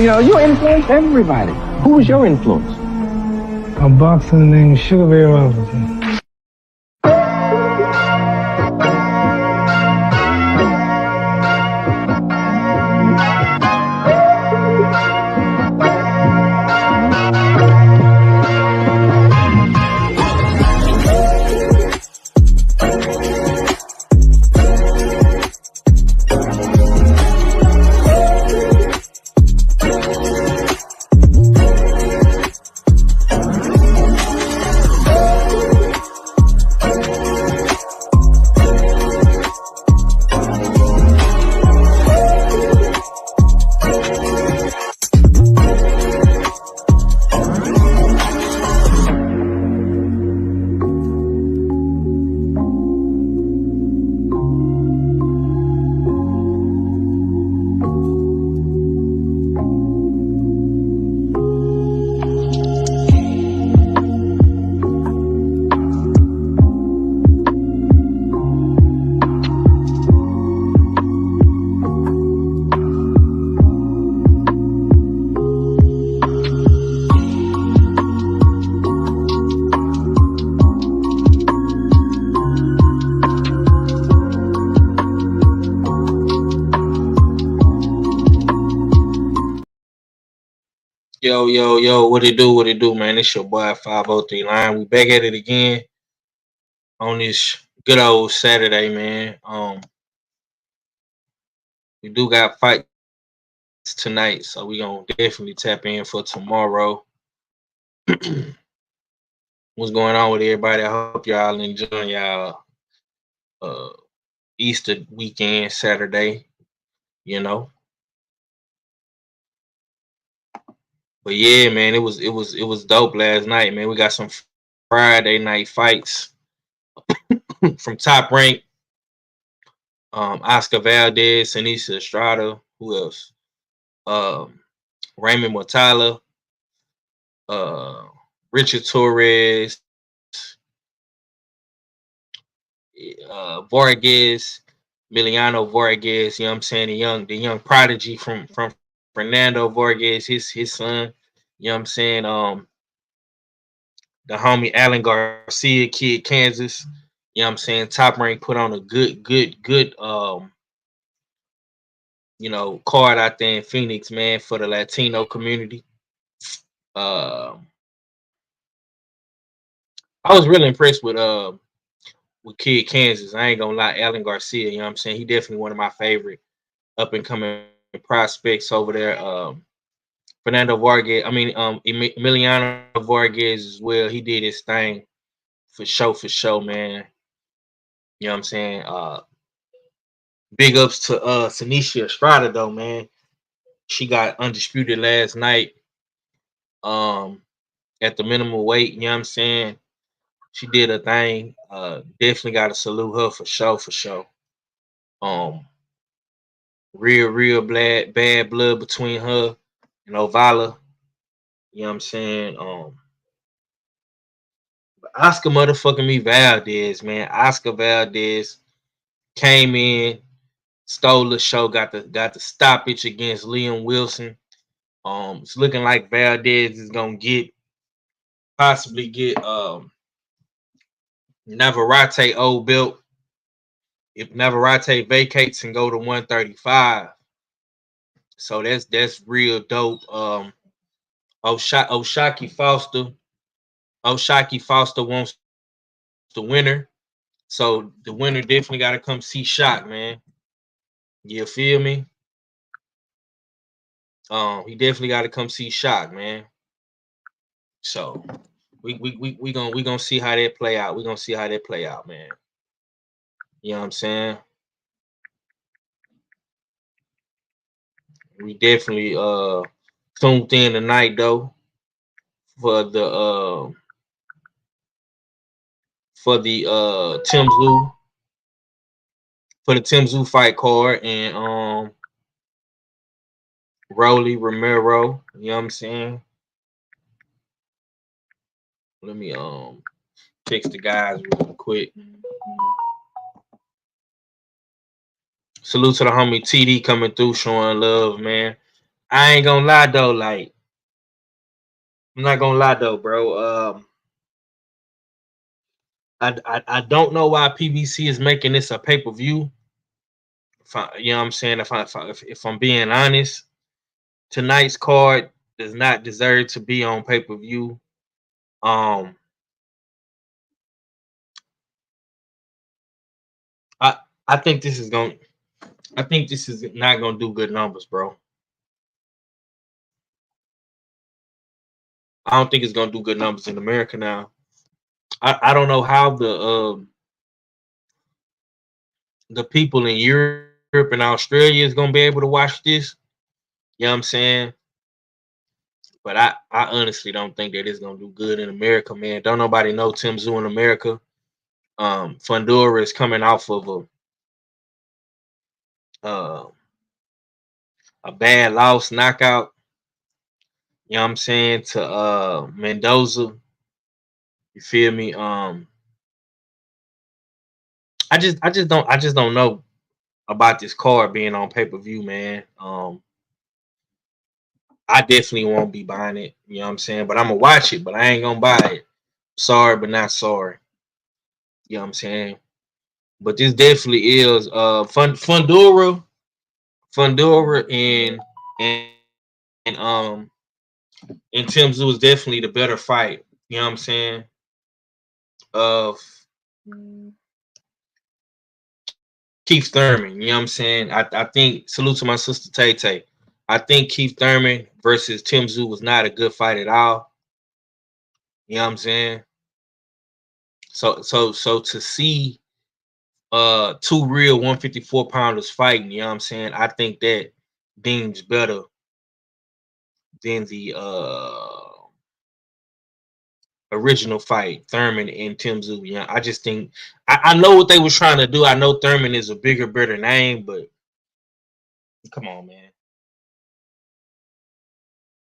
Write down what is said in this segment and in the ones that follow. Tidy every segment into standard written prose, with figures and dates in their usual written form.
You know, you influence everybody. Who was your influence? A boxer named Sugar Ray Robinson. Yo, what it do, man? It's your boy 503 Line. We back at it again on this good old Saturday, man. We do got fights tonight, so we gonna definitely tap in for tomorrow. What's going on with everybody? I hope y'all enjoying y'all Easter weekend, Saturday, you know. But yeah, man, it was dope last night, man. We got some Friday night fights from Top Rank. Oscar Valdez, Anissa Estrada, who else? Raymond Mortala, Richard Torres, Vargas, Emiliano Vargas, you know what I'm saying? The young prodigy from Fernando Vargas, his son, you know what I'm saying? The homie Alan Garcia, kid Kansas, you know what I'm saying? Top Rank put on a good card out there in Phoenix, man, for the Latino community. I was really impressed with Kid Kansas. I ain't gonna lie, Alan Garcia, you know what I'm saying? He definitely one of my favorite up and coming prospects over there. Fernando Vargas, Emiliano Vargas as well. He did his thing for show, man. You know what I'm saying? Big ups to Tanisha Estrada though, man. She got undisputed last night. At the minimum weight, you know what I'm saying? She did a thing. Definitely gotta salute her for sure. Real bad blood between her and Ovala. You know what I'm saying? Oscar motherfucking me Valdez, man. Oscar Valdez came in, stole the show, got the stoppage against Liam Wilson. It's looking like Valdez is gonna possibly get Navarrete old belt if Navarrete vacates and go to 135. So that's real dope. Oshaki Foster wants the winner. So the winner definitely got to come see Shock, man. You feel me? He definitely got to come see Shock, man. So we gonna see how that play out. We gonna see how that play out, man. You know what I'm saying? We definitely tuned in tonight though for the Tim Tszyu fight card and Rolly Romero. You know what I'm saying? Let me text the guys real quick. Salute to the homie TD coming through, showing love, man. I ain't gonna lie though, like I'm not gonna lie though, bro. I don't know why PBC is making this a pay-per-view. You know what I'm saying? If I'm being honest, tonight's card does not deserve to be on pay-per-view. Um, I I think this is going. I think this is not gonna do good numbers, bro. I don't think it's gonna do good numbers in America now. I don't know how the people in Europe and Australia is gonna be able to watch this. You know what I'm saying? But I honestly don't think that it's gonna do good in America, man. Don't nobody know Tim Tzyu in America. Fundora is coming off of uh, a bad loss knockout. You know what I'm saying, to Mendoza. You feel me? I just don't know about this card being on pay-per-view, man. I definitely won't be buying it. You know what I'm saying? But I'm gonna watch it, but I ain't gonna buy it. Sorry, but not sorry. You know what I'm saying? But this definitely is Fundora and and um and Tim Tzyu is definitely the better fight. You know what I'm saying? Of Keith Thurman. You know what I'm saying? I think salute to my sister Tay Tay. I think Keith Thurman versus Tim Tzyu was not a good fight at all. You know what I'm saying? So to see two real 154 pounders fighting, you know what I'm saying? I think that deems better than the original fight, Thurman and Tim Tzyu. You know, I just think I know what they was trying to do. I know Thurman is a bigger, better name, but come on, man.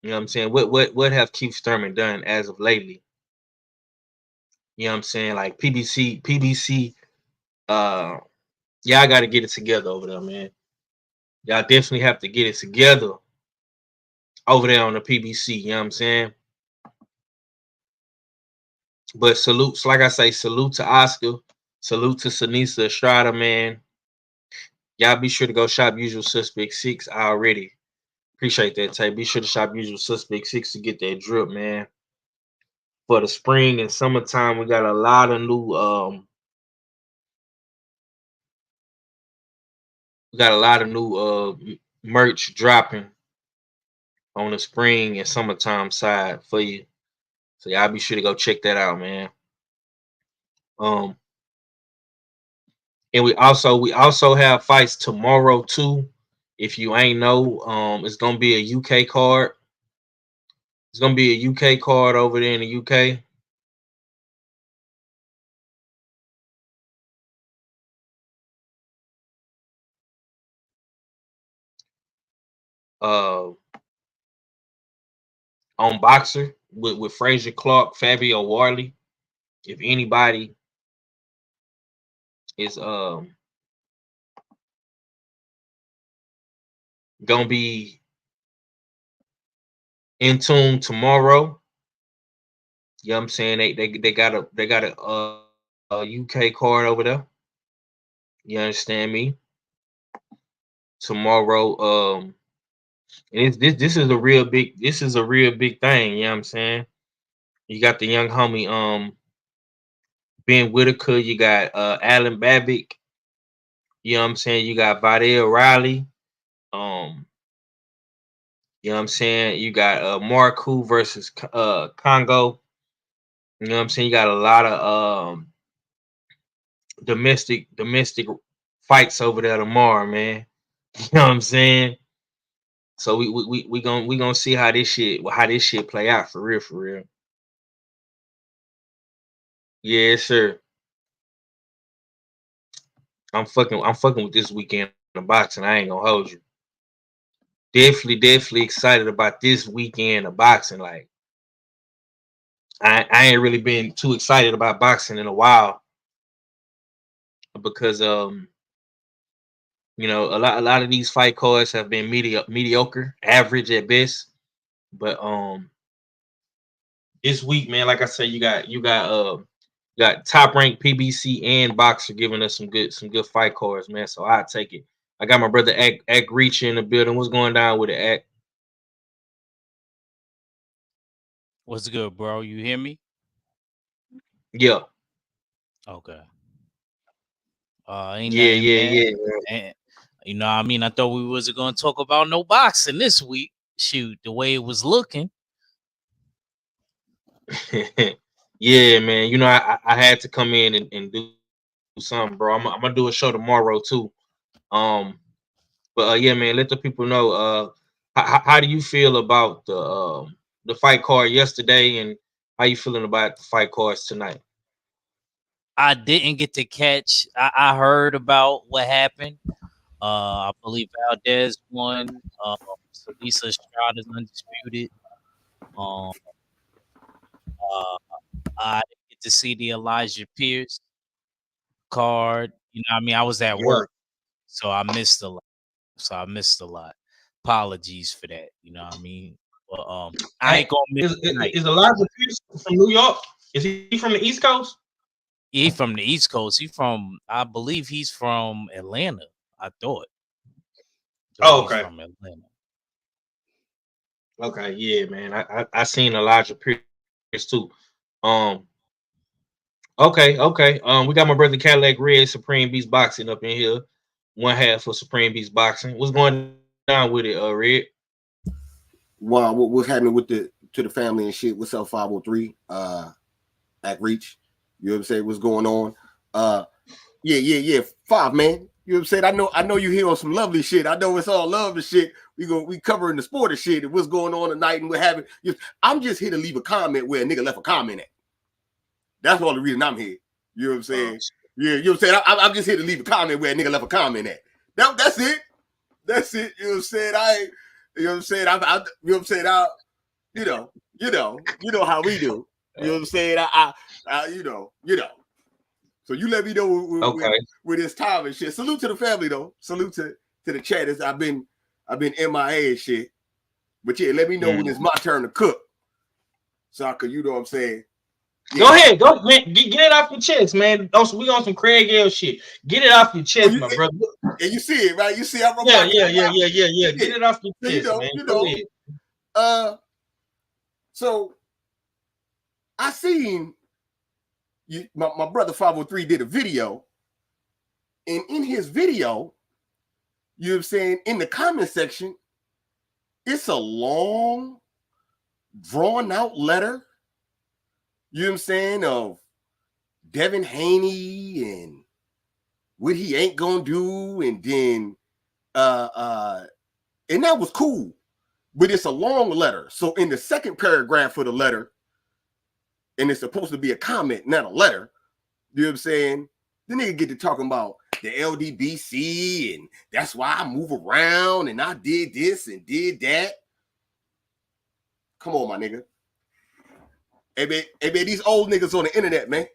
You know what I'm saying? What have Keith Thurman done as of lately? You know what I'm saying? Like PBC, y'all gotta get it together over there, man. Y'all definitely have to get it together over there on the PBC, you know what I'm saying? But salutes, like I say, salute to Oscar, salute to Sinisa Estrada, man. Y'all be sure to go shop Usual Suspect 6 already. Appreciate that, Tay. Be sure to shop Usual Suspect 6 to get that drip, man. For the spring and summertime, we got a lot of new merch dropping on the spring and summertime side for you. So y'all be sure to go check that out, man. Um and we also have fights tomorrow too. If you ain't know, it's gonna be a UK card. It's gonna be a UK card over there in the UK. Uh on Boxer with Fraser Clark, Fabio Warley. If anybody is gonna be in tune tomorrow, you know what I'm saying? They got a UK card over there. You understand me? Tomorrow, and this is a real big thing, you know what I'm saying? You got the young homie Ben Whitaker, you got Alan Babick, you know what I'm saying? You got Vidal Riley, um, you know what I'm saying? You got Marku versus Congo. You know what I'm saying? You got a lot of domestic fights over there tomorrow, man. You know what I'm saying? So we gonna see how this shit play out for real, for real. Yeah, sir. I'm fucking with this weekend of boxing. I ain't gonna hold you. Definitely excited about this weekend of boxing. Like I ain't really been too excited about boxing in a while because You know, a lot of these fight cards have been mediocre, average at best. But this week, man, like I said, you got top ranked PBC and boxer giving us some good fight cards, man. So I take it. I got my brother Act Reach in the building. What's going down with it, Act? What's good, bro? You hear me? Yeah, Okay. Ain't yeah, nothing, yeah, man. yeah. And, you know, I mean, I thought we wasn't gonna talk about no boxing this week. Shoot, the way it was looking. Yeah, man. You know, I had to come in and do something, bro. I'm gonna do a show tomorrow too. Um, but yeah, man, let the people know. How do you feel about the fight card yesterday, and how you feeling about the fight cards tonight? I didn't get to catch. I heard about what happened. I believe Valdez won. Lisa Stroud is undisputed. Um, uh, I didn't get to see the Elijah Pierce card. You know, what I mean, I was at Yeah. work, so I missed a lot. Apologies for that. You know what I mean? But I ain't gonna miss tonight. Is Elijah Pierce from New York? Is he from the East Coast? He from the East Coast. I believe he's from Atlanta. I thought. Oh, He's okay. from Atlanta. Okay, yeah, man. I seen Elijah Pierce too. Um, okay. We got my brother Cadillac Red Supreme Beast Boxing up in here. One half of Supreme Beast Boxing. What's going down with it, Red? Wow, what's happening with the family and shit? What's up, 503? At Reach. You know what I'm saying? What's going on? Yeah. Five, man. You know what I'm saying? I know you here on some lovely shit. I know it's all love and shit. We covering the sport and shit and what's going on tonight and what having. I'm just here to leave a comment where a nigga left a comment at. That's all the reason I'm here. You know what I'm saying? Yeah, you know what I'm saying? I'm just here to leave a comment where a nigga left a comment at. That's it. That's it. You know what I'm saying? You know what I'm saying? You know what I'm saying? You know how we do. You know what I'm saying? You know. So you let me know with this time and shit. Salute to the family though. Salute to the chat. I've been MIA and shit. But yeah, let me know when it's my turn to cook. So I could, you know what I'm saying? Yeah. Go ahead, go man. Get it off your chest, man. Also, we on some Craig L shit. Get it off your chest, my brother. And you see it, right? You see I'm yeah. Get it off your chest, so, man. You know. So I seen my brother 503 did a video, and in his video, you know what I'm saying, in the comment section, it's a long, drawn out letter, you know what I'm saying, of Devin Haney and what he ain't gonna do, and then and that was cool, but it's a long letter. So in the second paragraph of the letter, and it's supposed to be a comment, not a letter, you know what I'm saying? The nigga get to talking about the LDBC, and that's why I move around, and I did this and did that. Come on, my nigga. Hey man, these old niggas on the internet, man.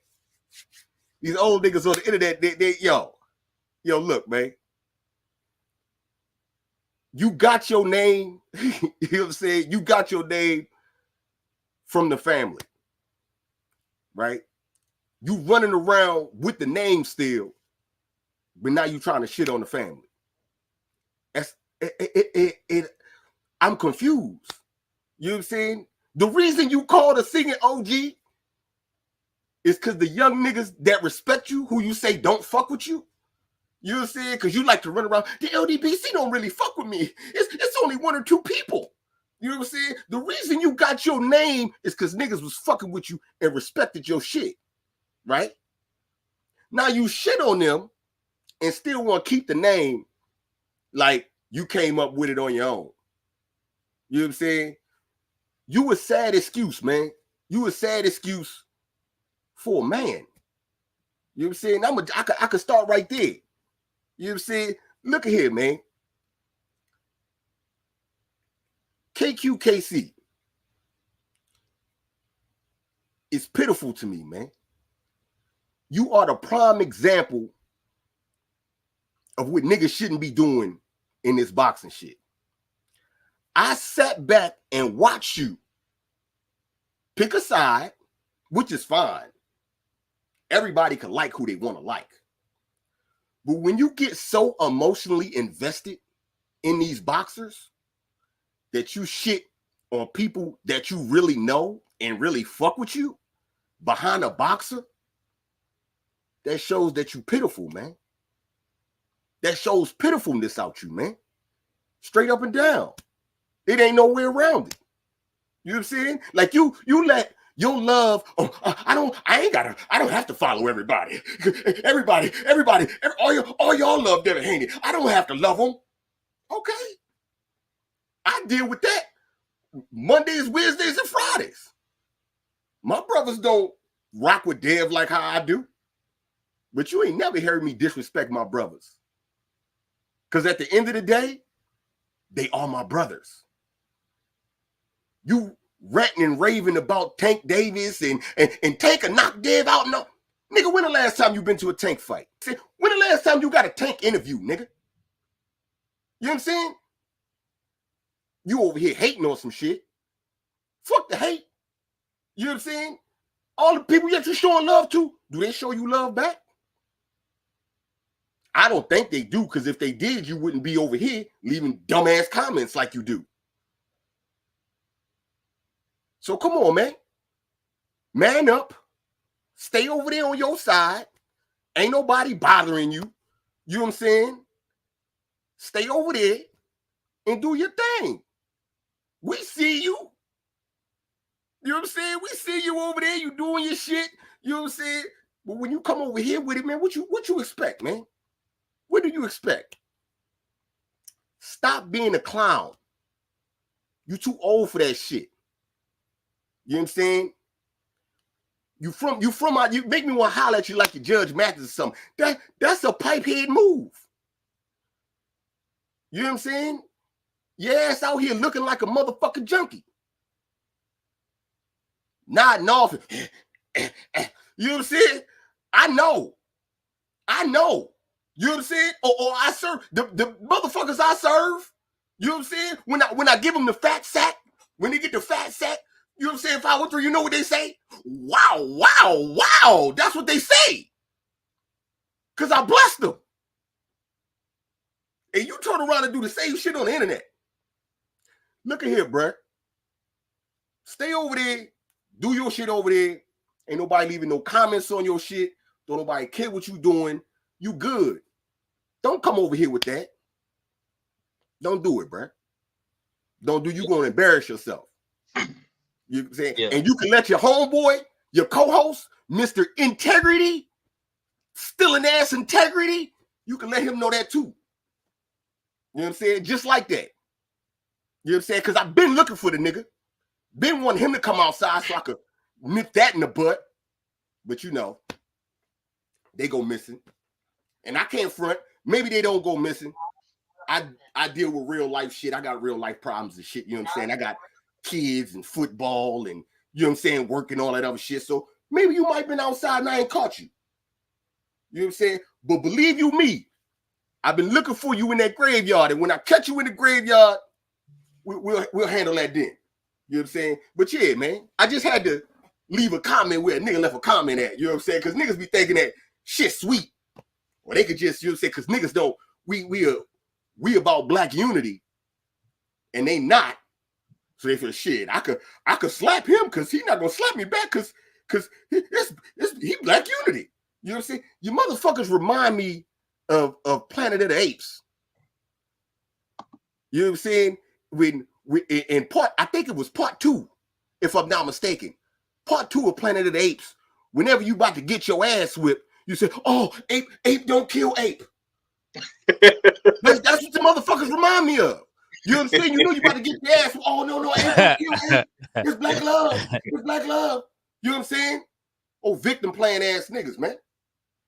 These old niggas on the internet, they yo, look, man. You got your name, you know what I'm saying? You got your name from the family, right? You running around with the name still, but now you trying to shit on the family. That's I'm confused. You know what I'm saying? The reason you call a singing OG is because the young niggas that respect you, who you say don't fuck with you, you know what I'm saying? Because you like to run around. The LDBC don't really fuck with me. It's only one or two people. You know what I'm saying? The reason you got your name is because niggas was fucking with you and respected your shit, right? Now you shit on them and still want to keep the name like you came up with it on your own. You know what I'm saying? You a sad excuse, man. You a sad excuse for a man. You know what I'm saying? I could start right there. You know what I'm saying? Look at here, man. KQKC. It's pitiful to me, man. You are the prime example of what niggas shouldn't be doing in this boxing shit. I sat back and watched you pick a side, which is fine. Everybody can like who they want to like. But when you get so emotionally invested in these boxers that you shit on people that you really know and really fuck with you behind a boxer, that shows that you pitiful, man. That shows pitifulness out you, man. Straight up and down. It ain't no way around it. You know what I'm saying? Like you let your love, I don't have to follow everybody. Everybody, all y'all love Devin Haney. I don't have to love them. Okay. I deal with that Mondays, Wednesdays, and Fridays. My brothers don't rock with Dev like how I do. But you ain't never heard me disrespect my brothers. Because at the end of the day, they are my brothers. You ranting and raving about Tank Davis and Tank a knock Dev out. No. Nigga, when the last time you been to a Tank fight? When the last time you got a Tank interview, nigga? You know what I'm saying? You over here hating on some shit. Fuck the hate. You know what I'm saying? All the people that you're showing love to, do they show you love back? I don't think they do, because if they did, you wouldn't be over here leaving dumbass comments like you do. So come on, man. Man up. Stay over there on your side. Ain't nobody bothering you. You know what I'm saying? Stay over there and do your thing. We see you. You know what I'm saying? We see you over there. You doing your shit. You know what I'm saying? But when you come over here with it, man, what you expect, man? What do you expect? Stop being a clown. You too old for that shit. You know what I'm saying? You make me want to holler at you like your Judge Mathis or something. That's a pipehead move. You know what I'm saying? Your ass out here looking like a motherfucking junkie. Nodding off. You know what I'm saying? I know. You know what I'm saying? Or I serve the motherfuckers I serve. You know what I'm saying? When I give them the fat sack, when they get the fat sack, you know what I'm saying? 513, you know what they say? Wow. That's what they say. Because I blessed them. And you turn around and do the same shit on the internet. Look at here, bruh. Stay over there. Do your shit over there. Ain't nobody leaving no comments on your shit. Don't nobody care what you doing. You good. Don't come over here with that. Don't do it, bruh. Don't do. You going to embarrass yourself. You know what I'm saying? Yeah. And you can let your homeboy, your co-host, Mr. Integrity, stealing ass integrity, you can let him know that too. You know what I'm saying? Just like that. You know what I'm saying? Because I've been looking for the nigga. Been wanting him to come outside so I could nip that in the butt. But you know, they go missing. And I can't front. Maybe they don't go missing. I deal with real life shit. I got real life problems and shit. You know what I'm saying? I got kids and football and, you know what I'm saying, working all that other shit. So maybe you might have been outside and I ain't caught you. You know what I'm saying? But believe you me, I've been looking for you in that graveyard. And when I catch you in the graveyard, we'll handle that then. You know what I'm saying? But yeah, man, I just had to leave a comment where a nigga left a comment at. You know what I'm saying? Because niggas be thinking that shit sweet. Or they could just, you know what I'm saying? Because niggas don't, we about black unity. And they not. So they feel shit. I could slap him because he's not gonna slap me back because he black unity. You know what I'm saying? You motherfuckers remind me of Planet of the Apes. You know what I'm saying? When in part, I think it was part 2, if I'm not mistaken. Part 2 of Planet of the Apes. Whenever you about to get your ass whipped, you say, "Oh, ape don't kill ape." That's what the motherfuckers remind me of. You know what I'm saying? You know you about to get your ass. Oh, no, ape don't kill ape. It's black love. It's black love. You know what I'm saying? Oh, victim playing ass niggas, man.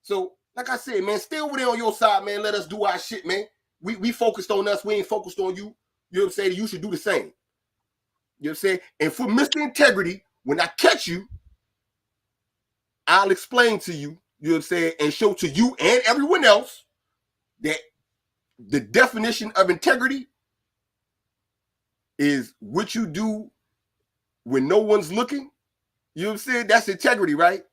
So, like I said, man, stay over there on your side, man. Let us do our shit, man. We focused on us. We ain't focused on you. You know what I'm saying? You should do the same. You know what I'm saying? And for Mr. Integrity, when I catch you, I'll explain to you, you know what I'm saying, and show to you and everyone else that the definition of integrity is what you do when no one's looking. You know what I'm saying? That's integrity, right?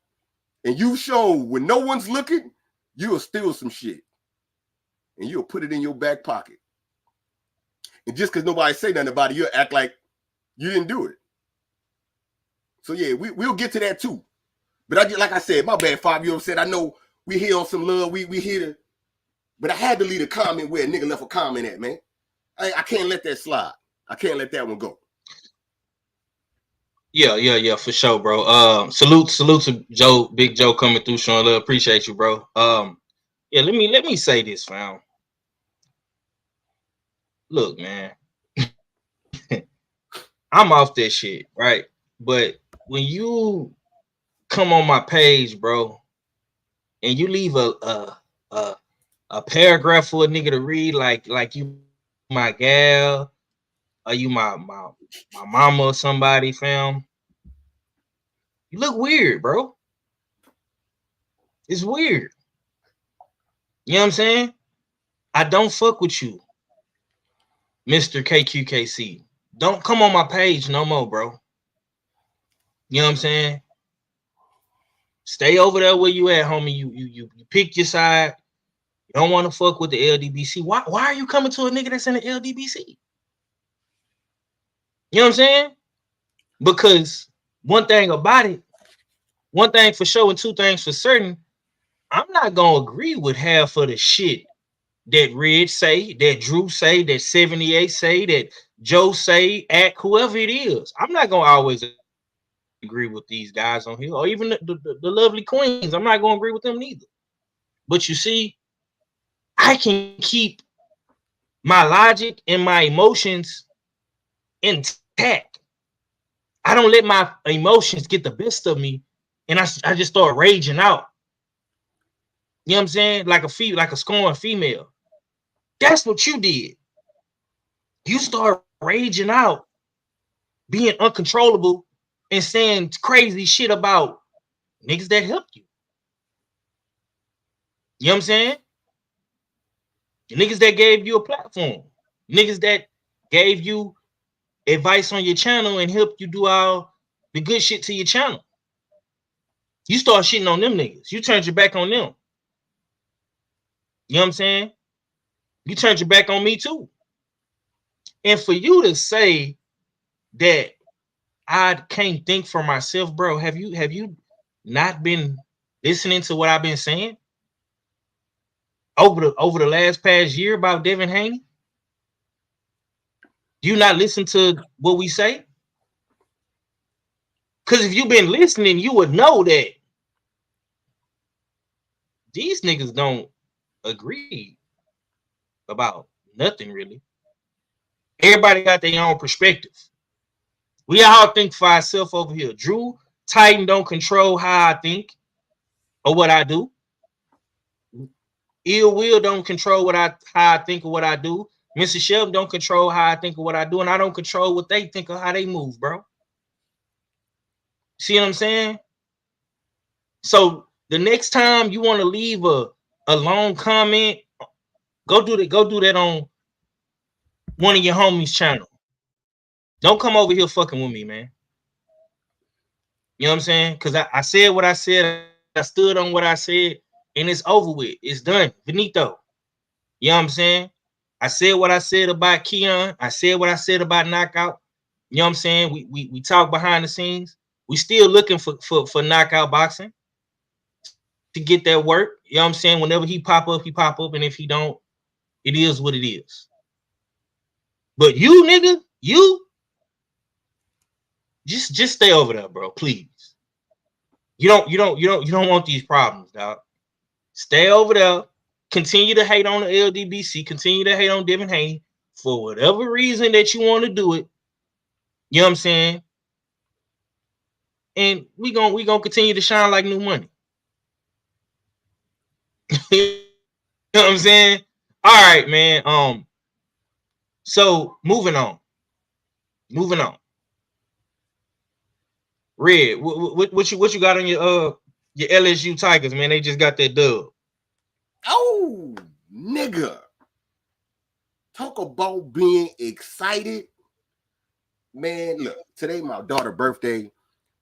And you've shown when no one's looking, you'll steal some shit. And you'll put it in your back pocket. And just because nobody say nothing about it, you'll act like you didn't do it. So yeah, we'll get to that too. But like I said, my bad, 5 year old said, I know we here on some love, we here to, but I had to leave a comment where a nigga left a comment at, man. I can't let that slide. I can't let that one go. Yeah, for sure, bro. Salute to Joe, Big Joe coming through, showing love. Appreciate you, bro. Yeah, let me say this, fam. Look, man, I'm off that shit, right? But when you come on my page, bro, and you leave a paragraph for a nigga to read, like you my gal, or you my mama or somebody, fam, you look weird, bro. It's weird. You know what I'm saying? I don't fuck with you, Mr. KQKC. Don't come on my page no more, bro. You know what I'm saying? Stay over there where you at, homie. You pick your side. You don't want to fuck with the LDBC. Why are you coming to a nigga that's in the LDBC? You know what I'm saying? Because one thing about it, one thing for sure and two things for certain, I'm not gonna agree with half of the shit that Red say, that Drew say, that 78 say, that Joe say, at whoever it is. I'm not gonna always agree with these guys on here, or even the lovely queens. I'm not gonna agree with them neither. But you see, I can keep my logic and my emotions intact. I don't let my emotions get the best of me, and I just start raging out. You know what I'm saying? Like a scorned female. That's what you did. You start raging out, being uncontrollable, and saying crazy shit about niggas that helped you. You know what I'm saying? Niggas that gave you a platform. Niggas that gave you advice on your channel and helped you do all the good shit to your channel. You start shitting on them niggas. You turned your back on them. You know what I'm saying? You turned your back on me too. And for you to say that I can't think for myself, bro, have you not been listening to what I've been saying over the past year about Devin Haney? Do you not listen to what we say? Because if you've been listening, you would know that these niggas don't agree about nothing really. Everybody got their own perspective. We all think for ourselves over here. Drew Titan don't control how I think or what I do. Ill Will don't control how I think or what I do. Mr. Shelton don't control how I think or what I do, and I don't control what they think or how they move, bro. See what I'm saying? So the next time you want to leave a long comment, go do that on one of your homies' channel. Don't come over here fucking with me, man. You know what I'm saying? Because I said what I said. I stood on what I said, and it's over with. It's done. Finito. You know what I'm saying? I said what I said about Keon. I said what I said about Knockout. You know what I'm saying? We talk behind the scenes. We still looking for Knockout boxing to get that work. You know what I'm saying? Whenever he pop up, and if he don't, it is what it is. But you, nigga, you just stay over there, bro. Please. You don't want these problems, dog. Stay over there. Continue to hate on the LDBC. Continue to hate on Devin Haney for whatever reason that you want to do it. You know what I'm saying? And we gonna continue to shine like new money. You know what I'm saying? All right, man. So moving on. Red, what you got on your LSU Tigers, man? They just got that dub. Oh, nigga. Talk about being excited. Man, look, today my daughter's birthday.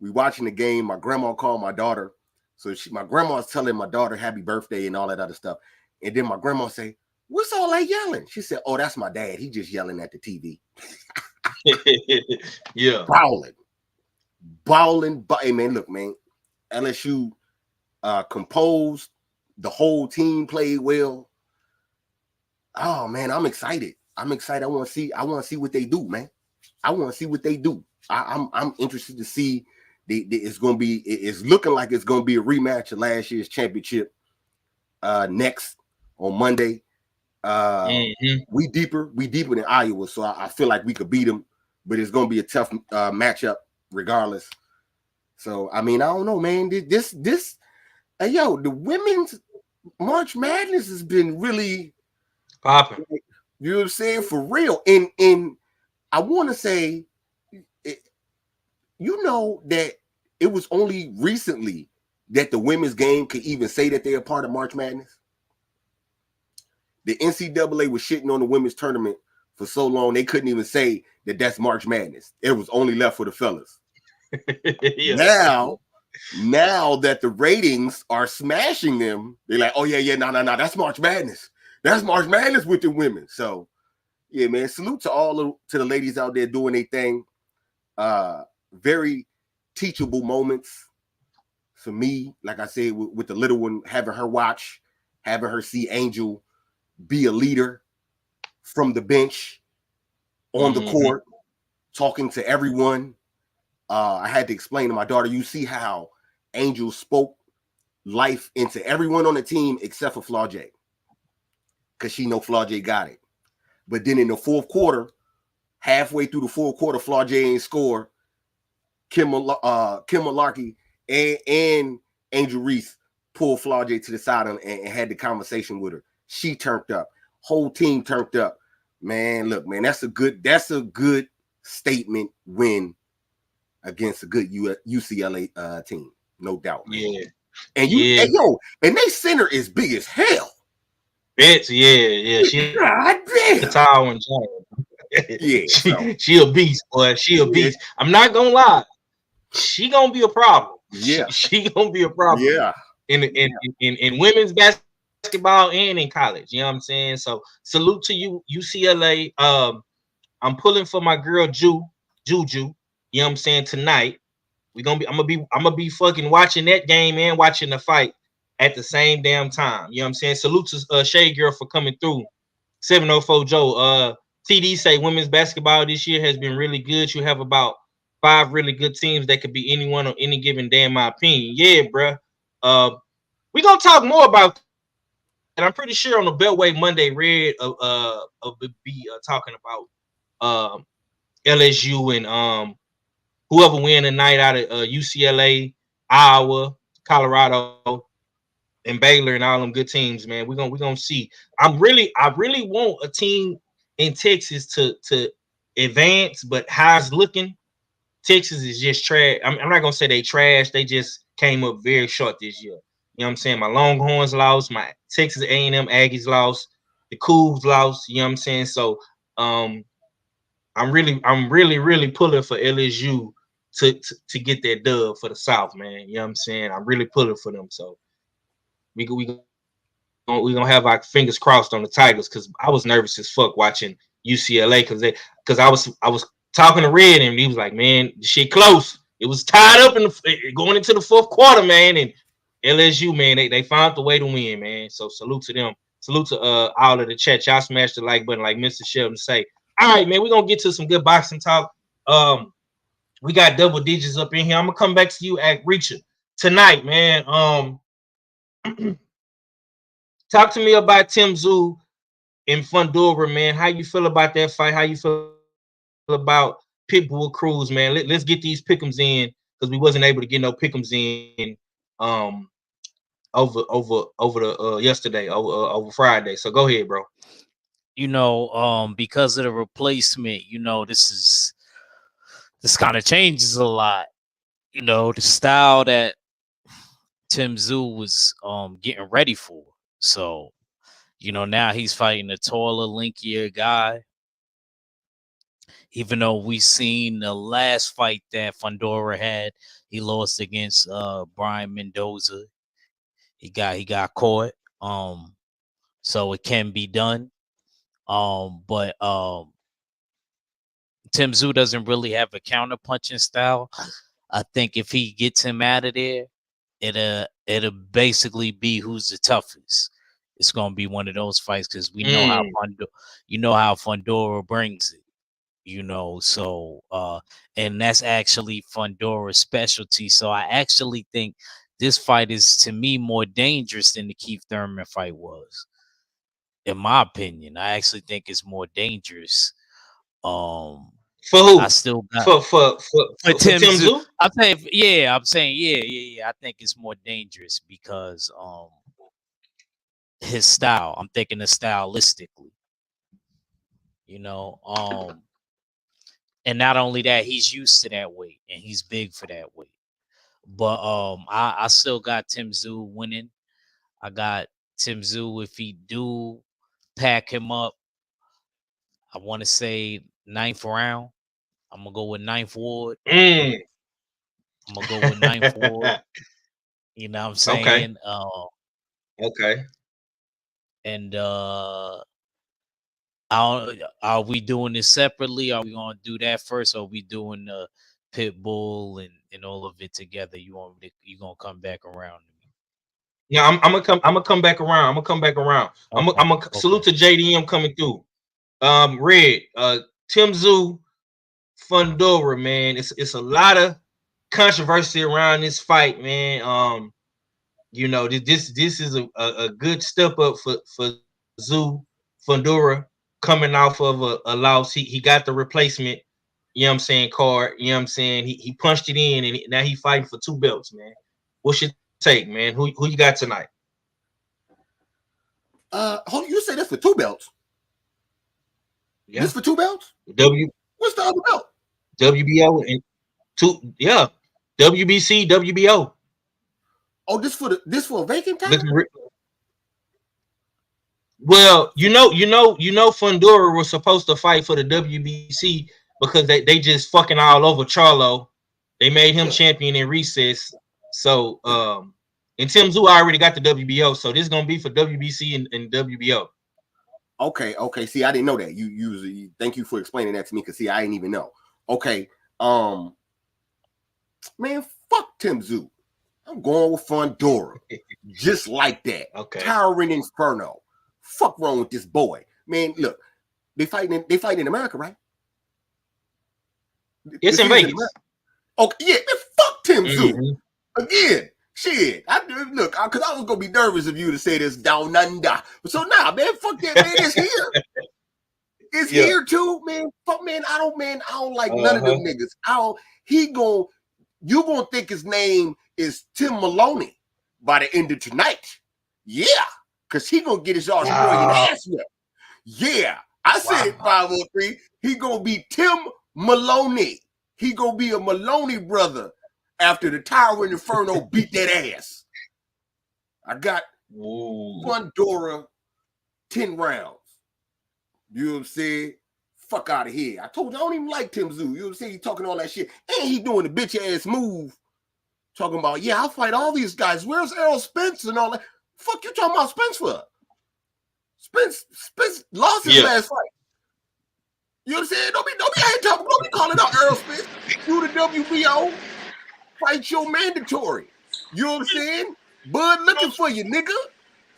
We watching the game. My grandma called my daughter. So my grandma's telling my daughter happy birthday and all that other stuff. And then my grandma say, "What's all that yelling?" She said, "Oh, that's my dad. He just yelling at the TV." Yeah. Balling. Hey, man, look, man. LSU composed. The whole team played well. Oh, man, I'm excited. I want to see what they do, man. I want to see what they do. I'm interested to see. It's looking like it's going to be a rematch of last year's championship next on Monday. We deeper than Iowa, so I feel like we could beat them, but it's going to be a tough matchup regardless. So I mean, I don't know, man. This the women's March Madness has been really popping. You know what I'm saying? For real. And I want to say, that it was only recently that the women's game could even say that they're a part of March Madness. The NCAA was shitting on the women's tournament for so long, they couldn't even say that that's March Madness. It was only left for the fellas. Yeah. Now that the ratings are smashing them, they're like, oh, yeah, no, that's March Madness. That's March Madness with the women. So, yeah, man, salute to to the ladies out there doing their thing. Very teachable moments for me, like I said, with the little one, having her watch, having her see Angel be a leader from the bench on the court, talking to everyone. I had to explain to my daughter, you see how Angel spoke life into everyone on the team except for Flau'jae, because she know Flau'jae got it. But then in the fourth quarter, halfway through the fourth quarter, Flau'jae ain't score. Kim Malarkey and Angel Reese pulled Flau'jae to the side and had the conversation with her. She turned up. Whole team turned up. Man, look, man, that's a good statement win against a good UCLA team, no doubt. Man. Yeah. And and they center is big as hell. It's She God damn. The tall one, Yeah, she a beast, boy. She a beast. I'm not gonna lie. She gonna be a problem. Yeah, she gonna be a problem. Yeah, in women's basketball and in college. You know what I'm saying? So salute to you, UCLA. I'm pulling for my girl Juju. You know what I'm saying? Tonight I'm gonna be fucking watching that game and watching the fight at the same damn time. You know what I'm saying? Salute to Shade Girl for coming through. 704 Joe. TD say women's basketball this year has been really good. You have about 5 really good teams that could be anyone on any given day, in my opinion. Yeah, bruh. We're gonna talk more about, and I'm pretty sure on the Beltway Monday Red be talking about LSU and whoever win tonight out of UCLA, Iowa, Colorado, and Baylor and all them good teams, man. We're gonna see. I really want a team in Texas to advance, but how it's looking, Texas is just trash. I'm not gonna say they trash. They just came up very short this year. You know what I'm saying? My Longhorns lost. My Texas A&M Aggies lost. The Cougs lost. You know what I'm saying? So I'm really pulling for LSU to get that dub for the South, man. You know what I'm saying? I'm really pulling for them. So we gonna have our fingers crossed on the Tigers, because I was nervous as fuck watching UCLA because I was talking to Red and he was like, man, the shit close. It was tied up going into the fourth quarter, man. And LSU, man, they found the way to win, man. So salute to them. Salute to all of the chat. Y'all smash the like button, like Mr. Sheldon say. All right, man, we're gonna get to some good boxing talk. We got double digits up in here. I'm gonna come back to you at Reacher tonight, man. Talk to me about Tzyu and Fundora, man. How you feel about that fight? How you feel about Pitbull Cruz, man? Let's get these pick'ems in, because we wasn't able to get no pick'ems in over the yesterday, over Friday. So go ahead, bro. Because of the replacement, this kind of changes a lot. The style that Tzyu was getting ready for. So You know, now he's fighting a taller, linkier guy. Even though we seen the last fight that Fundora had, he lost against Brian Mendoza. He got caught. So it can be done. But Tim Tszyu doesn't really have a counter punching style. I think if he gets him out of there, it'll basically be who's the toughest. It's gonna be one of those fights because we know how Fundora brings it. You know, so and that's actually Fundora's specialty. So I actually think this fight is, to me, more dangerous than the Keith Thurman fight was. In my opinion, I actually think it's more dangerous. For who? I still got for Tim Tim Tszyu. Tszyu? I'm saying, yeah. I think it's more dangerous because his style. I'm thinking of stylistically, you know. And not only that, he's used to that weight and he's big for that weight. But I still got Tim Tszyu winning. I got Tim Tszyu if he do pack him up. I want to say 9th round. I'm gonna go with 9th ward. Mm. I'm gonna go with 9th ward. You know what I'm saying? Okay. And are we doing this separately? Are we gonna do that first? Or are we doing the pit bull and all of it together? You gonna come back around to me? Yeah, I'm gonna come back around. I'm gonna come back around. Okay. I'm gonna salute to JDM coming through. Red, Tim Tszyu Fundora, man. It's a lot of controversy around this fight, man. You know, this is a good step up for Tszyu Fundora coming off of a loss. He got the replacement, you know what I'm saying, card. You know what I'm saying? He punched it in, and now he fighting for 2 belts, man. What's your take, man? Who you got tonight? You say this for 2 belts? Yeah. This for 2 belts? What's the other belt? WBO and 2, yeah. WBC, WBO. Oh, this for a vacant title? Well, you know, Fundora was supposed to fight for the WBC because they just fucking all over Charlo. They made him champion in recess. So, and Tim Tszyu already got the WBO, so this is gonna be for WBC and WBO. Okay. See, I didn't know that. You usually thank you for explaining that to me, because see, I didn't even know. Okay, man, fuck Tim Tszyu. I'm going with Fundora, just like that. Okay, Towering Inferno. Fuck wrong with this boy, man. Look, they fighting in America, right? It's in Vegas. Okay, yeah, man, fuck Tim Tszyu again. Shit, look, because I was gonna be nervous of you to say this down under. So nah, man, fuck that, man. It's here. It's here too, man. Fuck, man. I don't like none of them niggas. You gonna think his name is Tim Maloney by the end of tonight? Yeah, because he gonna get his Australian ass whipped. Yeah, I said it 503. He gonna be Tim Maloney. He gonna be a Maloney brother after the Towering Inferno beat that ass. I got Fundora 10 rounds. You know what I'm saying? Fuck out of here. I told you I don't even like Tim Tszyu. You know what I'm saying? He talking all that shit. And he doing the bitch ass move. Talking about, yeah, I'll fight all these guys. Where's Errol Spence and all that? Fuck you talking about Spence for? Spence lost his last fight. You know what I'm saying? Don't be calling out Errol Spence. Do the WBO. Fight your mandatory. You know what I'm saying? Bud looking for you, nigga.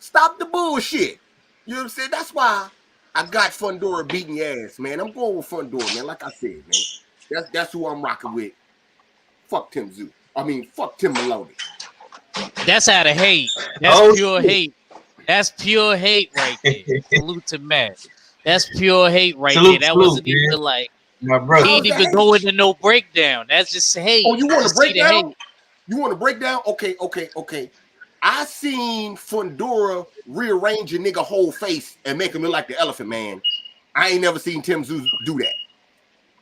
Stop the bullshit. You know what I'm saying? That's why I got Fundora beating your ass, man. I'm going with Fundora, man. Like I said, man. That's who I'm rocking with. Fuck Tim Tszyu. I mean, fuck Tim Maloney. That's out of hate. That's pure hate. That's pure hate right there. Salute to Matt. That's pure hate right there. That wasn't even like, my brother. He didn't even go into no breakdown. That's just hate. Oh, you want to break down? You want to break down? Okay. I seen Fundora rearrange a nigga whole face and make him look like the Elephant Man. I ain't never seen Tim Tszyu do that.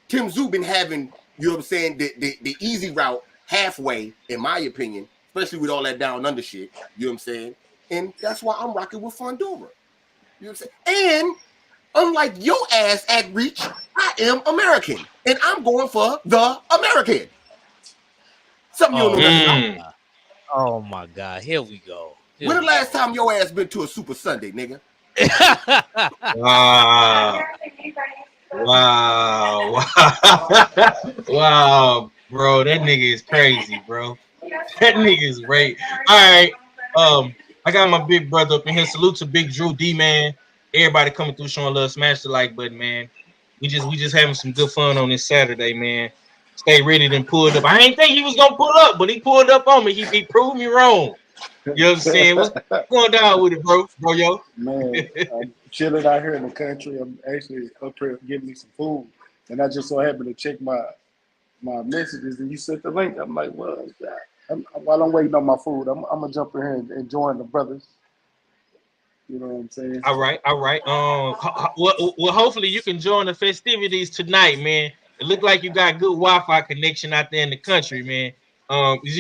Tim Tszyu been having, you know what I'm saying, the easy route halfway, in my opinion, especially with all that down under shit. You know what I'm saying? And that's why I'm rocking with Fundora. You know what I'm saying? And unlike your ass at Reach, I am American, and I'm going for the American. Something you don't know nothing about. Oh my God! Here we go. When the last time your ass been to a Super Sunday, nigga? Wow. Wow, bro. That nigga is crazy, bro. That nigga is great. All right. I got my big brother up in here. Salute to Big Drew D, man. Everybody coming through showing love. Smash the like button, man. We just having some good fun on this Saturday, man. Stay ready and pulled up. I ain't think he was gonna pull up, but he pulled up on me. He proved me wrong. You know what I'm saying? What's going down with it, bro, yo? Man, I'm chilling out here in the country. I'm actually up here getting me some food, and I just so happened to check my messages, and you sent the link. I'm like, well, while I'm waiting on my food, I'm gonna jump in here and join the brothers. You know what I'm saying? All right. Well, hopefully you can join the festivities tonight, man. It looked like you got good Wi-Fi connection out there in the country, man. Is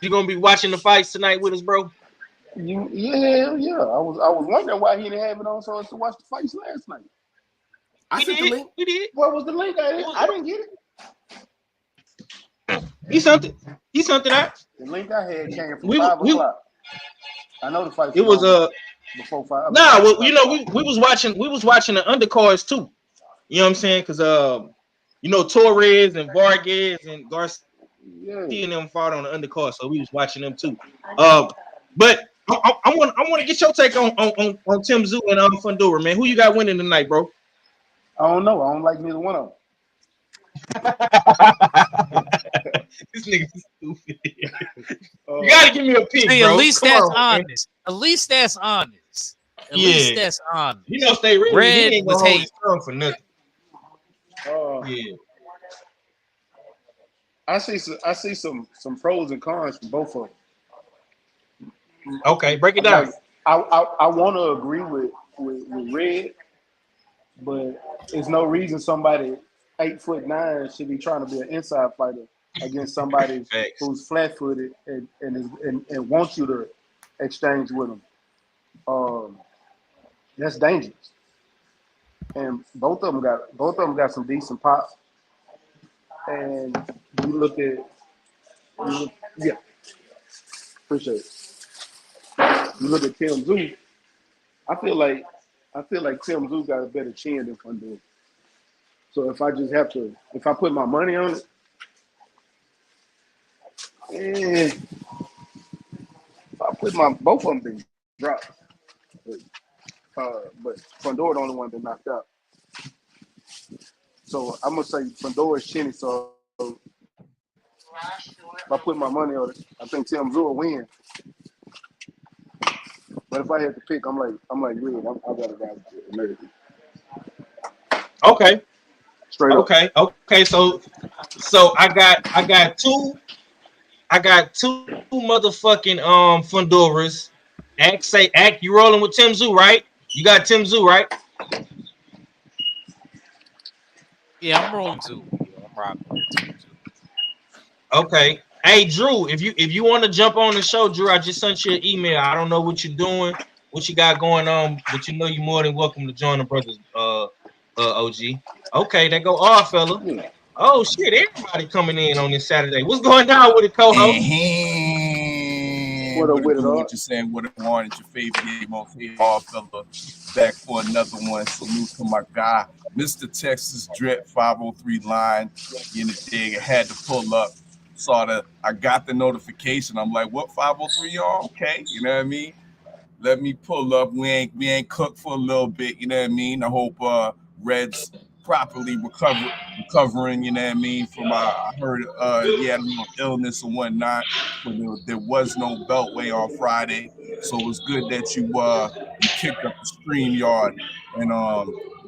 you gonna be watching the fights tonight with us, bro? Yeah. I was wondering why he didn't have it on so as to watch the fights last night. I sent the link. We did. What was the link? I didn't get it. He sent it out. The link I had came from 5 o'clock. I know the fight. It was before 5. Nah, well, you know, we was watching the undercards too. You know what I'm saying? Because you know, Torres and Vargas and Garcia and them fought on the undercard, so we was watching them too. But I want to get your take on Tim Tzyu and Fundora, man. Who you got winning tonight, bro? I don't know. I don't like neither one of them. This nigga is stupid. You gotta give me a pick, Hey, bro. at least Come that's on, honest. Man. At least that's honest. At least that's honest. You know, stay ready. Red He ain't was gonna hold hate. his tongue for nothing. Yeah. I see some pros and cons from both of them. Okay, break it down. Like, I want to agree with Red, but there's no reason somebody 8'9" should be trying to be an inside fighter against somebody who's flat-footed and wants you to exchange with them. That's dangerous. And both of them got some decent pop. And you look at appreciate it. You look at Tim Tzyu. I feel like Tim Tzyu got a better chin than Fundora. So if I put my money on it, if I put both of them been dropped, but Fundora the only one been knocked out. So I'm gonna say Fundora's chinny. So if I put my money on it, I think Tim Tzyu will win. But if I had to pick, I'm like Red. I gotta ride with American. Okay. Straight up. Okay. So I got two motherfucking Fundoras. Act, you rolling with Tim Tzyu, right? You got Tim Tzyu, right? Yeah, I'm rolling too. I'm rocking with Tim Tzyu. Okay. Hey Drew, if you want to jump on the show, Drew, I just sent you an email. I don't know what you're doing, what you got going on, but you know you're more than welcome to join the brothers OG. Okay, there go all fella. Yeah. Oh shit, everybody coming in on this Saturday. What's going down with the co-host? What up with it, what you saying? What it wanted your favorite game on favorite all fella back for another one. Salute to my guy, Mr. Texas Drip 503 line. In the dig, I had to pull up. I got the notification. I'm like, what 503 y'all? Okay, you know what I mean? Let me pull up. We ain't cooked for a little bit, you know what I mean? I hope Red's properly recovering, you know what I mean? From I heard he had a little illness and whatnot. But there was no beltway on Friday. So it was good that you kicked up the StreamYard and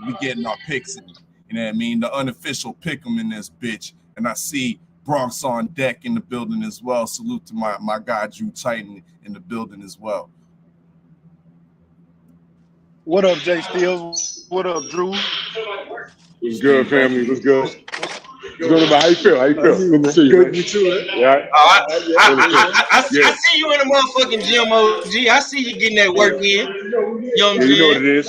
we getting our picks in. You know what I mean? The unofficial pick 'em in this bitch. And I see Bronx on deck in the building as well. Salute to my guy Drew Titan in the building as well. What up, Jay Steels? What up, Drew? What's good, family? What's good? How you feel? How you feel? Good to see you. Good, you too, man. Yeah. I see you in the motherfucking gym, OG. I see you getting that work in. You know what I'm saying? You know what it is.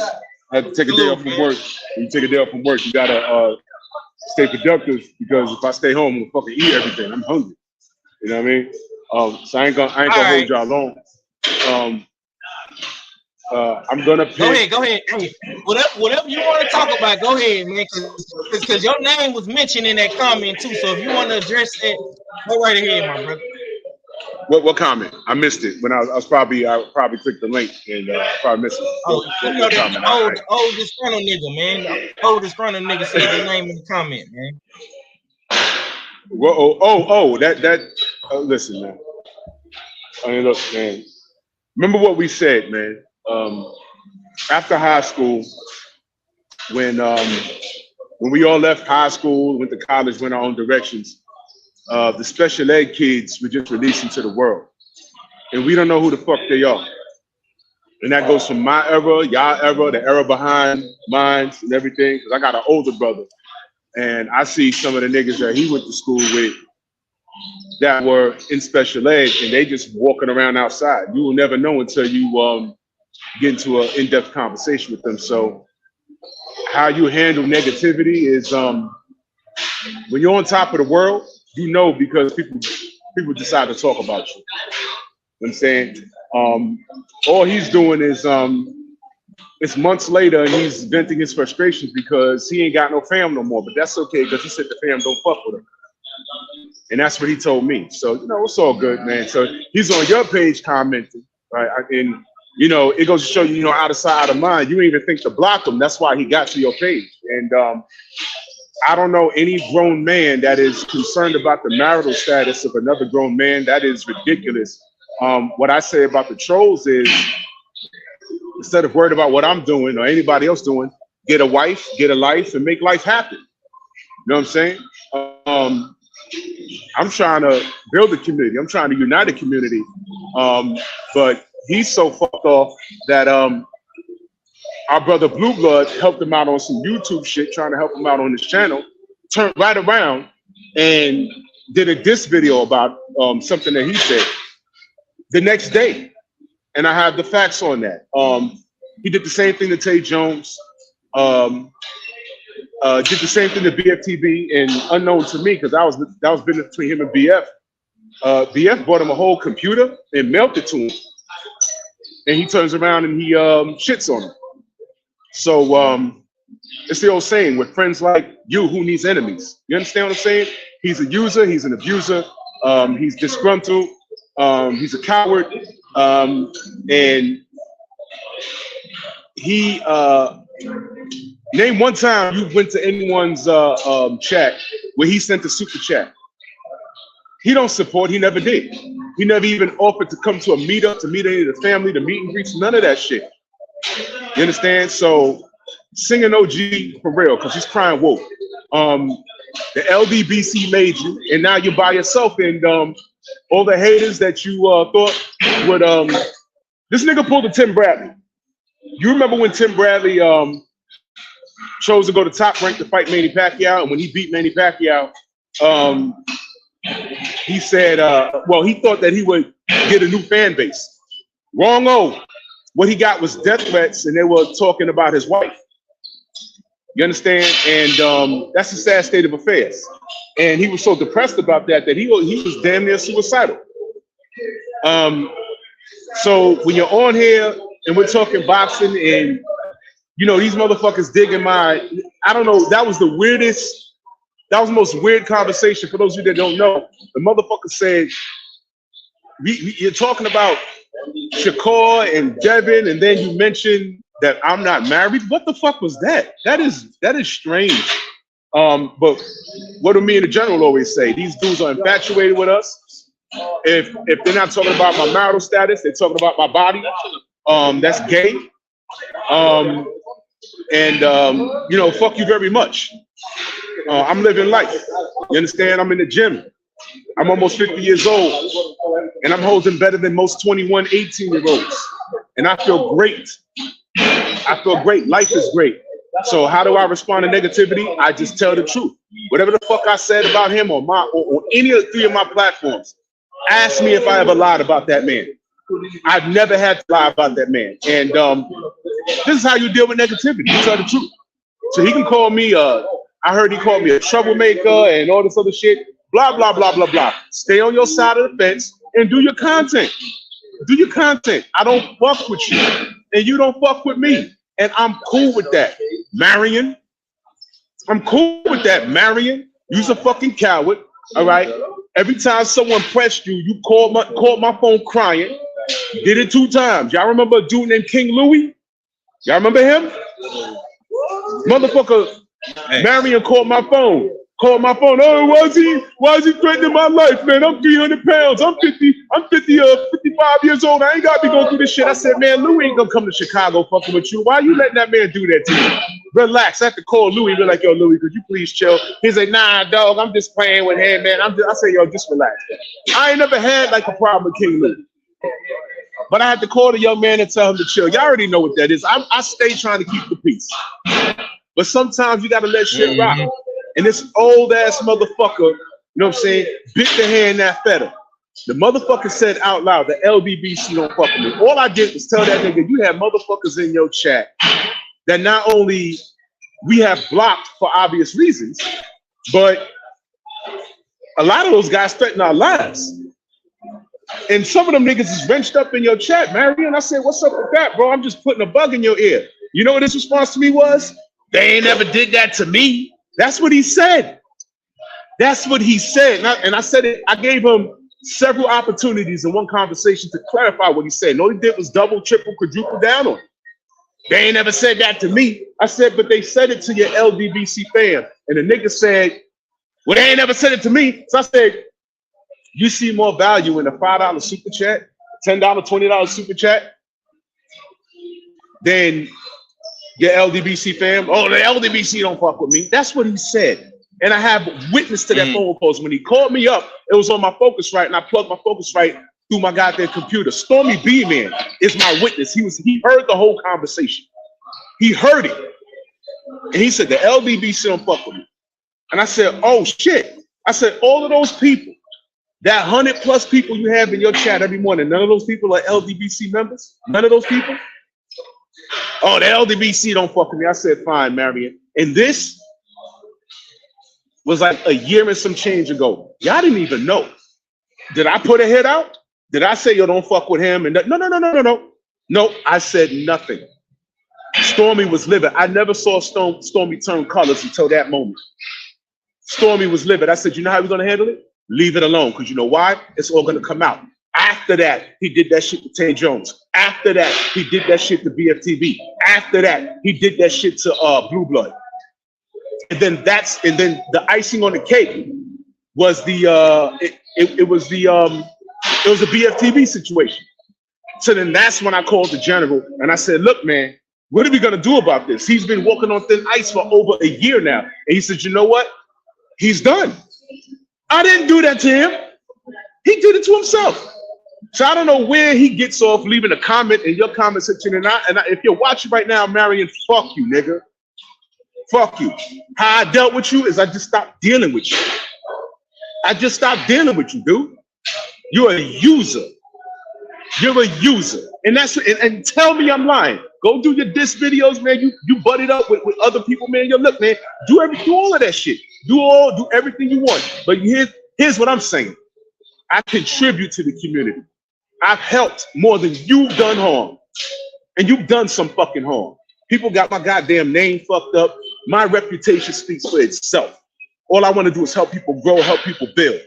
I have to take a day off from work. When you take a day off from work, you gotta stay productive, because if I stay home, I'm gonna fucking eat everything. I'm hungry. You know what I mean? So I ain't gonna hold y'all long. I'm gonna pick. Go ahead. Hey, whatever you want to talk about, go ahead, man. Because your name was mentioned in that comment too. So if you want to address that, go right ahead, my brother. What comment? I missed it when I probably clicked the link and probably missed it. What comment? Oldest frontal nigga, man. The oldest frontal nigga said your name in the comment, man. Well, that. Listen, man. I mean, look, man. Remember what we said, man. After high school, when we all left high school, went to college, went our own directions, the special ed kids were just released into the world, and we don't know who the fuck they are. And that goes from my era, y'all era, the era behind mine, and everything. Because I got an older brother, and I see some of the niggas that he went to school with that were in special ed, and they just walking around outside. You will never know until you get into an in-depth conversation with them. So how you handle negativity is when you're on top of the world, you know, because people decide to talk about you. You know what I'm saying? All he's doing is it's months later and he's venting his frustrations because he ain't got no fam no more. But that's okay, because he said the fam don't fuck with him. And that's what he told me. So, you know, it's all good, man. So he's on your page commenting, right? And, you know, it goes to show you, you know, out of sight, out of mind. You didn't even think to block him. That's why he got to your page. And I don't know any grown man that is concerned about the marital status of another grown man. That is ridiculous. What I say about the trolls is, instead of worried about what I'm doing or anybody else doing, get a wife, get a life, and make life happen. You know what I'm saying? I'm trying to build a community. I'm trying to unite a community. But he's so fucked off that our brother Blue Blood helped him out on some YouTube shit, trying to help him out on his channel, turned right around and did a diss video about something that he said the next day. And I have the facts on that. He did the same thing to Tay Jones, did the same thing to BFTB, and unknown to me, because that was business between him and BF. BF bought him a whole computer and mailed it to him. And he turns around and he shits on him. So it's the old saying, with friends like you, who needs enemies? You understand what I'm saying? He's a user, he's an abuser, he's disgruntled, he's a coward, and he name one time you went to anyone's chat where he sent a super chat. He don't support, he never did. He never even offered to come to a meetup, to meet any of the family, to meet and greets, none of that shit. You understand? So sing an OG for real, because he's crying wolf. The LDBC made you, and now you're by yourself, and all the haters that you thought would this nigga pulled a Tim Bradley. You remember when Tim Bradley chose to go to Top Rank to fight Manny Pacquiao, and when he beat Manny Pacquiao, he said, well, he thought that he would get a new fan base. Wrong-o. What he got was death threats, and they were talking about his wife. You understand? And that's a sad state of affairs. And he was so depressed about that he was damn near suicidal. So when you're on here and we're talking boxing, and you know these motherfuckers digging my, I don't know, that was the most weird conversation. For those of you that don't know, the motherfucker said, you're talking about Shakur and Devin, and then you mentioned that I'm not married. What the fuck was that? That is strange. But what do me and the general always say? These dudes are infatuated with us. If they're not talking about my marital status, they're talking about my body. That's gay. You know, fuck you very much. I'm living life. You understand? I'm in the gym. I'm almost 50 years old, and I'm holding better than most 21, 18-year-olds. And I feel great. I feel great. Life is great. So how do I respond to negativity? I just tell the truth. Whatever the fuck I said about him on or any of the 3 of my platforms, ask me if I ever lied about that man. I've never had to lie about that man. And this is how you deal with negativity. You tell the truth. So he can call me I heard he called me a troublemaker and all this other shit. Blah, blah, blah, blah, blah. Stay on your side of the fence and do your content. Do your content. I don't fuck with you. And you don't fuck with me. And I'm cool with that. Marion. I'm cool with that, Marion. You's a fucking coward. All right. Every time someone pressed you, you called my phone crying. Did it 2 times. Y'all remember a dude named King Louis? Y'all remember him? Motherfucker, Marion called my phone. Oh, why is he threatening my life, man? I'm 300 pounds. I'm 55 years old. I ain't got to be going through this shit. I said, man, Louis ain't gonna come to Chicago fucking with you. Why are you letting that man do that to you? Relax. I have to call Louis. Be like, yo, Louis, could you please chill? He's like, nah, dog, I'm just playing with him, man. I say, yo, just relax. I ain't never had like a problem with King Louis. But I had to call the young man and tell him to chill. Y'all already know what that is. I stay trying to keep the peace. But sometimes you got to let shit rock. And this old ass motherfucker, you know what I'm saying, bit the hand that fed him. The motherfucker said out loud, the LDBC don't fuck with me. All I did was tell that nigga, you have motherfuckers in your chat that not only we have blocked for obvious reasons, but a lot of those guys threaten our lives. And some of them niggas is wrenched up in your chat, Marion. I said, what's up with that, bro? I'm just putting a bug in your ear. You know what his response to me was? They ain't never did that to me. That's what he said. That's what he said. And I said it, I gave him several opportunities in one conversation to clarify what he said. And all he did was double, triple, quadruple down on it. They ain't never said that to me. I said, but they said it to your LDBC fam. And the nigga said, well, they ain't never said it to me. So I said, you see more value in a $5 super chat, $10, $20 super chat than your LDBC fam. Oh, the LDBC don't fuck with me. That's what he said. And I have witness to that phone calls. When he called me up, it was on my Focusrite, and I plugged my Focusrite through my goddamn computer. Stormy B-Man is my witness. He heard the whole conversation. He heard it. And he said, the LDBC don't fuck with me. And I said, oh shit. I said, all of those people, that 100+ people you have in your chat every morning, none of those people are LDBC members? None of those people? Oh, the LDBC don't fuck with me. I said, fine, Marion. And this was like a year and some change ago. Y'all didn't even know. Did I put a hit out? Did I say, yo, don't fuck with him? And no. No, I said nothing. Stormy was livid. I never saw Stormy turn colors until that moment. Stormy was livid. I said, you know how we're going to handle it? Leave it alone. Because you know why? It's all going to come out. After that, he did that shit to Tay Jones. After that, he did that shit to BFTV. After that, he did that shit to Blue Blood. And then the icing on the cake was it was the BFTV situation. So then that's when I called the general and I said, look, man, what are we gonna do about this? He's been walking on thin ice for over a year now. And he said, you know what? He's done. I didn't do that to him. He did it to himself. So I don't know where he gets off leaving a comment in your comment section. And if you're watching right now, Marion, fuck you, nigga. Fuck you. How I dealt with you is I just stopped dealing with you. I just stopped dealing with you, dude. You're a user. You're a user. And tell me I'm lying. Go do your diss videos, man. You buddied up with other people, man. Yo, look, man, do all of that shit. Do everything you want. But here's what I'm saying. I contribute to the community. I've helped more than you've done harm. And you've done some fucking harm. People got my goddamn name fucked up. My reputation speaks for itself. All I want to do is help people grow, help people build.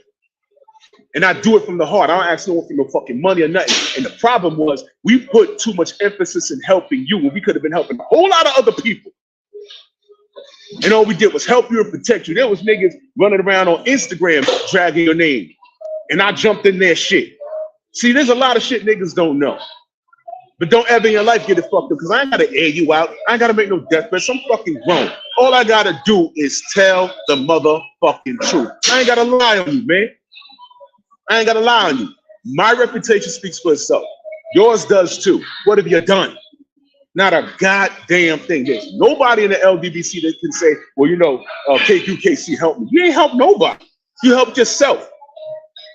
And I do it from the heart. I don't ask no one for no fucking money or nothing. And the problem was we put too much emphasis in helping you when we could have been helping a whole lot of other people. And all we did was help you and protect you. There was niggas running around on Instagram dragging your name. And I jumped in their shit. See, there's a lot of shit niggas don't know. But don't ever in your life get it fucked up, because I ain't gotta air you out. I ain't gotta make no death threats. I'm fucking grown. All I gotta do is tell the motherfucking truth. I ain't gotta lie on you, man. I ain't gotta lie on you. My reputation speaks for itself. Yours does too. What have you done? Not a goddamn thing. There's nobody in the LDBC that can say, well, you know, KQKC helped me. You ain't helped nobody. You helped yourself.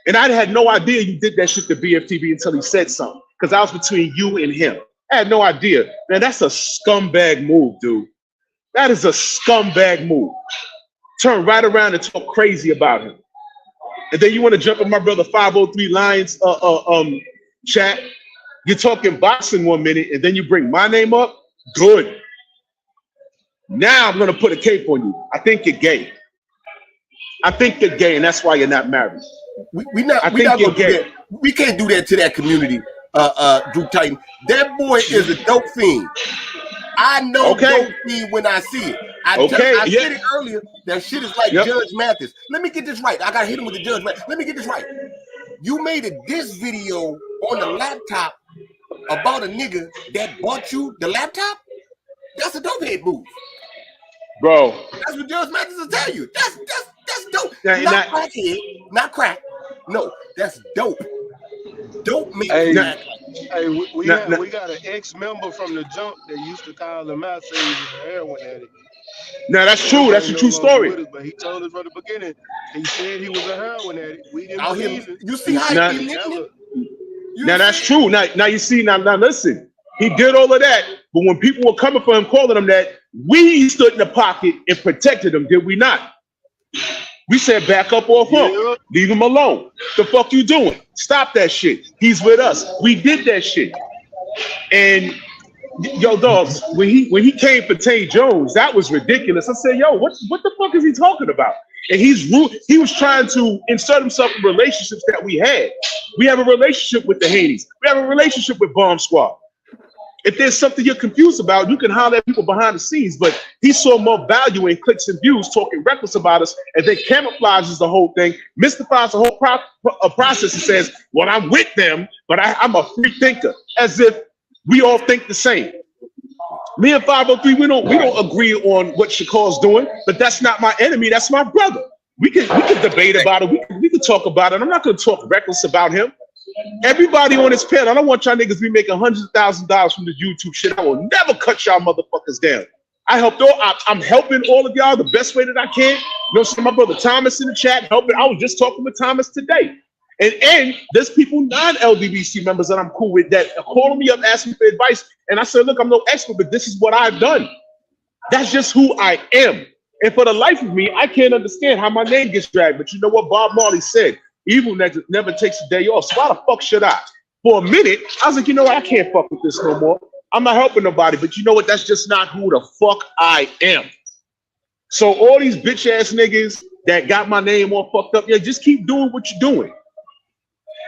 And I had no idea you did that shit to BFTV until he said something. Because I was between you and him. I had no idea. Man, that's a scumbag move, dude. That is a scumbag move. Turn right around and talk crazy about him. And then you want to jump in my brother 503 Lions chat. You're talking boxing 1 minute, and then you bring my name up. Good. Now I'm gonna put a cape on you. I think you're gay. I think you're gay, and that's why you're not married. We not gonna do that. We can't do that to that community, Drew Titan. That boy is a dope fiend. I know dope fiend when I see it. I said it earlier. That shit is like Judge Mathis. Let me get this right. I gotta hit him with the Judge Mathis. Let me get this right. You made a diss video on the laptop about a nigga that bought you the laptop? That's a dope head move. Bro. That's what Judge Mathis will tell you. That's dope. Not crackhead, not crack. No, that's dope. Dope means Hey, we got an ex-member from the jump that used to call him out saying he was a heroin addict. Now that's true. That's a true story. Us, but he told us from the beginning. He said he was a heroin addict. We didn't believe it. You see how he did Now that's true. Now you see. Now listen. He did all of that, but when people were coming for him, calling him that, we stood in the pocket and protected him. Did we not? We said back up off him. Leave him alone. The fuck you doing? Stop that shit. He's with us. We did that shit. And yo, dogs, when he came for Tay Jones, that was ridiculous. I said, yo, what the fuck is he talking about? And he's rude. He was trying to insert himself in relationships that we had. We have a relationship with the Haneys. We have a relationship with Bomb Squad. If there's something you're confused about, you can holler at people behind the scenes, but he saw more value in clicks and views talking reckless about us, and then camouflages the whole thing, mystifies the whole process and says, well, I'm with them, but I'm a free thinker, as if we all think the same. Me and 503, we don't agree on what Shakur's doing, but that's not my enemy, that's my brother. We can debate about it, we can talk about it. I'm not gonna talk reckless about him. Everybody on this panel, I don't want y'all niggas to be making hundreds of thousands of dollars from the YouTube shit. I will never cut y'all motherfuckers down. I'm helping all of y'all the best way that I can. You know, so my brother Thomas in the chat helping. I was just talking with Thomas today. And there's people, non-LDBC members that I'm cool with that are calling me up asking for advice. And I said, look, I'm no expert, but this is what I've done. That's just who I am. And for the life of me, I can't understand how my name gets dragged. But you know what Bob Marley said? Evil never takes a day off. So why the fuck should I? For a minute, I was like, you know what? I can't fuck with this no more. I'm not helping nobody, but you know what? That's just not who the fuck I am. So all these bitch ass niggas that got my name all fucked up, yeah, just keep doing what you're doing.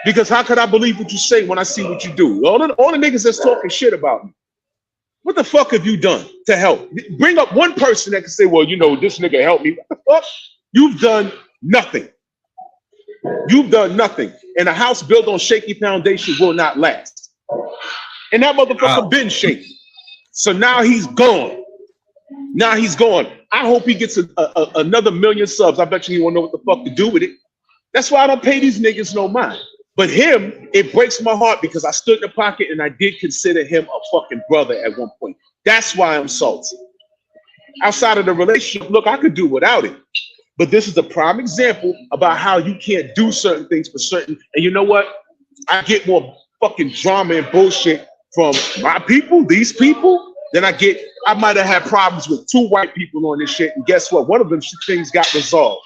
Because how could I believe what you say when I see what you do? All the niggas that's talking shit about me. What the fuck have you done to help? Bring up one person that can say, well, you know, this nigga helped me. What the fuck? You've done nothing. You've done nothing. And a house built on shaky foundation will not last. And that motherfucker been shaky. So now he's gone. Now he's gone. I hope he gets another 1 million subs. I bet you he won't know what the fuck to do with it. That's why I don't pay these niggas no mind. But him, it breaks my heart because I stood in the pocket and I did consider him a fucking brother at one point. That's why I'm salty. Outside of the relationship, look, I could do without it. But this is a prime example about how you can't do certain things for certain. And you know what? I get more fucking drama and bullshit from my people, these people, than I might have had problems with 2 white people on this shit. And guess what? One of them things got resolved.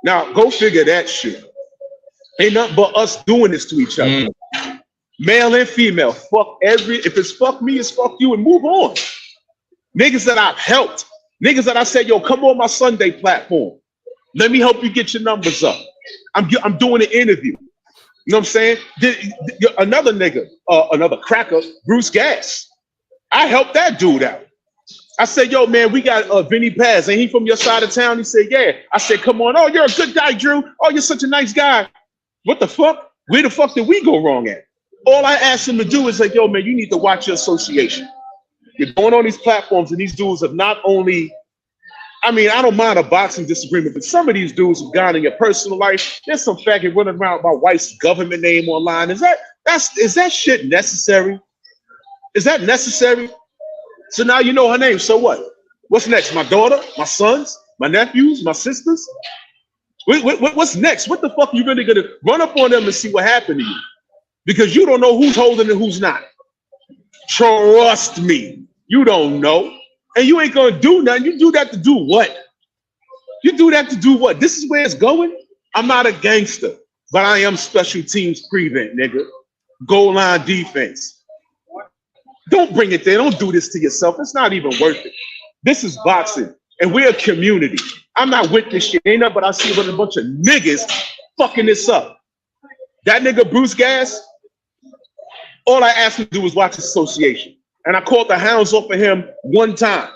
Now, go figure that shit. Ain't nothing but us doing this to each other. Male and female. If it's fuck me, it's fuck you, and move on. Niggas that I've helped. Niggas that I said, yo, come on my Sunday platform. Let me help you get your numbers up. I'm doing an interview. You know what I'm saying? Another nigga, another cracker, Bruce Gass. I helped that dude out. I said, yo, man, we got Vinny Paz. Ain't he from your side of town? He said, yeah. I said, come on. Oh, you're a good guy, Drew. Oh, you're such a nice guy. What the fuck? Where the fuck did we go wrong at? All I asked him to do is like, yo, man, you need to watch your association. You're going on these platforms, and these dudes have not only, I mean, I don't mind a boxing disagreement, but some of these dudes have gone in your personal life. There's some faggot running around with my wife's government name online. Is that shit necessary? Is that necessary? So now you know her name. So what? What's next? My daughter, my sons, my nephews, my sisters? What's next? What the fuck are you really gonna run up on them and see what happened to you? Because you don't know who's holding and who's not. Trust me, you don't know. And you ain't gonna do nothing. You do that to do what? You do that to do what? This is where it's going? I'm not a gangster, but I am special teams prevent, nigga. Goal line defense. Don't bring it there. Don't do this to yourself. It's not even worth it. This is boxing, and we're a community. I'm not with this shit. Ain't nothing but I see with a bunch of niggas fucking this up. That nigga Bruce Gas, all I asked him to do was watch association. And I called the hounds off of him one time,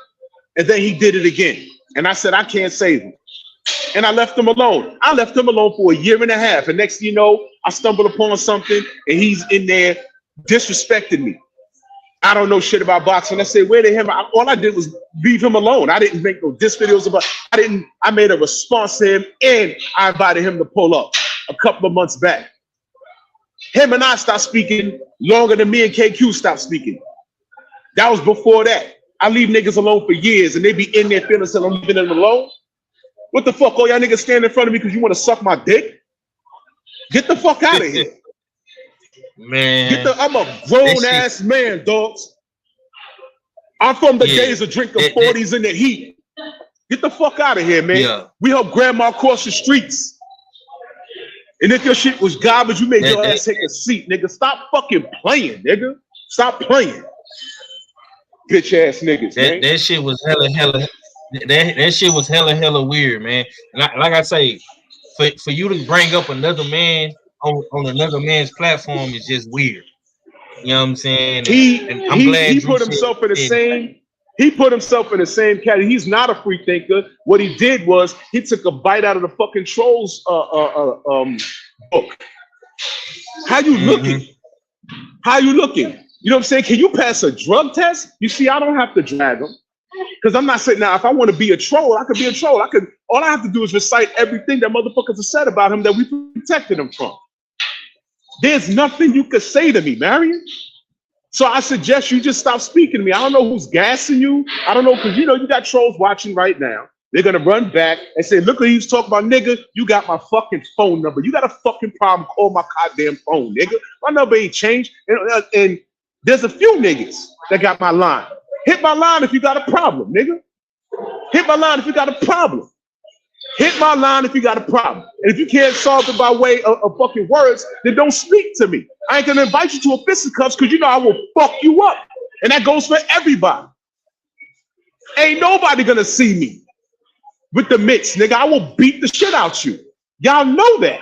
and then he did it again. And I said, I can't save him. And I left him alone. I left him alone for a year and a half. And next thing you know, I stumbled upon something, and he's in there disrespecting me. I don't know shit about boxing. I said, where did him? All I did was leave him alone. I didn't make no diss videos about. I made a response to him, and I invited him to pull up a couple of months back. Him and I stopped speaking longer than me and KQ stopped speaking. That was before that. I leave niggas alone for years, and they be in there feeling like I'm leaving them alone. What the fuck? All y'all niggas stand in front of me because you want to suck my dick? Get the fuck out of here. Man, I'm a grown ass man, dogs. I'm from the days of drinking 40s in the heat. Get the fuck out of here, man. Yeah. We helped grandma cross the streets. And if your shit was garbage, you made your ass take a seat, nigga. Stop fucking playing, nigga. Stop playing. Bitch ass niggas, man. That shit was hella. That shit was hella weird, man. Like I say, for you to bring up another man on another man's platform is just weird. You know what I'm saying? I'm glad he put himself in the same. He put himself in the same category. He's not a free thinker. What he did was he took a bite out of the fucking Trolls book. How you looking? How you looking? You know what I'm saying? Can you pass a drug test? You see, I don't have to drag him. Because I'm not saying now, if I want to be a troll, I could be a troll. All I have to do is recite everything that motherfuckers have said about him that we protected him from. There's nothing you could say to me, Marion. So I suggest you just stop speaking to me. I don't know who's gassing you. I don't know, because you know you got trolls watching right now. They're gonna run back and say, look what he's talking about, nigga. You got my fucking phone number. You got a fucking problem, call my goddamn phone, nigga. My number ain't changed. And there's a few niggas that got my line. Hit my line if you got a problem, nigga. Hit my line if you got a problem. Hit my line if you got a problem. And if you can't solve it by way of fucking words, then don't speak to me. I ain't gonna invite you to a fisticuffs because you know I will fuck you up. And that goes for everybody. Ain't nobody gonna see me with the mitts, nigga. I will beat the shit out you. Y'all know that.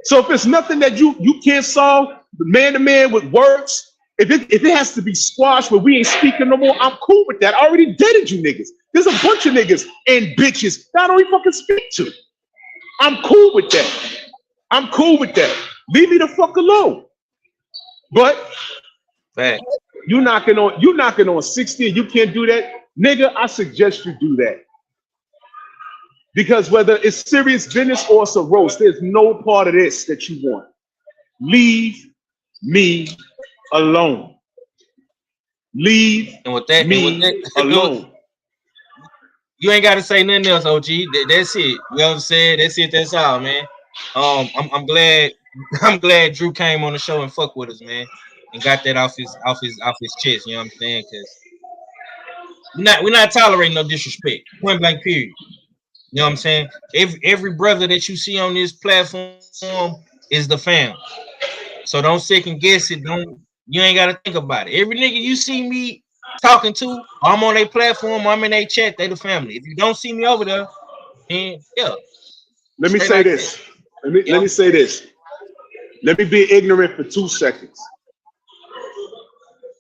So if it's nothing that you can't solve man to man with words, if it has to be squashed where we ain't speaking no more, I'm cool with that. I already deaded you niggas. There's a bunch of niggas and bitches that I don't even fucking speak to. I'm cool with that. I'm cool with that. Leave me the fuck alone. But you knocking on 60 and you can't do that, nigga, I suggest you do that. Because whether it's serious business or it's a roast, there's no part of this that you want. Leave me alone. Leave me alone. You ain't got to say nothing else, OG. That's it. You know what I'm saying? That's it. That's all, man. I'm glad Drew came on the show and fucked with us, man, and got that off his chest. You know what I'm saying? Because we're not tolerating no disrespect. Point blank. Period. You know what I'm saying? Every brother that you see on this platform is the family. So don't second guess it. You ain't gotta think about it. Every nigga you see me talking to, I'm on their platform, I'm in their chat, they the family. If you don't see me over there, then yeah. Let me say this. Let me say this. Let me be ignorant for 2 seconds.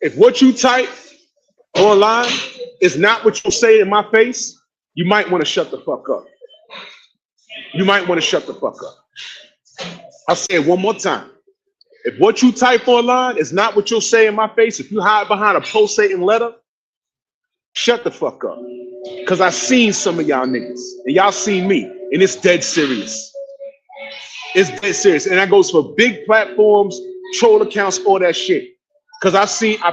If what you type online is not what you say in my face, you might want to shut the fuck up. You might want to shut the fuck up. I'll say it one more time. If what you type online is not what you'll say in my face, if you hide behind a pulsating letter, shut the fuck up. Because I seen some of y'all niggas, and y'all seen me, and it's dead serious. It's dead serious. And that goes for big platforms, troll accounts, all that shit. Because I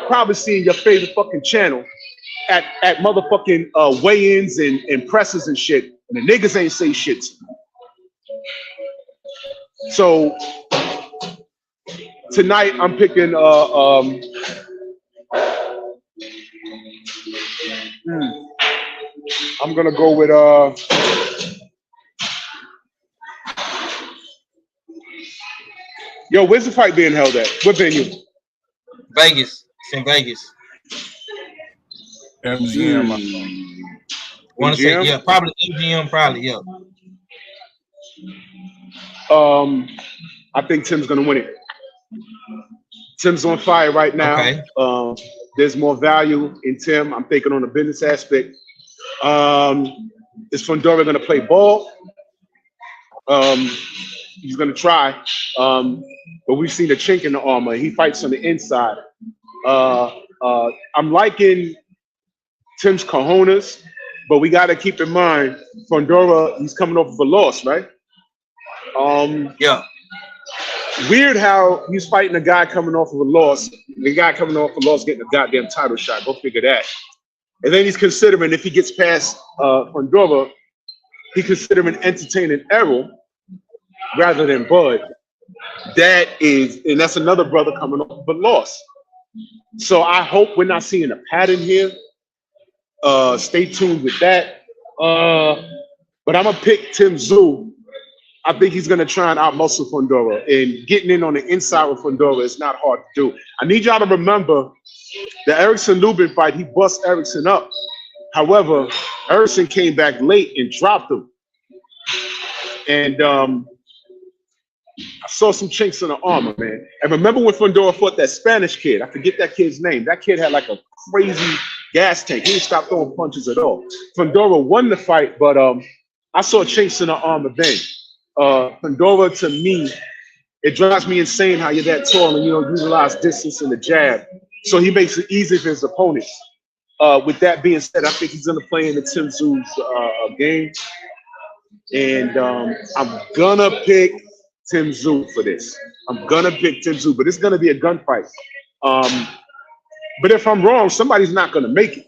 probably seen your favorite fucking channel at motherfucking weigh-ins and presses and shit, and the niggas ain't say shit. So tonight I'm picking I'm gonna go with yo, where's the fight being held at? What venue? Vegas. It's in Vegas. MGM. Want to say, yeah, probably MGM, probably, yeah. I think Tim's gonna win it. Tim's on fire right now. Okay. There's more value in Tim. I'm thinking on the business aspect. Is Fundora gonna play ball? He's gonna try. But we've seen a chink in the armor. He fights on the inside. I'm liking Tim's cojones, but we got to keep in mind Fundora, he's coming off of a loss, right? Yeah. Weird how he's fighting a guy coming off of a loss. The guy coming off a loss getting a goddamn title shot. Go figure that. And then he's considering, if he gets past Fundora, he's considering entertaining Errol rather than Bud. And that's another brother coming off of a loss. So I hope we're not seeing a pattern here. Stay tuned with that. But I'm gonna pick Tzyu. I think he's gonna try and outmuscle Fundora, and getting in on the inside with Fundora is not hard to do. I need y'all to remember the Erickson Lubin fight. He bust Erickson up. However, Erickson came back late and dropped him. And I saw some chinks in the armor, man. And remember when Fundora fought that Spanish kid? I forget that kid's name. That kid had like a crazy gas tank. He didn't stop throwing punches at all. Fundora won the fight, but I saw chinks in the armor then. Fundora, to me, it drives me insane how you're that tall and you don't utilize distance in the jab. So he makes it easy for his opponents. With that being said, I think he's going to play in the Tzyu's game. And I'm going to pick Tzyu for this. I'm going to pick Tzyu, but it's going to be a gunfight. But if I'm wrong, somebody's not going to make it.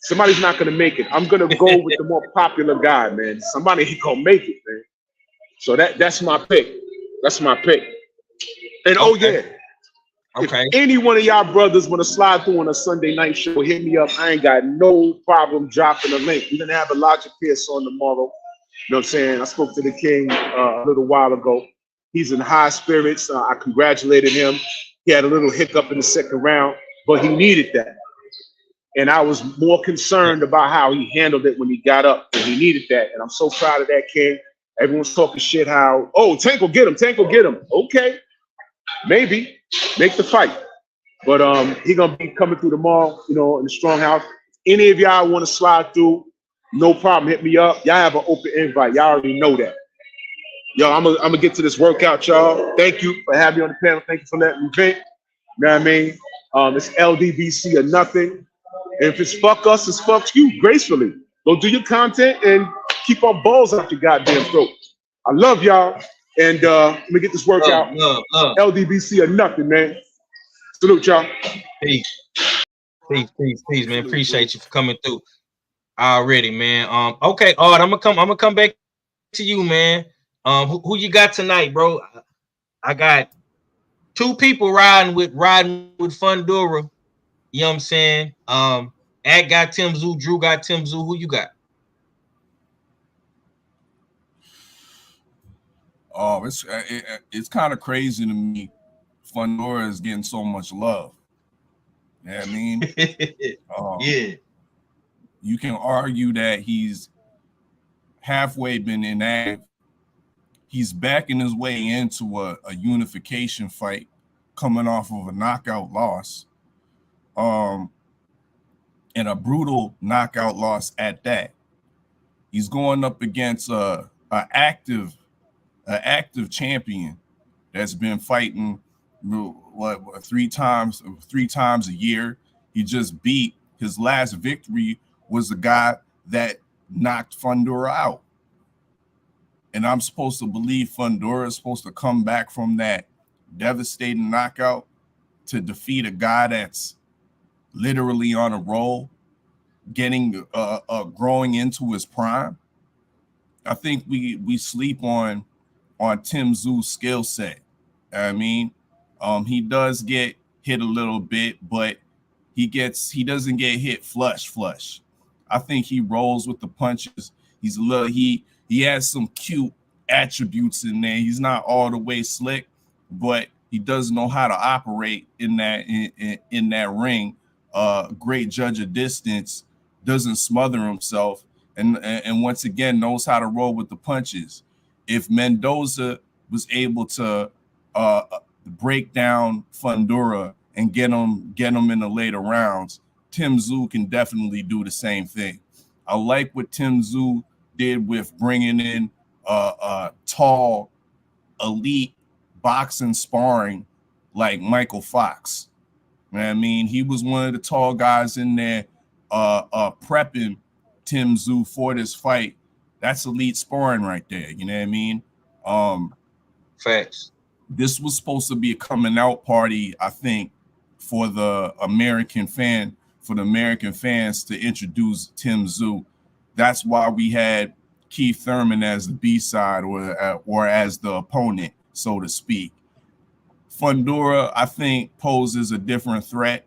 Somebody's not going to make it. I'm going to go with the more popular guy, man. Somebody going to make it, man. So that's my pick. That's my pick. And oh yeah, okay. If any one of y'all brothers want to slide through on a Sunday night show, hit me up. I ain't got no problem dropping a link. We're gonna have Elijah Pierce on tomorrow. You know what I'm saying? I spoke to the king a little while ago. He's in high spirits. I congratulated him. He had a little hiccup in the second round, but he needed that. And I was more concerned about how he handled it when he got up, and he needed that. And I'm so proud of that king. Everyone's talking shit how, oh, Tank will get him, Tank will get him. Okay, maybe, make the fight. But he gonna be coming through tomorrow, you know, in the strong house. Any of y'all want to slide through, no problem, hit me up. Y'all have an open invite, y'all already know that. Yo, I'm gonna get to this workout, y'all. Thank you for having me on the panel. Thank you for letting me vent. You know what I mean? It's LDBC or nothing. And if it's fuck us, it's fuck you, gracefully. Go do your content and keep our balls out your goddamn throat. I love y'all. And let me get this workout. Love. LDBC or nothing, man. Salute, y'all. Peace, man. Appreciate you for coming through already, man. Okay, Art, I'm gonna come back to you, man. Who you got tonight, bro? I got two people riding with Fundora. You know what I'm saying? Ad got Tzyu, Drew got Tzyu. Who you got? Oh, it's kind of crazy to me. Fundora is getting so much love. You know what I mean? Yeah. You can argue that he's halfway been inactive. He's backing his way into a unification fight, coming off of a knockout loss, and a brutal knockout loss at that. He's going up against an active champion that's been fighting three times a year. He just beat, his last victory was the guy that knocked Fundora out. And I'm supposed to believe Fundora is supposed to come back from that devastating knockout to defeat a guy that's literally on a roll, getting growing into his prime. I think we sleep on Tim Tzયુ's skill set. I mean, he does get hit a little bit, but he doesn't get hit flush. I think he rolls with the punches. He's a little he has some cute attributes in there. He's not all the way slick, but he does know how to operate in that ring. Great judge of distance, doesn't smother himself, and once again knows how to roll with the punches. If Mendoza was able to break down Fundora and get him in the later rounds, Tim Tzyu can definitely do the same thing. I like what Tim Tzyu did with bringing in tall, elite boxing sparring like Michael Fox. You know what I mean? He was one of the tall guys in there prepping Tim Tzyu for this fight. That's elite sparring right there. You know what I mean? Facts. This was supposed to be a coming out party, I think, for the American fans to introduce Tim Tzyu. That's why we had Keith Thurman as the B-side or as the opponent, so to speak. Fundora, I think, poses a different threat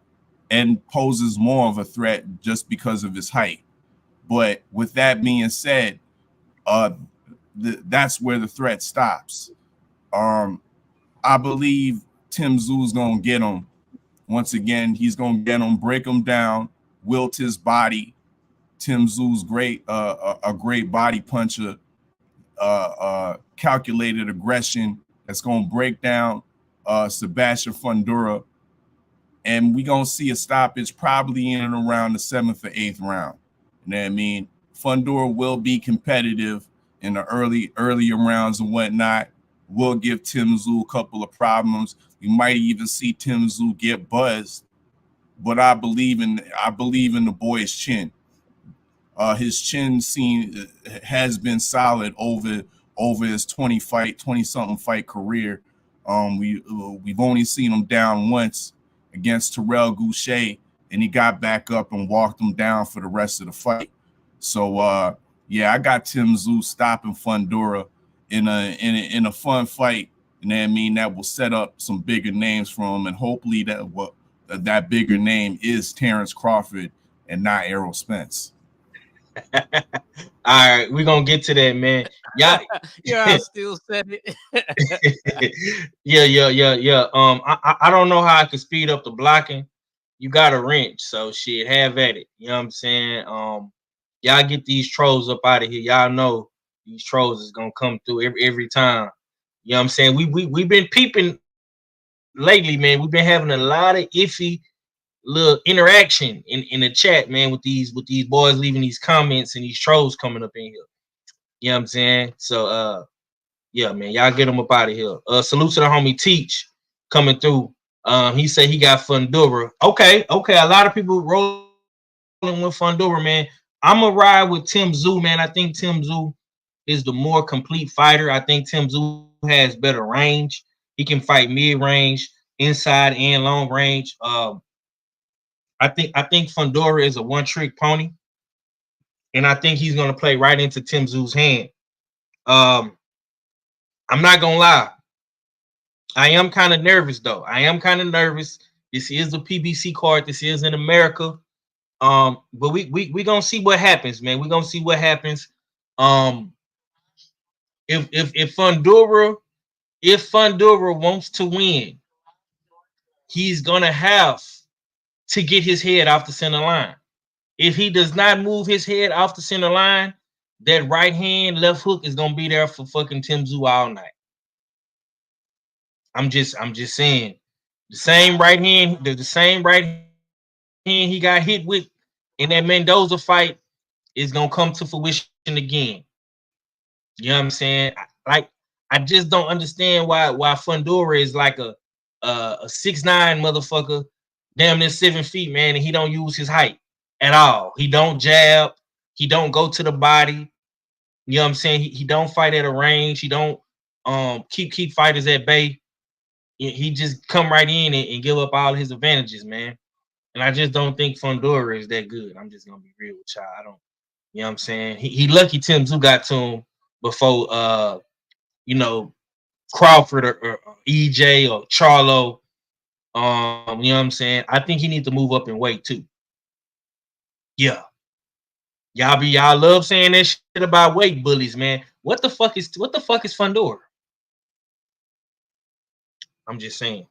and poses more of a threat just because of his height. But with that being said, that's where the threat stops. I believe Tim Tzયુ's gonna get him. Once again, he's gonna get him, break him down, wilt his body. Tim Tzયુ's a great body puncher, calculated aggression that's gonna break down Sebastian Fundora, and we're gonna see a stoppage probably in and around the 7th or 8th round. You know what I mean? Fundora will be competitive in the earlier rounds and whatnot. Will give Tim Tzyu a couple of problems. We might even see Tim Tzyu get buzzed, but I believe in the boy's chin. His chin has been solid over his 20-something fight career. We've only seen him down once against Terrell Goucher, and he got back up and walked him down for the rest of the fight. So yeah, I got Tim Tzyu stopping Fundora in a fun fight. You know what I mean? That will set up some bigger names for him, and hopefully that bigger name is Terrence Crawford and not Errol Spence. All right, we're gonna get to that, man. Yeah, I still said it. yeah. I don't know how I could speed up the blocking. You got a wrench, so shit, have at it. You know what I'm saying? Y'all get these trolls up out of here. Y'all know these trolls is gonna come through every time. You know what I'm saying? We've been peeping lately, man. We've been having a lot of iffy little interaction in the chat, man, with these boys leaving these comments and these trolls coming up in here. You know what I'm saying? So yeah, man, y'all get them up out of here. Salute to the homie Teach coming through. He said he got Fundora. Okay. A lot of people rolling with Fundora, man. I'm gonna ride with Tim Tzyu, man. I think Tim Tzyu is the more complete fighter. I think Tim Tzyu has better range. He can fight mid-range, inside, and long range. I think Fundora is a one-trick pony, and I think he's gonna play right into Tim Tszyu's hand. I'm not gonna lie. I am kind of nervous, though. This is a PBC card. This is in America. But we gonna see what happens, man. We're gonna see what happens. If Fundora wants to win, he's gonna have to get his head off the center line. If he does not move his head off the center line, that right hand, left hook is gonna be there for fucking Tim Tszyu all night. I'm just saying, the same right hand he got hit with in that Mendoza fight is gonna come to fruition again. You know what I'm saying? I just don't understand why Fundora is like a 6'9" motherfucker, damn near 7 feet, man, and he don't use his height at all. He don't jab, he don't go to the body. You know what I'm saying? He don't fight at a range. He don't keep fighters at bay. he just come right in and give up all his advantages, man. And I just don't think Fundora is that good. I'm just gonna be real with y'all. I don't, you know what I'm saying? He lucky Tim Tzyu got to him before you know, Crawford or EJ or Charlo. You know what I'm saying? I think he needs to move up in weight too. Yeah. Y'all love saying that shit about weight bullies, man. What the fuck is Fundora? I'm just saying.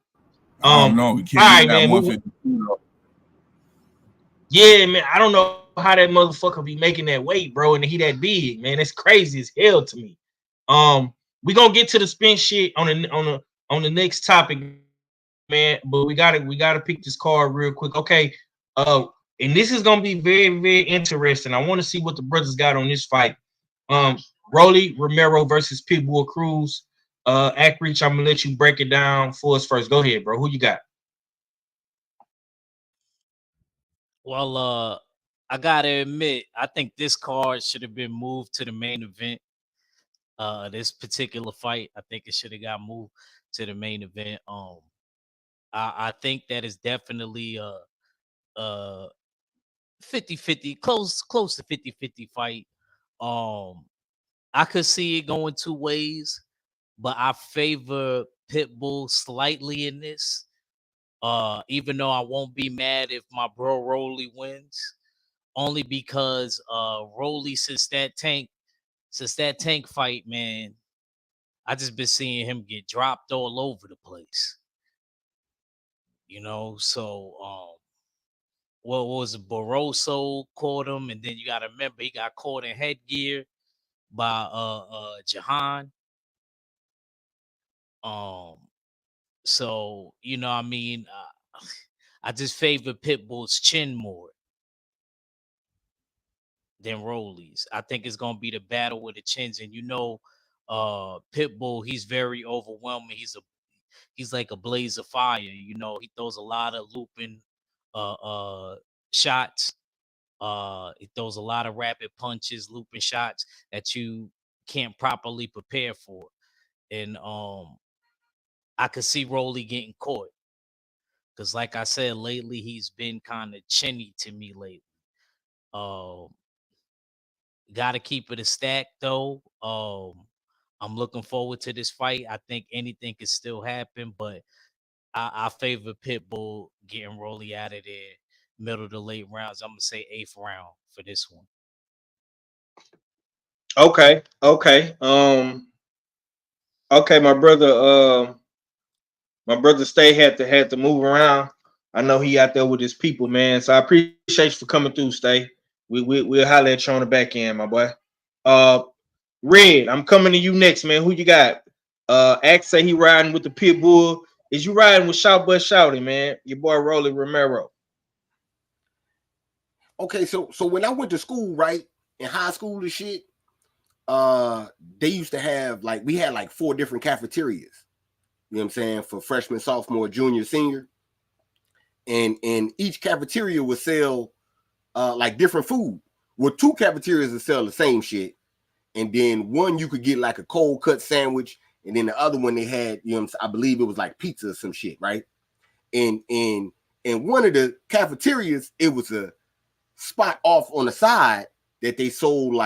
I don't know. We can't all right, that man. 152. Yeah, man. I don't know how that motherfucker be making that weight, bro, and he that big, man. It's crazy as hell to me. We gonna get to the spin shit on the next topic, man. But we gotta pick this card real quick. Okay. And this is gonna be very, very interesting. I want to see what the brothers got on this fight. Rolly Romero versus Pitbull Cruz. Ackreach, I'm gonna let you break it down for us first. Go ahead, bro. Who you got? Well, I gotta admit, I think this card should have been moved to the main event. This particular fight, I think it should have got moved to the main event. I think that is definitely a 50-50, close to 50-50 fight. I could see it going two ways, but I favor Pitbull slightly in this. Even though I won't be mad if my bro Rolly wins, only because Rolly since that tank fight, man, I just been seeing him get dropped all over the place. You know, so what was it? Barroso caught him, and then you gotta remember he got caught in headgear by Jahan. So you know, I mean, I just favor Pitbull's chin more than Rolly's. I think it's gonna be the battle with the chins, and you know, Pitbull, he's very overwhelming. He's like a blaze of fire. You know, he throws a lot of looping shots. He throws a lot of rapid punches, looping shots that you can't properly prepare for. And I could see Rolly getting caught. Because like I said, lately he's been kind of chinny to me lately. Gotta keep it a stack though. I'm looking forward to this fight. I think anything can still happen, but I favor Pitbull getting Rolly out of there, middle to late rounds. I'm gonna say 8th round for this one. Okay. Okay, my brother Stay had to move around. I know he out there with his people, man. So I appreciate you for coming through, Stay. We'll holler at you on the back end, my boy. Red, I'm coming to you next, man. Who you got? Axe say he riding with the Pitbull. Is you riding with Shout But Shouty, man? Your boy Rolly Romero. Okay, so when I went to school, right, in high school and shit, they used to have we had 4 different cafeterias. You know what I'm saying? For freshman, sophomore, junior, senior. And each cafeteria would sell different food. Well, 2 cafeterias would sell the same shit. And then one you could get like a cold cut sandwich, and then the other one they had, you know, I believe it was like pizza or some shit, right? And one of the cafeterias, it was a spot off on the side that they sold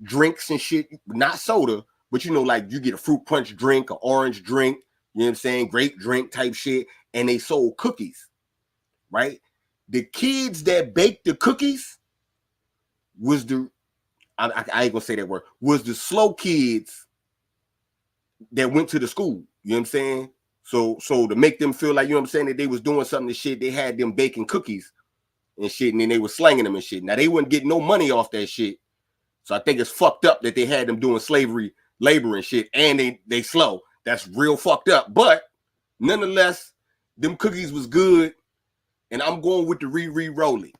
drinks and shit, not soda, but you know, like you get a fruit punch drink, an orange drink, you know what I'm saying, grape drink type shit, and they sold cookies, right? The kids that baked the cookies was I ain't gonna say that word, was the slow kids that went to the school, you know what I'm saying? So to make them feel like, you know what I'm saying, that they was doing something to shit, they had them baking cookies and shit, and then they were slanging them and shit. Now they wouldn't get no money off that shit. So I think it's fucked up that they had them doing slavery labor and shit, and they slow. That's real fucked up. But nonetheless, them cookies was good, and I'm going with the Rolly.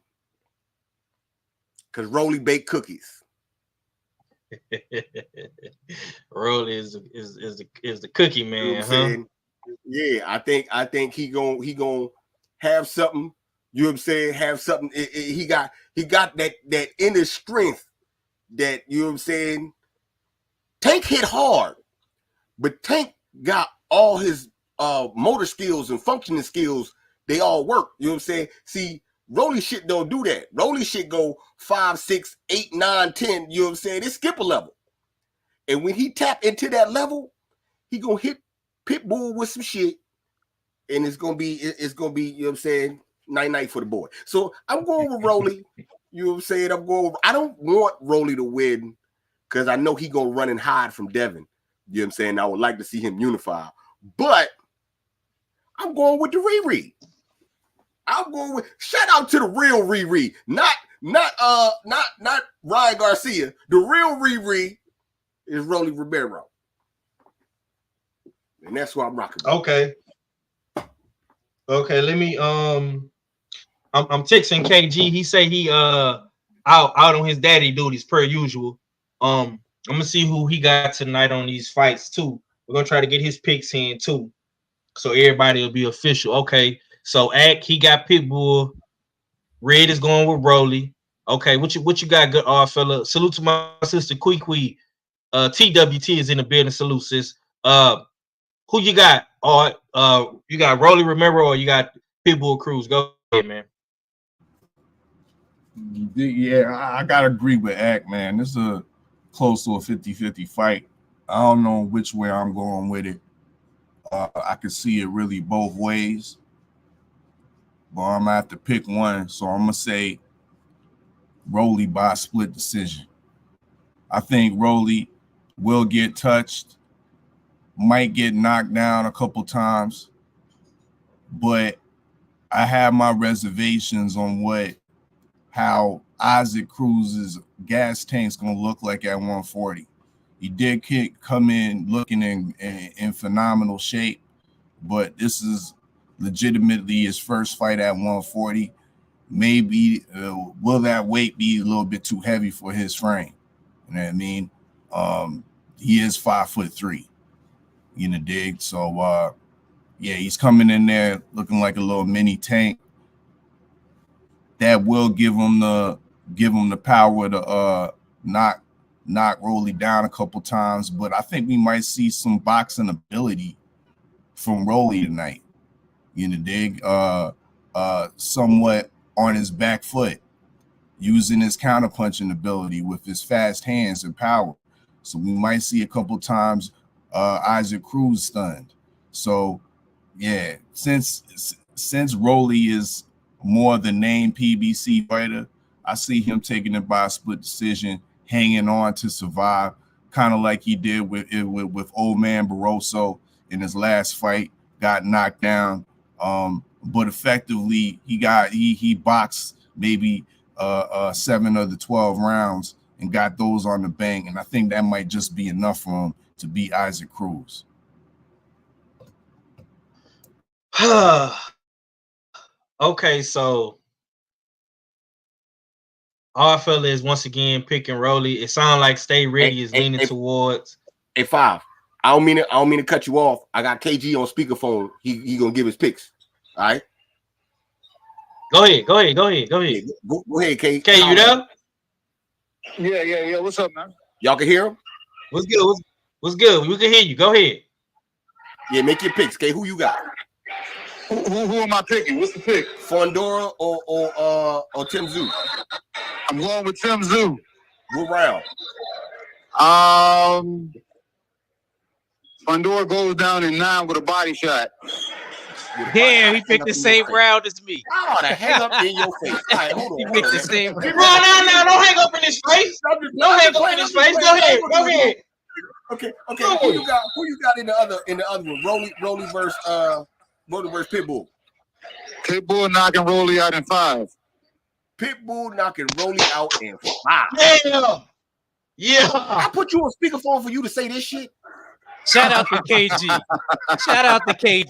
Because Rolly baked cookies. Rolly is the cookie man, you know what I'm saying? Yeah, I think he gonna have something. You know what I'm saying? Have something. He got that inner strength that, you know what I'm saying. Tank hit hard, but Tank got all his motor skills and functioning skills, they all work. You know what I'm saying? See, Rolly shit don't do that. Rolly shit go 5, 6, 8, 9, 10. You know what I'm saying? They skip a level. And when he tap into that level, he gonna hit Pitbull with some shit. And it's gonna be, you know what I'm saying, night for the boy. So I'm going with Rolly. You know what I'm saying? I don't want Rolly to win because I know he gonna run and hide from Devin. You know what I'm saying? I would like to see him unify. But I'm going with the Riri. I'm going with shout out to the real Riri, not Ryan Garcia. The real Riri is Rolly Romero, and that's who I'm rocking with. Okay. Let me I'm texting KG. He say he out on his daddy duties per usual. I'm gonna see who he got tonight on these fights too. We're gonna try to get his picks in too, so everybody will be official. Okay. So Ack, he got Pitbull. Red is going with Rolly. Okay, what you got, good fella? Salute to my sister Quee. TWT is in the building. Salute, sis. Who you got? You got Rolly Romero or you got Pitbull Cruz? Go ahead, man. Yeah, I gotta agree with Ack, man. This is a close to a 50-50 fight. I don't know which way I'm going with it. I can see it really both ways. But I'm gonna have to pick one, so I'm gonna say Rolly by split decision. I think Rolly will get touched, might get knocked down a couple times, but I have my reservations on how Isaac Cruz's gas tank's gonna look like at 140. He did come in looking in phenomenal shape, but this is legitimately his first fight at 140. Maybe will that weight be a little bit too heavy for his frame? You know what I mean? He is 5'3", you know, dig. So yeah, he's coming in there looking like a little mini tank. That will give him the power to knock Rolly down a couple times. But I think we might see some boxing ability from Rolly tonight. You know, dig, somewhat on his back foot, using his counterpunching ability with his fast hands and power. So we might see a couple times Isaac Cruz stunned. So yeah, since Rolly is more the name PBC fighter, I see him taking it by a split decision, hanging on to survive, kind of like he did with old man Barroso in his last fight, got knocked down. But effectively he boxed maybe 7 of the 12 rounds and got those on the bank, and I think that might just be enough for him to beat Isaac Cruz. Okay, so our fella is once again picking Rolly. It sounds like Stay Ready is leaning towards. Hey, 5. I don't mean to cut you off. I got KG on speakerphone. He gonna give his picks. All right. Go ahead. Go ahead, K. K, you there? Yeah. What's up, man? Y'all can hear him? What's good? We can hear you. Go ahead. Yeah, make your picks, K. Who you got? Who am I picking? What's the pick? Fundora or Tzyu? I'm going with Tzyu. What round? Fundora goes down in 9 with a body shot. Damn, he picked the same round as me. I ought to hang up in your face. All right, hold on. He picked the same round. No, don't hang up in his face. Don't hang up in his face. Go ahead. Okay. Who you got in the other one? Rolly versus Pitbull. Pitbull knocking Rolly out in 5. Pitbull knocking Rolly out in 5. Damn. Yeah. I put you on speakerphone for you to say this shit. Shout out to KG.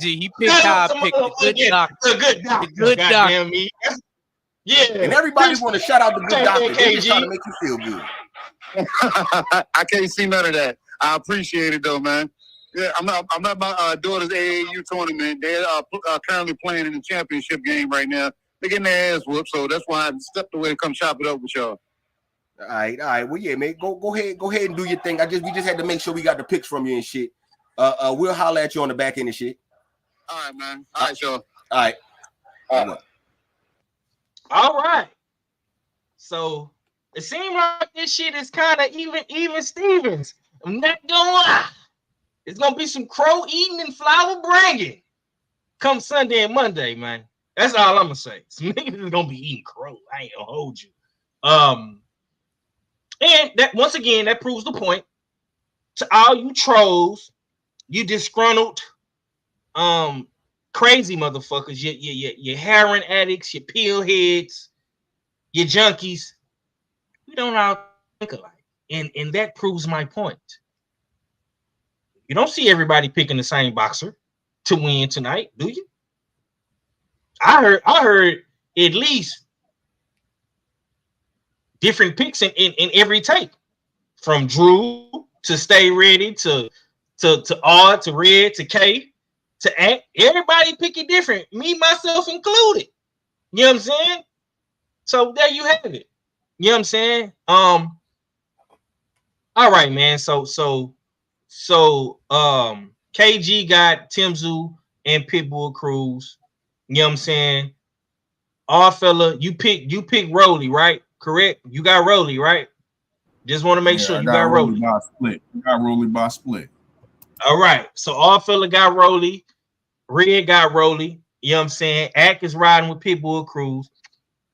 He picked how I picked the good doctor. The good doctor. Me. Yeah. And everybody want to shout out the good doctor. They just trying to make you feel good. I can't see none of that. I appreciate it though, man. Yeah, I'm at my daughter's AAU tournament. They're currently playing in the championship game right now. They're getting their ass whooped, so that's why I stepped away and come chop it up with y'all. All right. Well, yeah, man. Go ahead and do your thing. We just had to make sure we got the picks from you and shit. We'll holler at you on the back end and shit. All right, man. All right, sure. All right. All right. So it seems like this shit is kind of even Stevens. I'm not gonna lie. It's gonna be some crow eating and flour bringing come Sunday and Monday, man. That's all I'm gonna say. Some niggas is gonna be eating crow. I ain't gonna hold you. And that once again that proves the point to all you trolls, you disgruntled, crazy motherfuckers, you heroin addicts, your pill heads, your junkies. We don't all think alike, and that proves my point. You don't see everybody picking the same boxer to win tonight, do you? I heard at least different picks in every take, from Drew to Stay Ready to R to Red to K to Act. Everybody picking different, me myself included. You know what I'm saying? So there you have it. You know what I'm saying? All right, man. So KG got Tzyu and Pitbull Cruz. You know what I'm saying? All fella, you pick Rolly, right? Correct? You got Rolly, right? Just want to make sure you got Rolly. By split. You got Rolly by split. All right. So all fella got Rolly. Red got Rolly. You know what I'm saying? Ack is riding with Pitbull Cruz.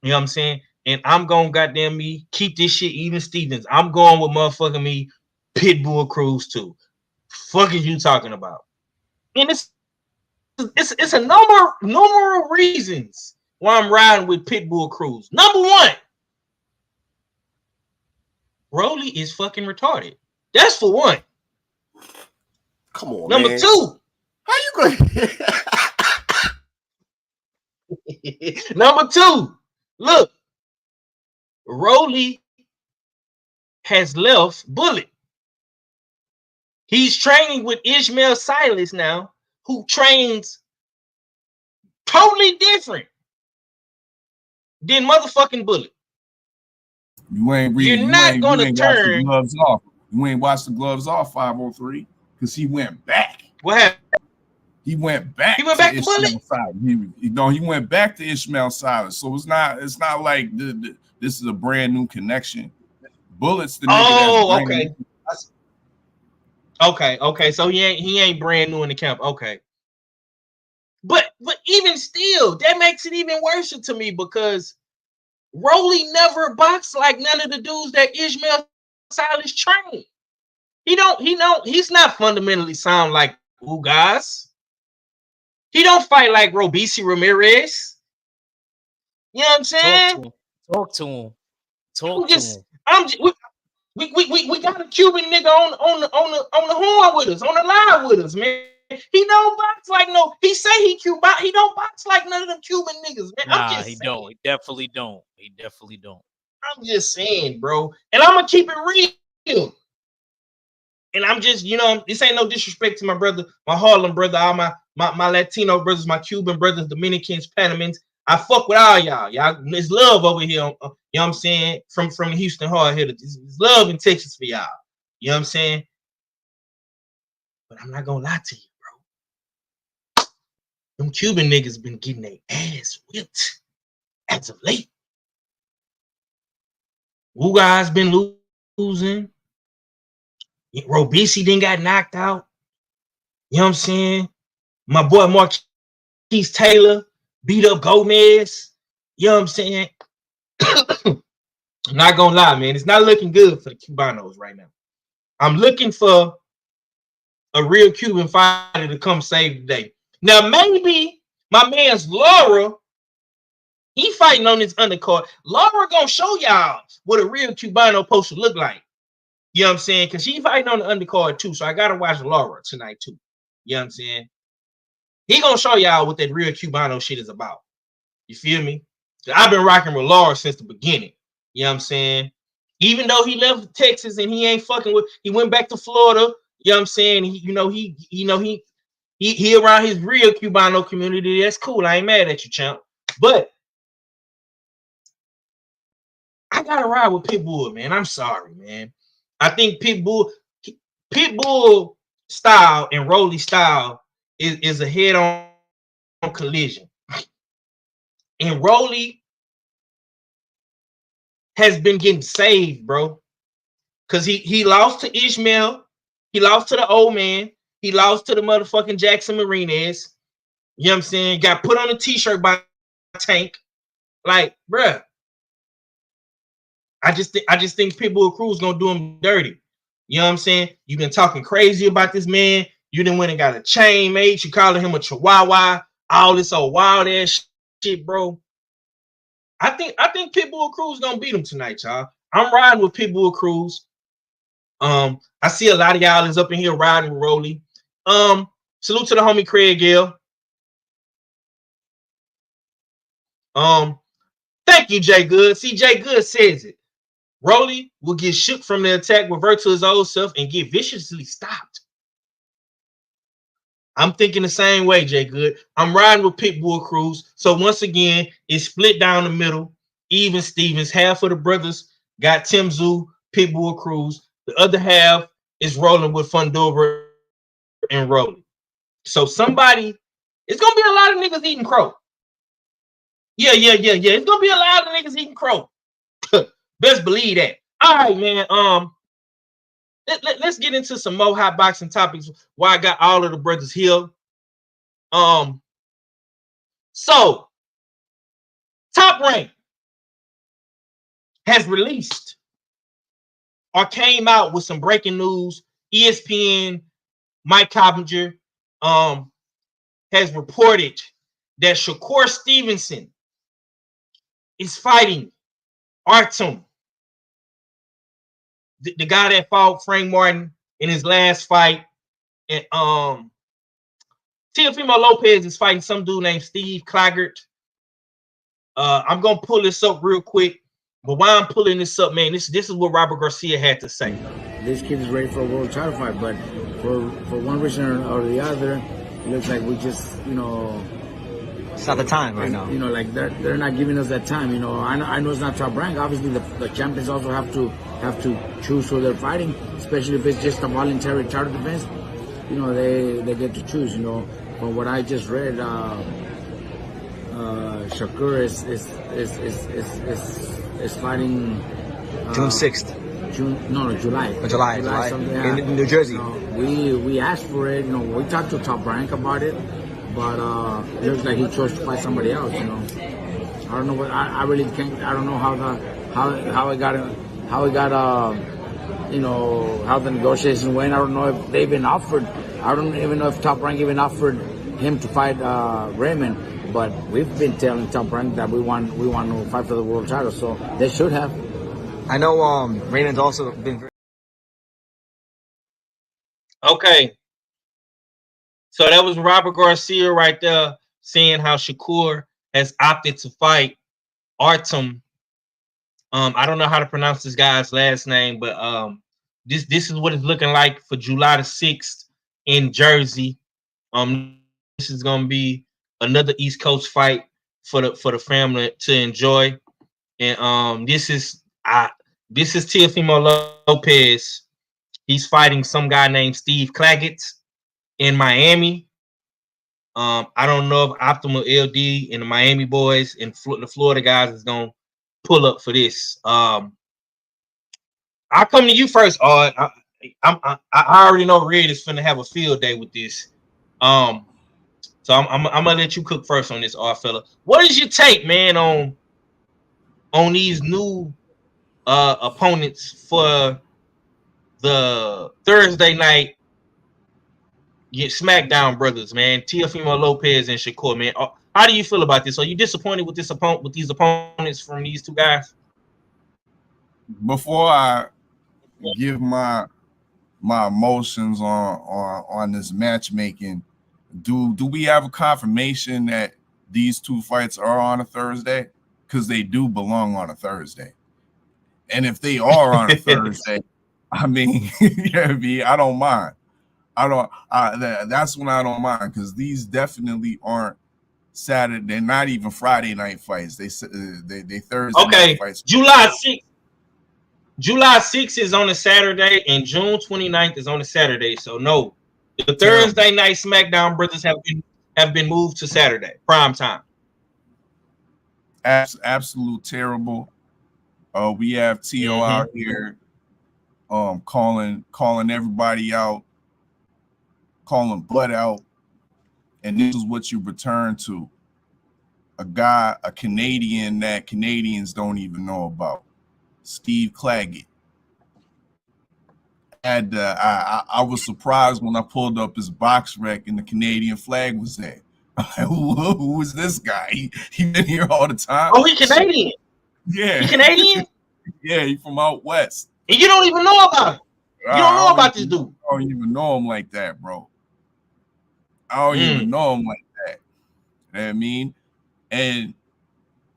You know what I'm saying? And I'm going goddamn me keep this shit even Stevens. I'm going with motherfucking me Pitbull Cruz too. Fuck is you talking about? And it's a number of reasons why I'm riding with Pitbull Cruz. Number one, Rolly is fucking retarded. That's for one. Come on, Number man. two. How you going? Number two. Look, Rolly has left Bullet. He's training with Ishmael Silas now, who trains totally different than motherfucking Bullet. You ain't turn gloves off. You ain't watched the gloves off 503 because he went back. What happened? He went back. He went back to Bullet. He went back to Ishmael Silas. So it's not like this is a brand new connection. Bullet's the nigga. Okay. So he ain't brand new in the camp. Okay. But even still, that makes it even worse to me because Rolly never boxed like none of the dudes that Ishmael Silas trained. He's not fundamentally sound like Ugas. He don't fight like Robisi Ramirez. You know what I'm saying? Talk to him. We got a Cuban nigga on the horn with us, on the line with us, man. He don't box like no. He say he Cuban. He don't box like none of them Cuban niggas, man. Nah, he don't. He definitely don't. I'm just saying, bro. And I'm gonna keep it real. And I'm just, this ain't no disrespect to my brother, my Harlem brother, all my Latino brothers, my Cuban brothers, Dominicans, Panamans. I fuck with all y'all. There's love over here. You know what I'm saying? From the Houston hard hitter. There's love in Texas for y'all. You know what I'm saying? But I'm not gonna lie to you, bro. Them Cuban niggas been getting their ass whipped as of late. Ugas been losing. Robisi then got knocked out. You know what I'm saying? My boy Marquise Taylor beat up Gomez. You know what I'm saying? I'm not gonna lie, man. It's not looking good for the Cubanos right now. I'm looking for a real Cuban fighter to come save the day. Now, maybe my man's Laura, he fighting on this undercard. Laura gonna show y'all what a real Cubano supposed to look like. You know what I'm saying? Because she fighting on the undercard too. So I gotta watch Laura tonight too. You know what I'm saying? He gonna show y'all what that real Cubano shit is about. You feel me? I've been rocking with Laura since the beginning. You know what I'm saying? Even though he left Texas and he ain't fucking with, he went back to Florida. You know what I'm saying? He around his real Cubano community. That's cool. I ain't mad at you, champ. But I gotta ride with Pitbull, man. I'm sorry, man. I think Pitbull style and Rolly style is a head-on collision. And Rolly has been getting saved, bro. Because he lost to Ishmael. He lost to the old man. He lost to the motherfucking Jackson Marinez. You know what I'm saying? Got put on a t-shirt by Tank. Like, bruh. I just think Pitbull Cruz gonna do him dirty. You know what I'm saying? You've been talking crazy about this man. You done went and got a chain mate. You calling him a chihuahua. All this old wild ass shit, bro. I think Pitbull Cruz gonna beat him tonight, y'all. I'm riding with Pitbull Cruz. I see a lot of y'all is up in here riding with Rolly. Salute to the homie Craig Gill. Thank you, Jay Good. See, Jay Good says it. Rolly will get shook from the attack, revert to his old self, and get viciously stopped. I'm thinking the same way, Jay Good. I'm riding with Pitbull Cruz. So once again, it's split down the middle. Even Stevens. Half of the brothers got Tim Tzyu, Pitbull Cruz. The other half is rolling with Fundora and Rolly. So somebody, it's gonna be a lot of niggas eating crow. Yeah. It's gonna be a lot of niggas eating crow. Best believe that. All right, man. Let's get into some more hot boxing topics. Why I got all of the brothers here. So Top Rank has released or came out with some breaking news. ESPN, Mike Coppinger, has reported that Shakur Stevenson is fighting Artem, the guy that fought Frank Martin in his last fight. And Teofimo Lopez is fighting some dude named Steve Claggart. I'm gonna pull this up real quick. But while I'm pulling this up, man, this is what Robert Garcia had to say. This kid is ready for a world title fight, but for one reason or the other, it looks like we just, it's not the time right now. Like they're not giving us that time. I know it's not top rank. Obviously, the champions also have to choose who they're fighting, especially if it's just a voluntary title defense. They get to choose. From what I just read, Shakur is fighting June 6th. July. July. In New Jersey. We asked for it. We talked to Top Rank about it, but it looks like he chose to fight somebody else. I don't know what I really can't. I don't know how it got how the negotiation went. I don't know if they've been offered. I don't even know if Top Rank even offered him to fight Raymond. But we've been telling Top Rank that we want to fight for the world title, so they should have. I know Raymond's also been very... Okay. So that was Robert Garcia right there saying how Shakur has opted to fight Artem. I don't know how to pronounce this guy's last name, but this is what it's looking like for July the 6th in Jersey. This is gonna be another East Coast fight for the family to enjoy. And this is Teofimo Lopez. He's fighting some guy named Steve Claggett in Miami. I don't know if Optimal LD and the Miami boys and the Florida guys is gonna pull up for this. I'll come to you first, Ard. I already know Red is finna have a field day with this. So I'm gonna let you cook first on this, Ard fella. What is your take, man, on these new opponents for the Thursday night SmackDown brothers, man? Teofimo Lopez and Shakur, man. How do you feel about this? Are you disappointed with these opponents from these two guys? Before I give my emotions on this matchmaking, do we have a confirmation that these two fights are on a Thursday? Because they do belong on a Thursday. And if they are on a Thursday, I mean, I don't mind. That's when I don't mind, because these definitely aren't Saturday. They're not even Friday night fights. They Thursday night fights. July 6th is on a Saturday, and June 29th is on a Saturday. So no, The Thursday night SmackDown brothers have been moved to Saturday prime time. Absolute terrible. We have T.O. out here calling everybody out, calling butt out, and this is what you return to. A Canadian that Canadians don't even know about. Steve Claggett. I was surprised when I pulled up his box rec and the Canadian flag was there. Who is this guy? He been here all the time. Oh, he Canadian. Yeah. He Canadian? Yeah, he from out west. And you don't even know about him. You don't know about this dude. I don't even know him like that, bro. I don't even know him like that. You know what I mean? And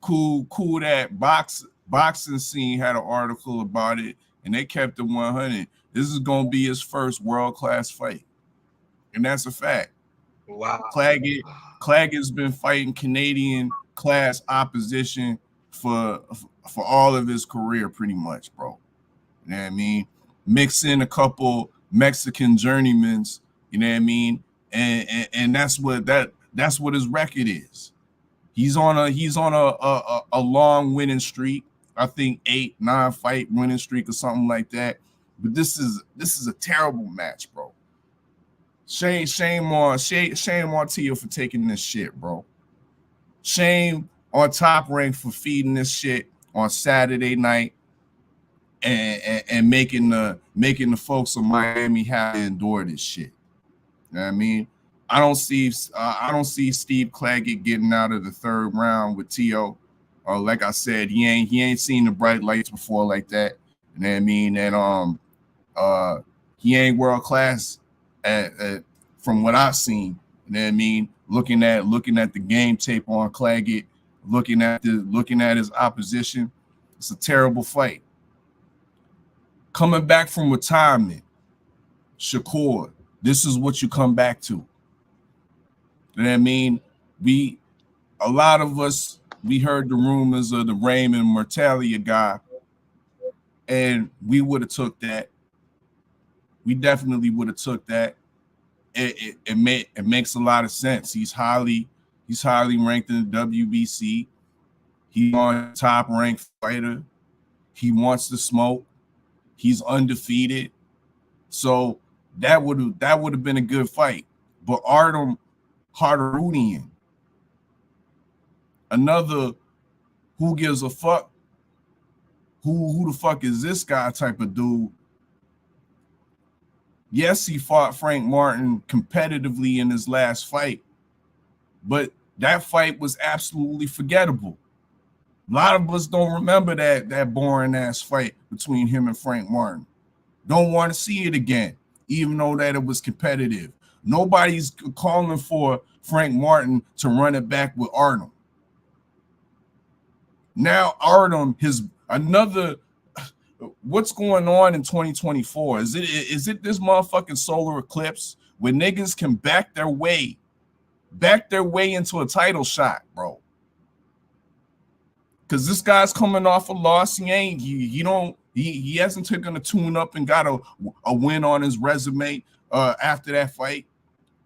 cool that boxing scene had an article about it, and they kept it 100. This is gonna be his first world-class fight, and that's a fact. Wow. Claggett's been fighting Canadian class opposition for all of his career, pretty much, bro. You know what I mean? Mix in a couple Mexican journeymans, you know what I mean? And that's what his record is. He's on a long winning streak. I think 8-9 fight winning streak or something like that. But this is a terrible match, bro. Shame on Tio for taking this shit, bro. Shame on Top Rank for feeding this shit on Saturday night and making the folks of Miami have to endure this shit. You know what I mean? I don't see Steve Claggett getting out of the third round with Tio. Like I said, he ain't seen the bright lights before like that. You know what I mean? And he ain't world class from what I've seen. You know what I mean? Looking at the game tape on Claggett, looking at his opposition, it's a terrible fight. Coming back from retirement, Shakur, this is what you come back to. You know what I mean? A lot of us, we heard the rumors of the Raymond Mortalia guy, and we would have took that. We definitely would have took that. It makes a lot of sense. He's highly ranked in the WBC. He's on top ranked fighter. He wants to smoke. He's undefeated. So that would have been a good fight. But Artem Hardarunian, another who gives a fuck, who the fuck is this guy type of dude. Yes, he fought Frank Martin competitively in his last fight, but that fight was absolutely forgettable. A lot of us don't remember that boring ass fight between him and Frank Martin. Don't want to see it again, even though that it was competitive. Nobody's calling for Frank Martin to run it back with Artem. Now Artem, what's going on in 2024? Is it this motherfucking solar eclipse where niggas can back their way into a title shot, bro? Because this guy's coming off a loss. He hasn't taken a tune up and got a win on his resume after that fight,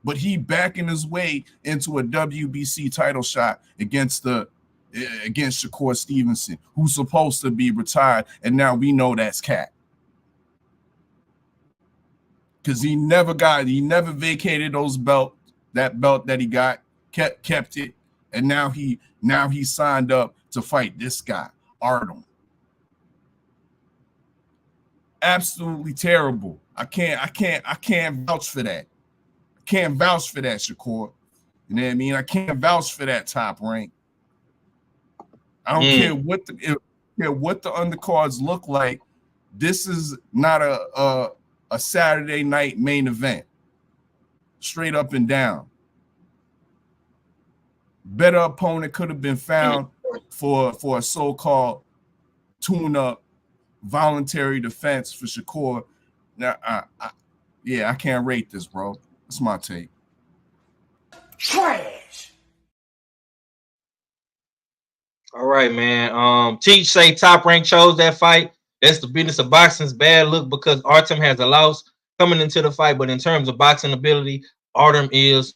but he backing his way into a WBC title shot against Shakur Stevenson, who's supposed to be retired, and now we know that's cat. Because he never vacated that belt that he got, kept it, and now he signed up to fight this guy, Artem. Absolutely terrible. I can't vouch for that. I can't vouch for that, Shakur. You know what I mean? I can't vouch for that Top Rank. I don't care what the undercards look like. This is not a Saturday night main event. Straight up and down. Better opponent could have been found for a so-called tune-up voluntary defense for Shakur. Now, I can't rate this, bro. That's my take. Trash. All right, man. Teach say Top Rank chose that fight. That's the business of boxing's bad look because Artem has a loss. coming into the fight, but in terms of boxing ability, Artem is.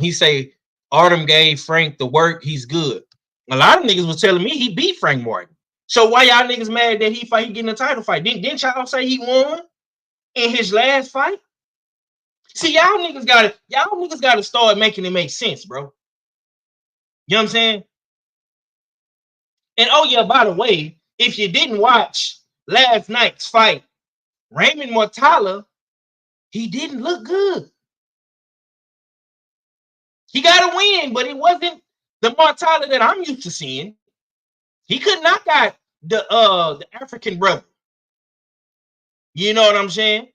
He say Artem gave Frank the work. He's good. A lot of niggas was telling me he beat Frank Martin. So why y'all niggas mad that he getting a title fight? Didn't y'all say he won in his last fight? See, y'all niggas gotta start making it make sense, bro. You know what I'm saying? And oh yeah, by the way, if you didn't watch last night's fight, Raymond Mortala, he didn't look good. He got a win, but it wasn't the Mortala that I'm used to seeing. He could knock out the African brother. You know what I'm saying?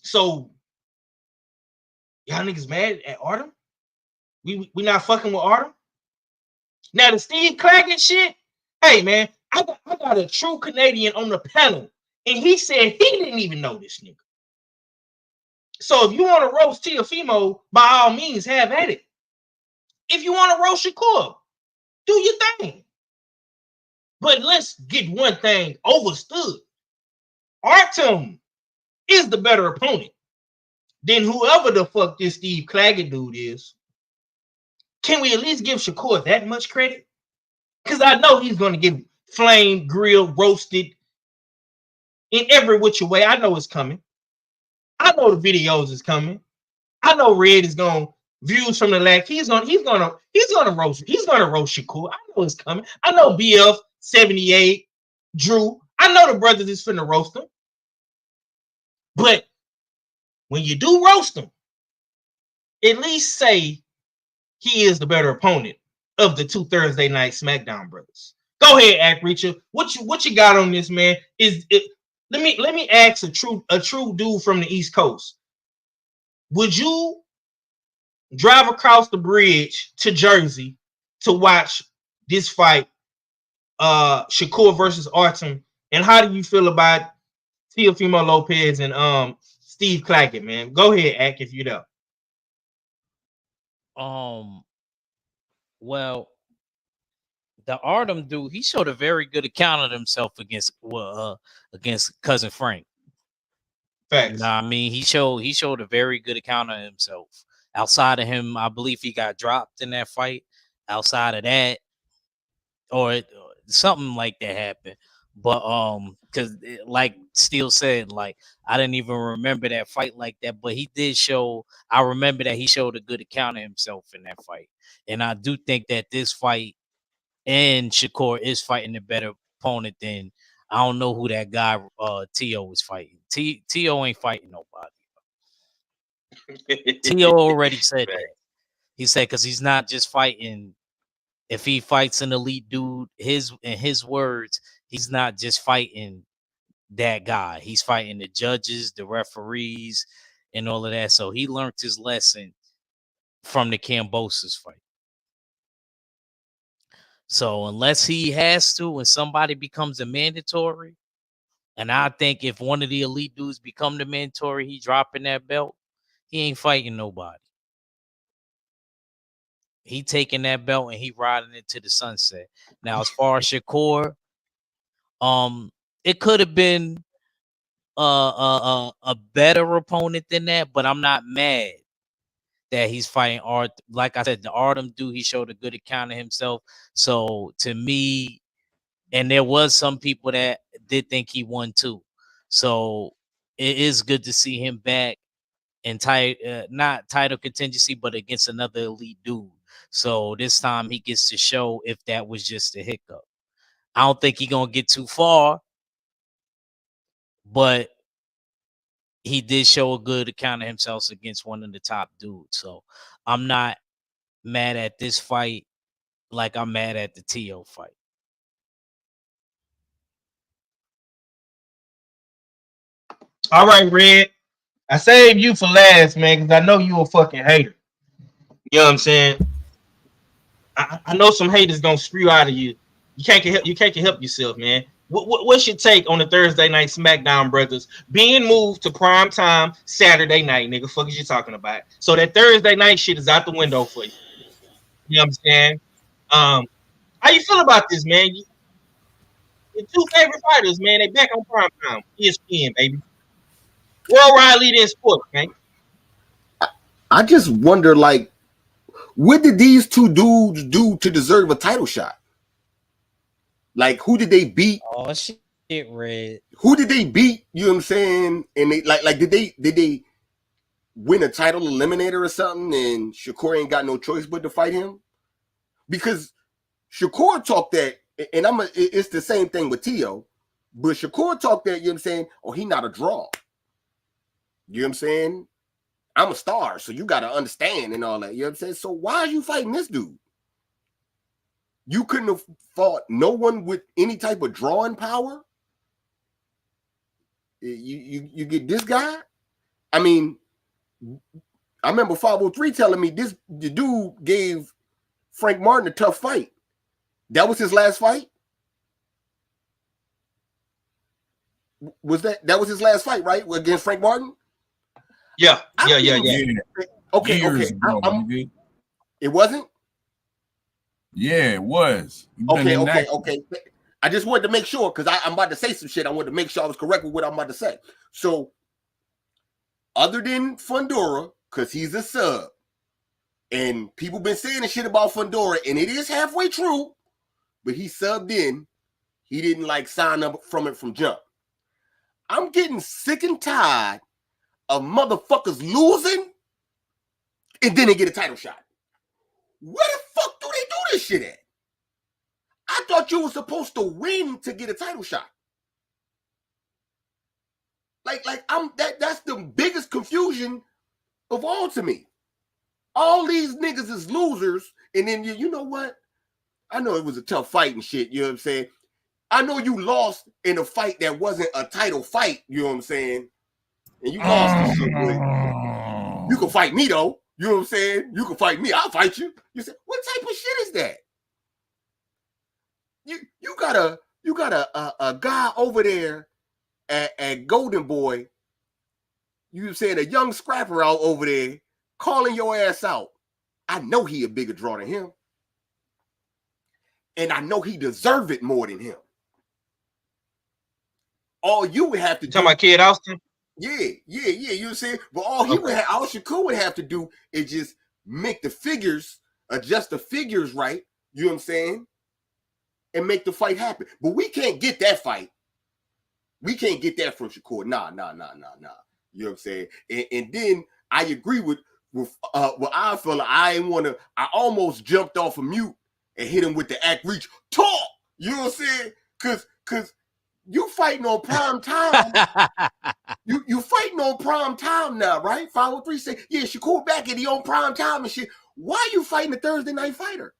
So y'all niggas mad at Artem? We not fucking with Artem? Now the Steve Claggett shit. Hey man, I got a true Canadian on the panel, and he said he didn't even know this nigga. So if you want to roast Teofimo, by all means, have at it. If you want to roast Shakur, do your thing. But let's get one thing overstood. Artem is the better opponent than whoever the fuck this Steve Claggett dude is. Can we at least give Shakur that much credit? Because I know he's going to get flamed, grilled, roasted in every which way. I know it's coming. I know the videos is coming. I know Red is going to views from the lag. He's gonna roast Shakur. I know it's coming. I know BF 78, Drew. I know the brothers is finna roast him. But when you do roast him, at least say he is the better opponent of the 2 Thursday night SmackDown brothers. Go ahead, Act Reacher. What you got on this, man? Let me ask a true dude from the East Coast. Would you drive across the bridge to Jersey to watch this fight, Shakur versus Artem? And how do you feel about Teofimo Lopez and Steve Claggett, man? Go ahead, Ack, if you know. Well, the Artem dude, he showed a very good account of himself against Cousin Frank. Facts. You know what I mean? He showed a very good account of himself. Outside of him, I believe he got dropped in that fight. Outside of that, or something like that happened. But because like Steele said, like I didn't even remember that fight like that. But he did show. I remember that he showed a good account of himself in that fight, and I do think that this fight and Shakur is fighting a better opponent than I don't know who that guy T.O. is fighting. T.O. ain't fighting nobody. T.O. already said that. He said because he's not just fighting. If he fights an elite dude, in his words, he's not just fighting that guy. He's fighting the judges, the referees, and all of that. So he learned his lesson from the Kambosos fight. So unless he has to, when somebody becomes a mandatory, and I think if one of the elite dudes become the mandatory, he dropping that belt, he ain't fighting nobody. He taking that belt and he riding it to the sunset. Now, as far as Shakur, it could have been a better opponent than that, but I'm not mad that he's fighting Art. Like I said, the Artem dude, he showed a good account of himself. So to me, and there was some people that did think he won too. So it is good to see him back in not title contingency, but against another elite dude. So this time he gets to show if that was just a hiccup. I don't think he's gonna get too far, but he did show a good account of himself against one of the top dudes. So I'm not mad at this fight like I'm mad at the T.O. fight. All right, Red. I saved you for last, man, because I know you a fucking hater. You know what I'm saying? I know some haters gonna spew out of you. You can't help yourself, man. What's your take on the Thursday night SmackDown brothers being moved to prime time Saturday night, nigga? Fuck is you talking about? So that Thursday night shit is out the window for you. You know what I'm saying? How you feel about this, man? The two favorite fighters, man, they back on prime time. ESPN, baby. Worldwide leader in sports, man. I just wonder, like, what did these two dudes do to deserve a title shot? Like, who did they beat? Oh shit, Red. Who did they beat? You know what I'm saying? And they like did they win a title eliminator or something? And Shakur ain't got no choice but to fight him because Shakur talked that, and it's the same thing with Tio, but Shakur talked that. You know what I'm saying? Oh, he not a draw. You know what I'm saying? I'm a star, so you got to understand and all that. You know what I'm saying? So why are you fighting this dude? You couldn't have fought no one with any type of drawing power. You get this guy. I mean, I remember 503 telling me the dude gave Frank Martin a tough fight. That was his last fight. That was his last fight, right? Against Frank Martin. Yeah. Okay. It wasn't. Yeah, it was. Okay. I just wanted to make sure because I'm about to say some shit. I wanted to make sure I was correct with what I'm about to say. So, other than Fundora, because he's a sub, and people been saying the shit about Fundora, and it is halfway true, but he subbed in. He didn't like sign up from it from jump. I'm getting sick and tired of motherfuckers losing and then they get a title shot. Where the fuck do they do this shit at? I thought you were supposed to win to get a title shot. That's the biggest confusion of all to me. All these niggas is losers, and then you know what? I know it was a tough fight and shit, you know what I'm saying? I know you lost in a fight that wasn't a title fight, you know what I'm saying? And you lost this shit, but you can fight me though. You know what I'm saying? You can fight me. I'll fight you. You say, what type of shit is that? You got a guy over there at Golden Boy. You saying a young scrapper out over there calling your ass out. I know he a bigger draw than him. And I know he deserve it more than him. All you would have to do. Talking about Kid Austin? Yeah. You know what I'm saying? But all Shakur would have to do is just make the figures, adjust the figures right. You know what I'm saying? And make the fight happen. But we can't get that fight. We can't get that from Shakur. Nah. You know what I'm saying? And then I agree with I felt I almost jumped off of mute and hit him with the act reach. Talk! You know what I'm saying? Cause you fighting on prime time. you fighting on prime time now, right? 503 say, yeah, Shakur back and he on prime time and shit. Why are you fighting a Thursday night fighter?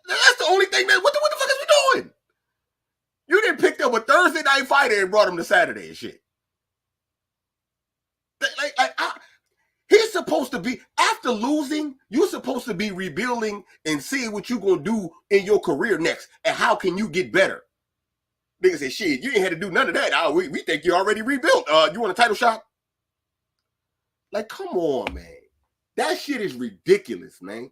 That's the only thing what the fuck is we doing? You didn't pick up a Thursday night fighter and brought him to Saturday and shit. He's supposed to be, after losing, you're supposed to be rebuilding and seeing what you're going to do in your career next. And how can you get better? Niggas say, shit, you ain't had to do none of that. We think you already rebuilt. You want a title shot? Like, come on, man. That shit is ridiculous, man.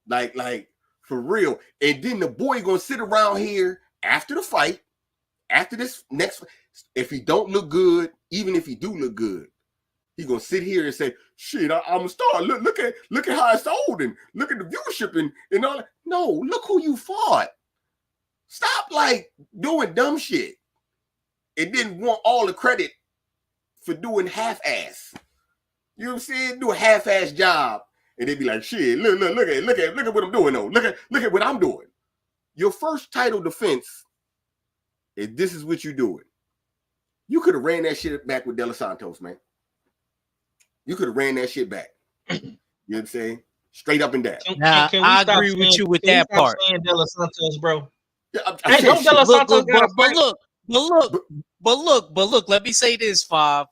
Like, for real. And then the boy going to sit around here after the fight, after this next, if he don't look good, even if he do look good, he gonna sit here and say, shit, I'm a star. Look at how it's sold and look at the viewership and all that. No, look who you fought. Stop like doing dumb shit and then want all the credit for doing half-ass. You know what I'm saying? Do a half-ass job. And they be like, shit, look at what I'm doing though. Look at what I'm doing. Your first title defense, if this is what you're doing, you could have ran that shit back with De Los Santos, man. You could have ran that shit back. You know what I'm saying? Straight up and down. Now, I agree with you with that part. De Los Santos, bro. Yeah, hey, don't De Los Santos but look, let me say this, Five.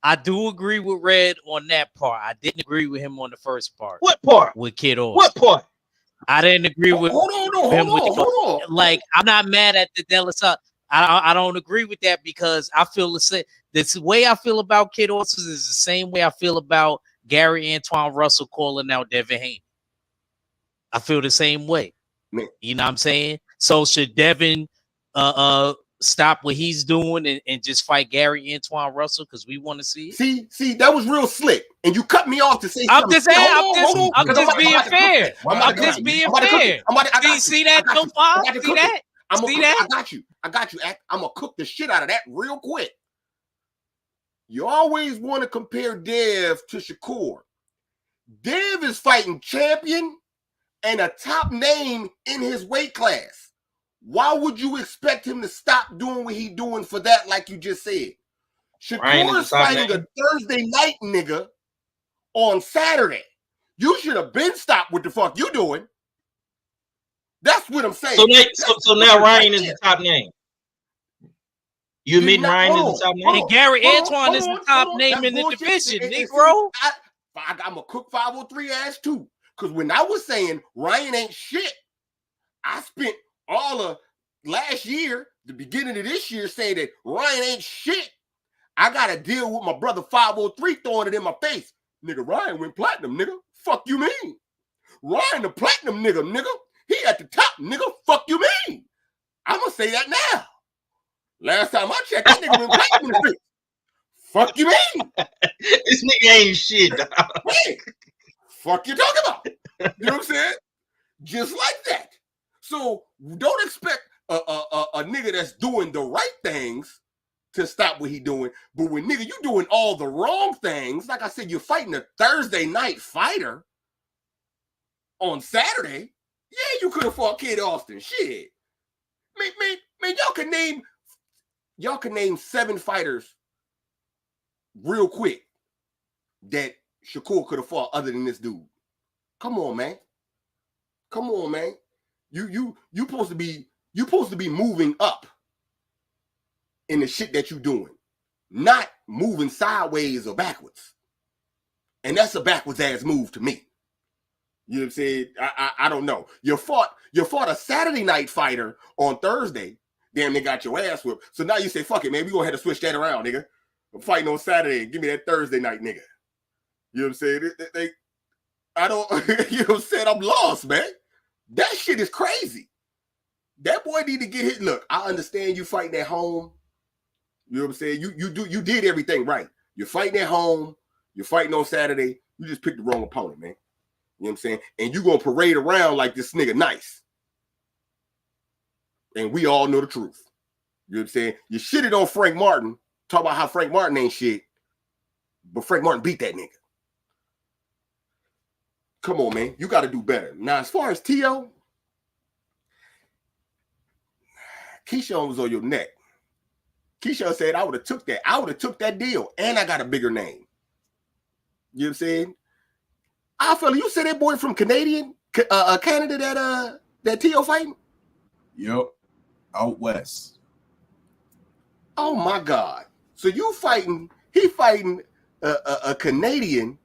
I do agree with Red on that part. I didn't agree with him on the first part. What part? With Kid Austin. What part? I didn't agree with Hold on. Like, I'm not mad at the De Los Santos. I don't agree with that because I feel the same. The way I feel about Kid Austin is the same way I feel about Gary Antoine Russell calling out Devin Haney. I feel the same way. Man. You know what I'm saying? So should Devin stop what he's doing and just fight Gary Antoine Russell because we want to see it? See, that was real slick. And you cut me off to say I'm something. just saying, I'm just being fair. I'm just being fair. See that, no Bob? See that? I got you. I'm gonna cook the shit out of that real quick. You always want to compare Dev to Shakur. Dev is fighting champion and a top name in his weight class. Why would you expect him to stop doing what he's doing for that, like you just said? Shakur is fighting a Thursday night nigga on Saturday. You should have been stopped what the fuck you doing. That's what I'm saying. So now Ryan is the top name. You admit Ryan is the top name? And Gary Antoine is the top name in the division, Negro. I'm going to cook 503 ass too. Because when I was saying Ryan ain't shit, I spent all of last year, the beginning of this year, saying that Ryan ain't shit. I got to deal with my brother 503 throwing it in my face. Nigga, Ryan went platinum, nigga. Fuck you mean? Ryan the platinum nigga. He at the top, nigga. Fuck you mean? I'm going to say that now. Last time I checked, that nigga went platinum in the face. Fuck you mean? This nigga ain't shit, dog. Hey, fuck you talking about? You know what I'm saying? Just like that. So don't expect a nigga that's doing the right things to stop what he doing. But when nigga, you doing all the wrong things, like I said, you're fighting a Thursday night fighter on Saturday. Yeah, you could have fought Kid Austin. Shit. Man, y'all can name 7 fighters real quick that Shakur could have fought other than this dude. Come on, man. You supposed to be moving up in the shit that you doing, not moving sideways or backwards. And that's a backwards ass move to me. You know what I'm saying? I don't know. You fought a Saturday night fighter on Thursday. Damn, they got your ass whipped. So now you say, fuck it, man. We gonna have to switch that around, nigga. I'm fighting on Saturday. Give me that Thursday night, nigga. You know what I'm saying? I don't, you know what I'm saying? I'm lost, man. That shit is crazy. That boy need to get hit. Look, I understand you fighting at home. You know what I'm saying? You did everything right. You're fighting at home. You're fighting on Saturday. You just picked the wrong opponent, man. You know what I'm saying? And you gonna parade around like this nigga nice. And we all know the truth. You know what I'm saying? You shitted on Frank Martin. Talk about how Frank Martin ain't shit. But Frank Martin beat that nigga. Come on, man. You got to do better. Now, as far as T.O., Keyshawn was on your neck. Keyshawn said, I would have took that. I would have took that deal. And I got a bigger name. You know what I'm saying? I feel you said that boy from Canada that T.O. fighting? Yep. Out west. Oh, my God. So he fighting a Canadian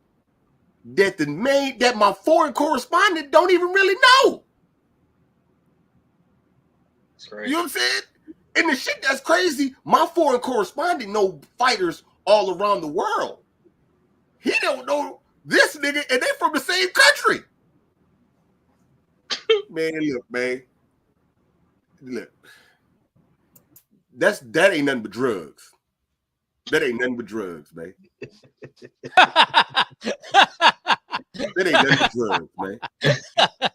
that my foreign correspondent don't even really know. That's crazy. You know what I'm saying? And the shit that's crazy, my foreign correspondent know fighters all around the world. He don't know this nigga, and they from the same country. Man. Look. That ain't nothing but drugs. That ain't nothing but drugs, man. That ain't nothing but drugs, man.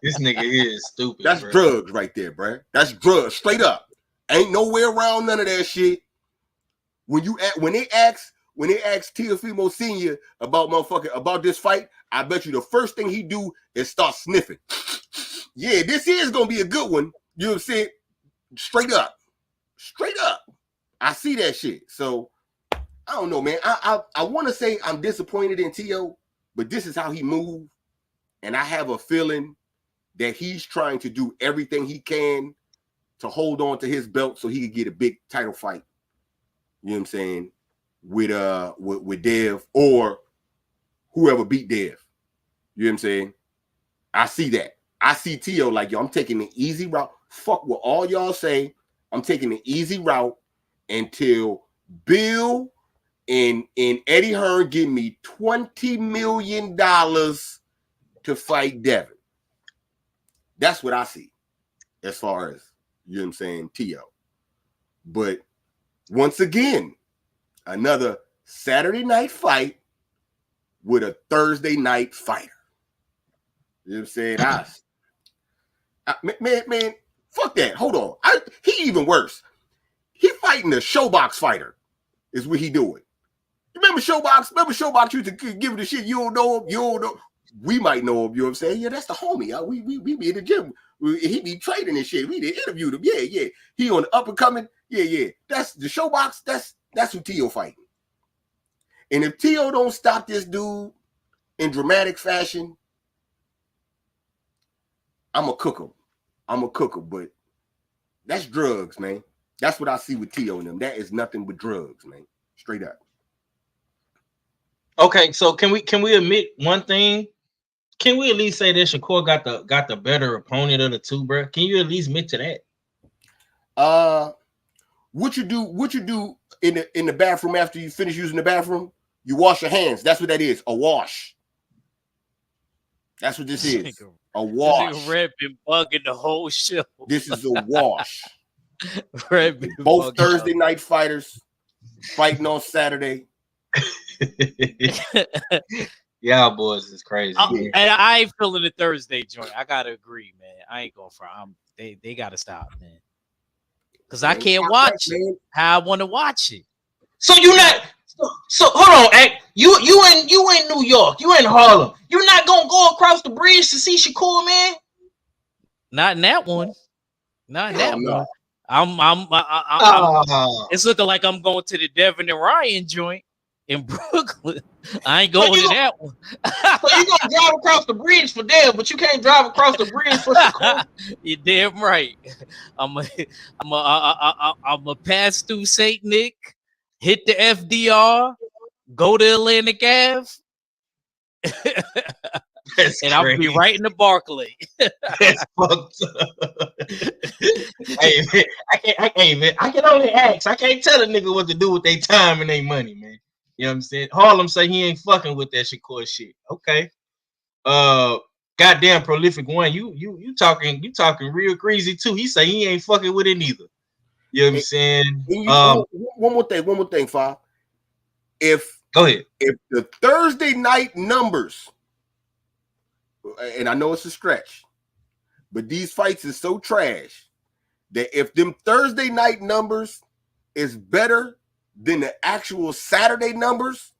This nigga is stupid. That's drugs right there, bro. That's drugs, straight up. Ain't nowhere around none of that shit. When they ask Teofimo Sr. about this fight, I bet you the first thing he do is start sniffing. Yeah, this is gonna be a good one. You know what I'm saying? Straight up. I see that shit. So I don't know, man. I want to say I'm disappointed in T.O., but this is how he moved. And I have a feeling that he's trying to do everything he can to hold on to his belt so he could get a big title fight. You know what I'm saying? With Dev or whoever beat Dev. You know what I'm saying? I see that. I see T.O. like, yo, I'm taking the easy route. Fuck what all y'all say. I'm taking the easy route until Bill and Eddie Hearn give me $20 million to fight Devin. That's what I see. as far as, you know what I'm saying, T.O. But once again, another Saturday night fight with a Thursday night fighter. You know what I'm saying? Man, fuck that. Hold on. He even worse. He fighting a showbox fighter is what he doing. You remember Showbox? Used to give it a shit. You don't know him. You don't know. We might know him. You know what I'm saying? Yeah, that's the homie. We be in the gym. He be training and shit. We did interviewed him. Yeah. He on the up and coming. Yeah. That's the Showbox. That's who T.O. fighting. And if T.O. don't stop this dude in dramatic fashion, I'm a cook him. But that's drugs, man. That's what I see with T.O. and them. That is nothing but drugs, man. Straight up. Okay, so can we admit one thing? Can we at least say that Shakur got the better opponent of the two, bro? Can you at least admit to that? What you do in the bathroom after you finish using the bathroom? You wash your hands. That's what that is. A wash. That's what this is. A wash. This Red been bugging the whole show. This is a wash. Red Both Thursday night fighters fighting on Saturday. Yeah, boys, it's crazy. And I ain't feeling the Thursday joint. I gotta agree, man. I ain't going for it. They gotta stop, man. Because I can't watch it how I want to watch it. So you not. So hold on, Act. You in New York. You in Harlem. You're not gonna go across the bridge to see Shakur, man. Not in that one. Not in that one. It's looking like I'm going to the Devin and Ryan joint in Brooklyn. I ain't going to that one. So you gonna drive across the bridge for them, but you can't drive across the bridge for Shakur. You're damn right. I'm a pass through St. Nick, hit the FDR, go to Atlantic Ave, and I'll be right in the Barclay. That's fucked up. Hey, man, I can only ask. I can't tell a nigga what to do with their time and their money, man. You know what I'm saying? Harlem say he ain't fucking with that Shakur shit. Okay. Goddamn Prolific One. You talking real crazy too. He say he ain't fucking with it neither. You know what I'm saying? One more thing, Five. Go ahead. If the Thursday night numbers, and I know it's a stretch, but these fights is so trash that if them Thursday night numbers is better than the actual Saturday numbers,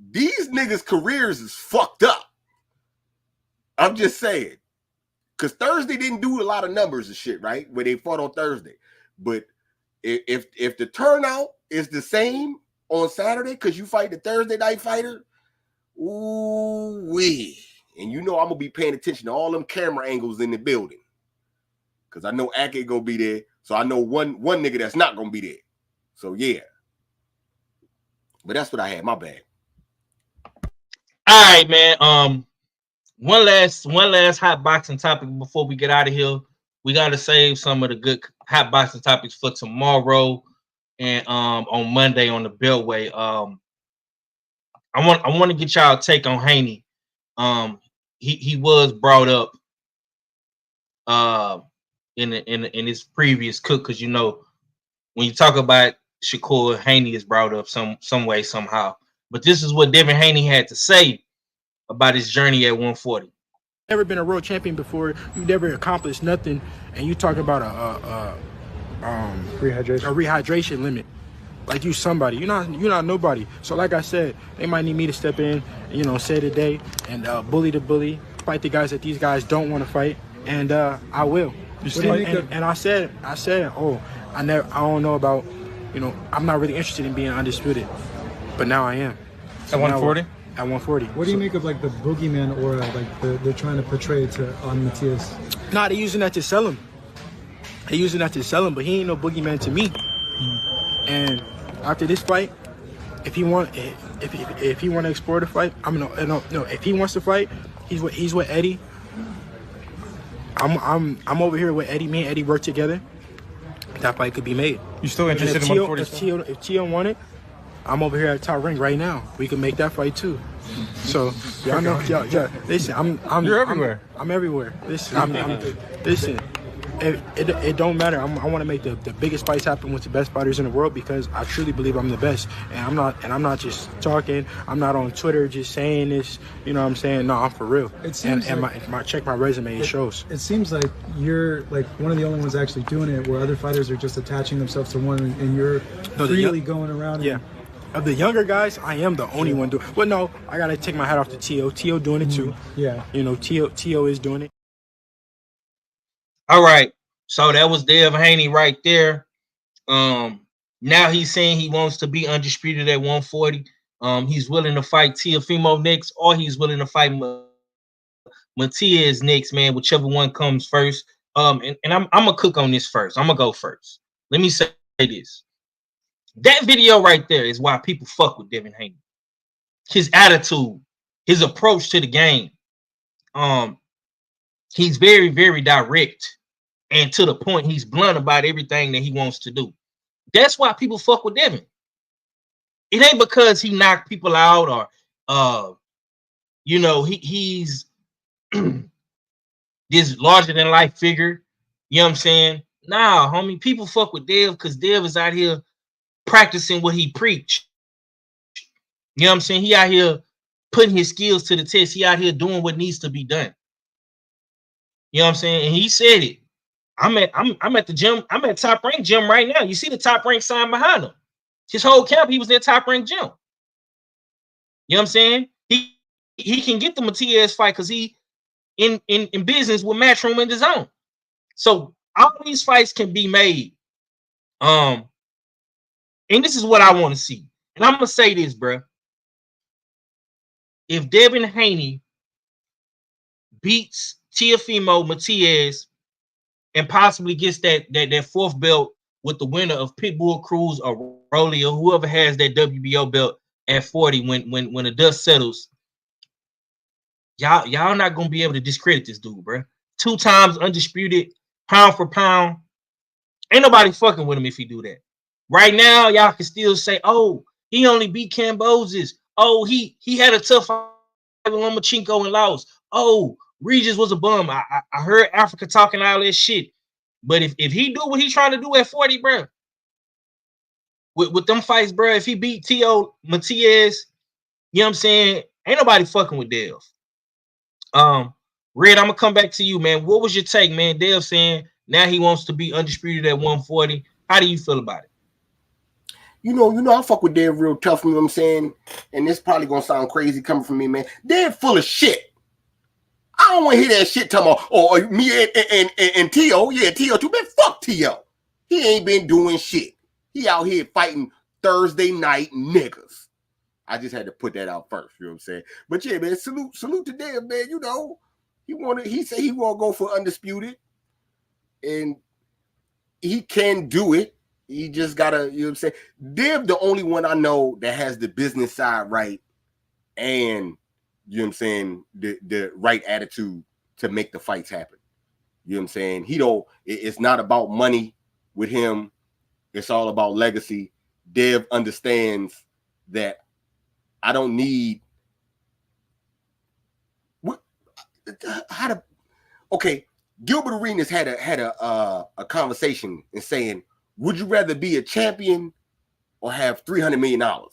these niggas' careers is fucked up. I'm just saying. Because Thursday didn't do a lot of numbers and shit, right? Where they fought on Thursday. But if the turnout is the same on Saturday, because you fight the Thursday night fighter, ooh-wee. And you know I'm going to be paying attention to all them camera angles in the building. Because I know Ake going to be there. So I know one nigga that's not going to be there. So, yeah. But that's what I had. My bad. All right, man. One last hot boxing topic before we get out of here. We got to save some of the good hot boxing topics for tomorrow and on Monday on the Beltway. I want to get y'all take on Haney. He was brought up in his previous cook, because you know when you talk about Shakur, Haney is brought up some way somehow. But this is what Devin Haney had to say about his journey at 140. Never been a world champion before. You never accomplished nothing, and you talk about a rehydration limit. Like you somebody, you're not nobody. So like I said, they might need me to step in, say today and bully the bully, fight the guys that these guys don't want to fight, and I will. And I said, I don't know about, I'm not really interested in being undisputed, but now I am. At 140? At 140. What do you make of like the boogeyman aura, like they're trying to portray on Matias? Nah, they're using that to sell him. But he ain't no boogeyman to me. And after this fight, if he want to explore the fight, if he wants to fight, he's with Eddie. I'm over here with Eddie. Me and Eddie work together. That fight could be made. You still interested in 140? If Tzyu want it, I'm over here at top rank right now. We can make that fight too. So y'all know, yeah. Listen, I'm You're everywhere. I'm everywhere. Listen, listen. It don't matter. I want to make the biggest fights happen with the best fighters in the world because I truly believe I'm the best. And I'm not just talking. I'm not on Twitter just saying this. You know what I'm saying? No, I'm for real. It seems and check my resume. It shows. It seems like you're like one of the only ones actually doing it, where other fighters are just attaching themselves to one, and you're freely going around. Yeah. Of the younger guys, I am the only one doing. But no, I gotta take my hat off to T.O. T.O. doing it too. Yeah. You know, T.O. is doing it. All right. So that was Devin Haney right there. Now he's saying he wants to be undisputed at 140. He's willing to fight Teofimo next, or he's willing to fight Matias next, man, whichever one comes first. And I'm gonna cook on this first. I'm gonna go first. Let me say this. That video right there is why people fuck with Devin Haney. His attitude, his approach to the game. He's very, very direct and to the point. He's blunt about everything that he wants to do. That's why people fuck with Devin. It ain't because he knocked people out or you know, he's this larger than life figure. You know what I'm saying? Nah, homie, people fuck with Dev because Dev is out here practicing what he preached. You know what I'm saying? He out here putting his skills to the test. He out here doing what needs to be done. You know what I'm saying? And he said it. I'm at the gym. I'm at Top Rank Gym right now. You see the Top Rank sign behind him. His whole camp, he was at Top Rank Gym. You know what I'm saying? He can get the Matias fight because he in business with Matchroom in the zone. So all these fights can be made. And this is what I want to see. And I'm gonna say this, bro. If Devin Haney beats Teofimo Matias and possibly gets that fourth belt with the winner of Pitbull Cruz or Rolly or whoever has that WBO belt at 40 when the dust settles, y'all not gonna be able to discredit this dude, bro. 2 times undisputed, pound for pound. Ain't nobody fucking with him if he do that. Right now, y'all can still say, oh, he only beat Cambosis. Oh, he had a tough fight with Lomachenko and lost. Oh, Regis was a bum. I heard Africa talking all that shit. But if he do what he's trying to do at 40, bro, with them fights, bro, if he beat T.O. Matias, you know what I'm saying? Ain't nobody fucking with Dev. Red, I'm gonna come back to you, man. What was your take, man? Dev saying now he wants to be undisputed at 140. How do you feel about it? You know, I fuck with Dev real tough, you know what I'm saying? And this probably gonna sound crazy coming from me, man. Dev full of shit. I don't want to hear that shit talking about, or me and T.O. Yeah, T.O. too, man. Fuck T.O. He ain't been doing shit. He out here fighting Thursday night niggas. I just had to put that out first, you know what I'm saying? But yeah, man, salute to Dev, man. You know, he said he wanna go for undisputed. And he can do it. He just gotta, you know what I'm saying? Dev the only one I know that has the business side right and, you know what I'm saying, the right attitude to make the fights happen. You know what I'm saying? It's not about money with him. It's all about legacy. Dev understands that I don't need okay. Gilbert Arenas had a conversation and saying, would you rather be a champion or have $300 million? You know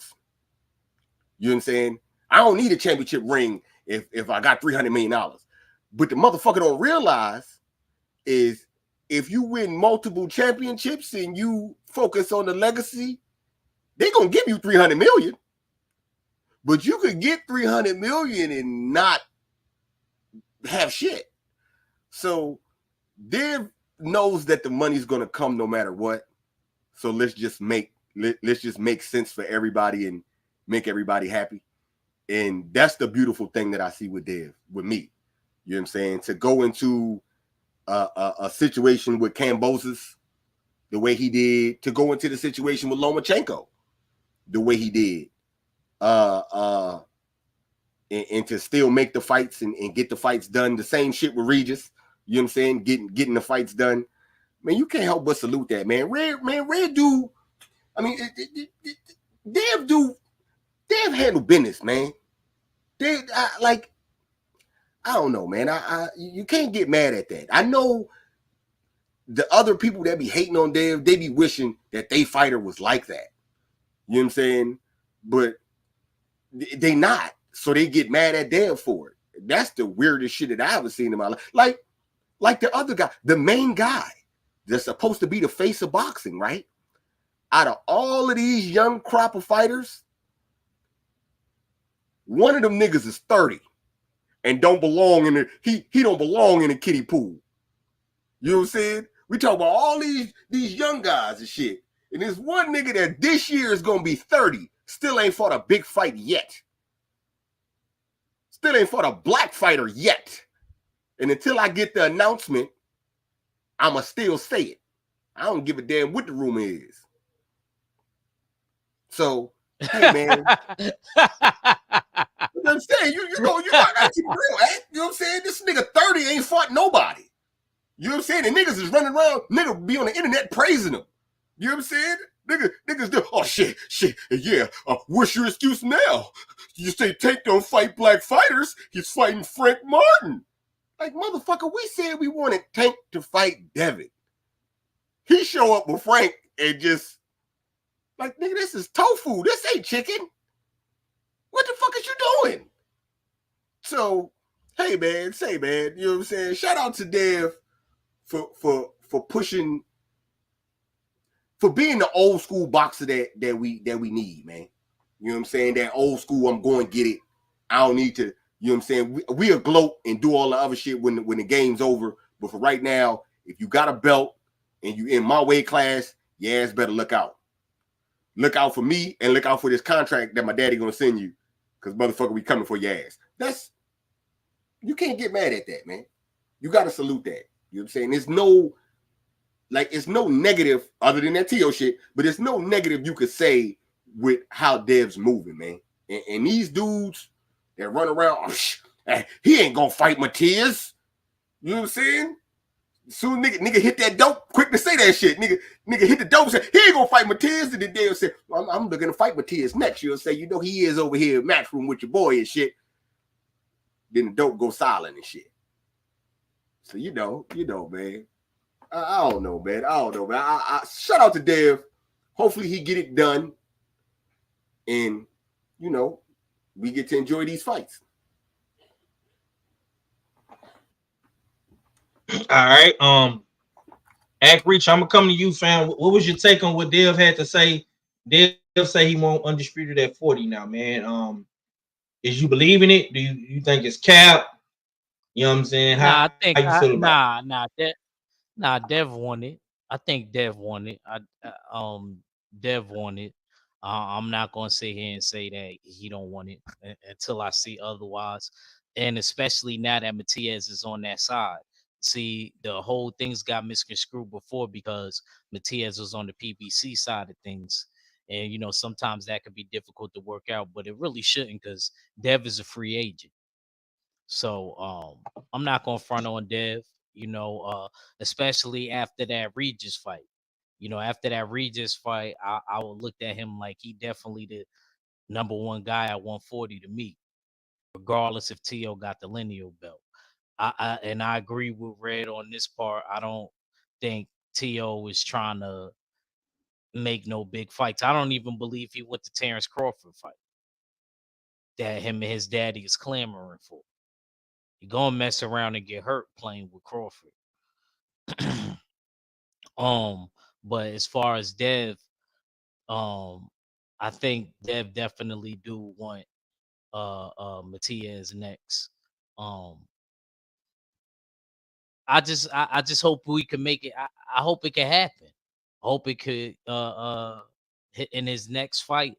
what I'm saying? I don't need a championship ring if I got $300 million. But the motherfucker don't realize is if you win multiple championships and you focus on the legacy, they're going to give you $300 million. But you could get $300 million and not have shit. So Dev knows that the money's going to come no matter what. So let's just make sense for everybody and make everybody happy. And that's the beautiful thing that I see with Dev, with me. You know what I'm saying? To go into a situation with Cambosis the way he did, to go into the situation with Lomachenko the way he did, and to still make the fights and get the fights done. The same shit with Regis. You know what I'm saying? Getting the fights done. Man, you can't help but salute that, man. Red dude. I mean, Dev handle business, man. I don't know, man. You can't get mad at that. I know the other people that be hating on Dev, they be wishing that they fighter was like that. You know what I'm saying? But they not. So they get mad at Dev for it. That's the weirdest shit that I ever seen in my life. Like the other guy, the main guy that's supposed to be the face of boxing, right? Out of all of these young crop of fighters, one of them niggas is 30 and don't belong in the he don't belong in the kiddie pool. You know what I'm saying? We talk about all these young guys and shit. And there's one nigga that this year is gonna be 30, still ain't fought a big fight yet. Still ain't fought a black fighter yet. And until I get the announcement, I'ma still say it. I don't give a damn what the rumor is. So, hey man. I'm saying you gotta keep it real, eh? You know what I'm saying? This nigga 30 ain't fought nobody. You know what I'm saying? The niggas is running around, nigga be on the internet praising them. You know what I'm saying? Niggas do, oh shit, yeah. What's your excuse now? You say Tank don't fight black fighters, he's fighting Frank Martin. Like, motherfucker, we said we wanted Tank to fight Devin. He show up with Frank and just, like, nigga, this is tofu. This ain't chicken. What the fuck is you doing? So, hey, man, you know what I'm saying? Shout out to Dev for pushing, for being the old school boxer that we need, man. You know what I'm saying? That old school, I'm going to get it. I don't need to, you know what I'm saying? We'll gloat and do all the other shit when the game's over. But for right now, if you got a belt and you in my weight class, your ass better look out. Look out for me and look out for this contract that my daddy gonna send you. Because motherfucker, we coming for your ass. You can't get mad at that, man. You got to salute that. You know what I'm saying? It's no negative other than that T.O. shit, but there's no negative you could say with how Dev's moving, man. And these dudes that run around, he ain't gonna fight Matias. You know what I'm saying? Soon nigga hit that dope, quick to say that shit. Nigga hit the dope, say he ain't gonna fight Matias, and then Dev say, well, I'm looking to fight Matias next. You'll say, you know, he is over here matchroom with your boy and shit. Then the dope go silent and shit. So you know, man. I don't know, man. I shout out to Dev. Hopefully he get it done. And, you know, we get to enjoy these fights. All right. Act Rich, I'm gonna come to you, fam. What was your take on what Dev had to say? Dev say he won't undisputed at 40 now, man. Is you believing it? Do you think it's cap? You know what I'm saying? How you feel about it? Dev won it. I think Dev won it. Dev won it. I'm not gonna sit here and say that he don't want it until I see otherwise, and especially now that Matias is on that side. See, the whole things got misconstrued before because Matias was on the PBC side of things, and you know sometimes that could be difficult to work out, but it really shouldn't because Dev is a free agent. So I'm not gonna front on Dev, you know, especially after that Regis fight. You know, after that Regis fight, I would look at him like he definitely the number one guy at 140 to me, regardless if T.O. got the lineal belt. And I agree with Red on this part. I don't think T.O. is trying to make no big fights. I don't even believe he went to Terrence Crawford fight that him and his daddy is clamoring for. You're gonna mess around and get hurt playing with Crawford. But as far as Dev, I think Dev definitely do want Matias next. I just hope we can make it. I hope it can happen. I hope it could hit in his next fight.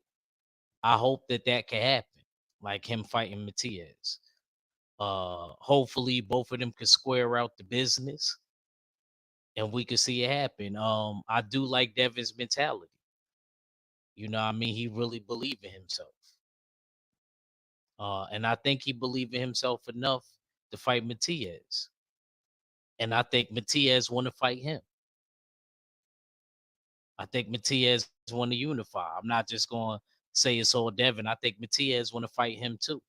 I hope that can happen, like him fighting Matias. Hopefully both of them can square out the business and we can see it happen. I do like Devin's mentality. You know what I mean? He really believed in himself. And I think he believed in himself enough to fight Matias. And I think Matias want to fight him. I think Matias want to unify. I'm not just going to say it's all Devin. I think Matias want to fight him too.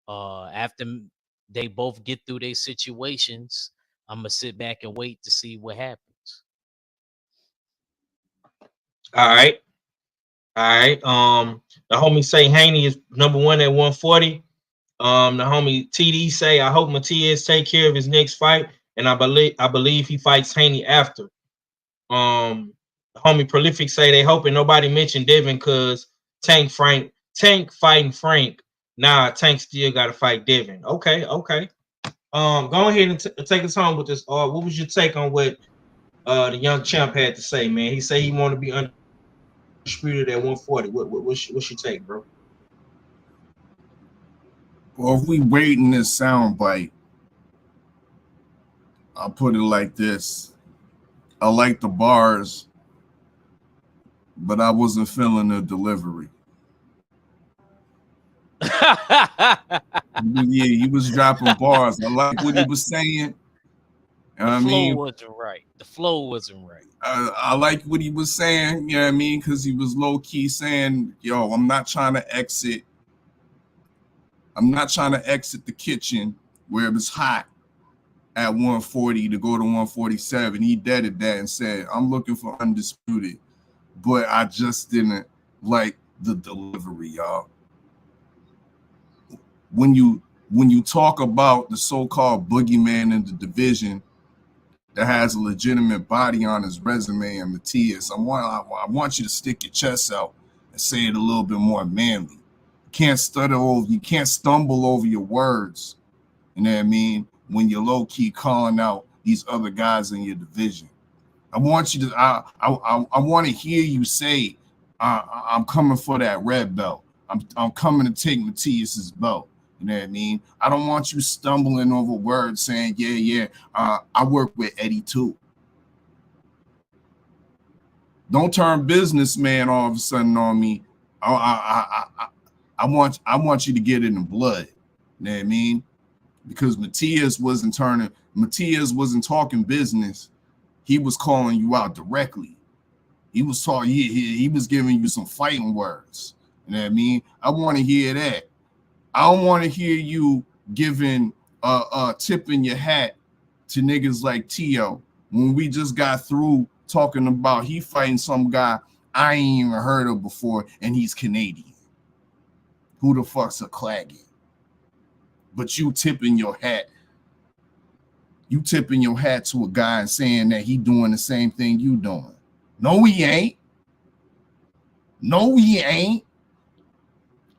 After they both get through their situations, I'm gonna sit back and wait to see what happens. All right. The homie say Haney is number 1 at 140. The homie TD say I hope Matias take care of his next fight, and I believe he fights Haney after. The homie Prolific say they hoping nobody mentioned Devin because Tank fighting Frank. Nah, Tank still got to fight Devin. Okay. Go ahead and take us home with this. What was your take on what the young champ had to say, man? He said he want to be undisputed at 140. What's your take, bro? Well, if we waiting this soundbite, I'll put it like this. I like the bars, but I wasn't feeling the delivery. Yeah, he was dropping bars. I like what he was saying. The flow wasn't right. The flow wasn't right. I like what he was saying, you know what I mean? Because he was low-key saying, yo, I'm not trying to exit the kitchen where it was hot at 140 to go to 147. He deaded that and said, I'm looking for undisputed. But I just didn't like the delivery, y'all. When you talk about the so-called boogeyman in the division that has a legitimate body on his resume and Matias, I want you to stick your chest out and say it a little bit more manly. You can't stumble over your words, you know what I mean, when you're low-key calling out these other guys in your division. I want you to I want to hear you say I'm coming for that red belt. I'm coming to take Matias's belt. You know what I mean? I don't want you stumbling over words saying, I work with Eddie too. Don't turn businessman all of a sudden on me. I want you to get it in blood. You know what I mean? Because Matias wasn't talking business. He was calling you out directly. He was talking, he was giving you some fighting words. You know what I mean? I want to hear that. I don't want to hear you giving tipping your hat to niggas like Tio when we just got through talking about he fighting some guy I ain't even heard of before, and he's Canadian. Who the fuck's a Claggett? But you tipping your hat. You tipping your hat to a guy and saying that he doing the same thing you doing. No, he ain't. No, he ain't.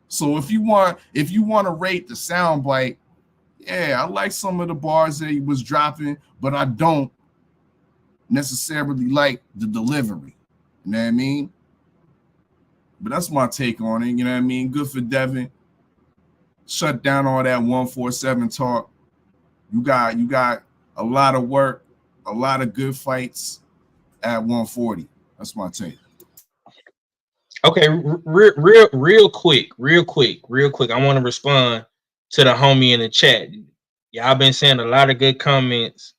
So if you want to rate the soundbite, yeah, I like some of the bars that he was dropping, but I don't necessarily like the delivery. You know what I mean? But that's my take on it. You know what I mean? Good for Devin. Shut down all that 147 talk. You got a lot of work, a lot of good fights at 140. That's my take. Okay, real quick. I want to respond to the homie in the chat. Y'all been saying a lot of good comments,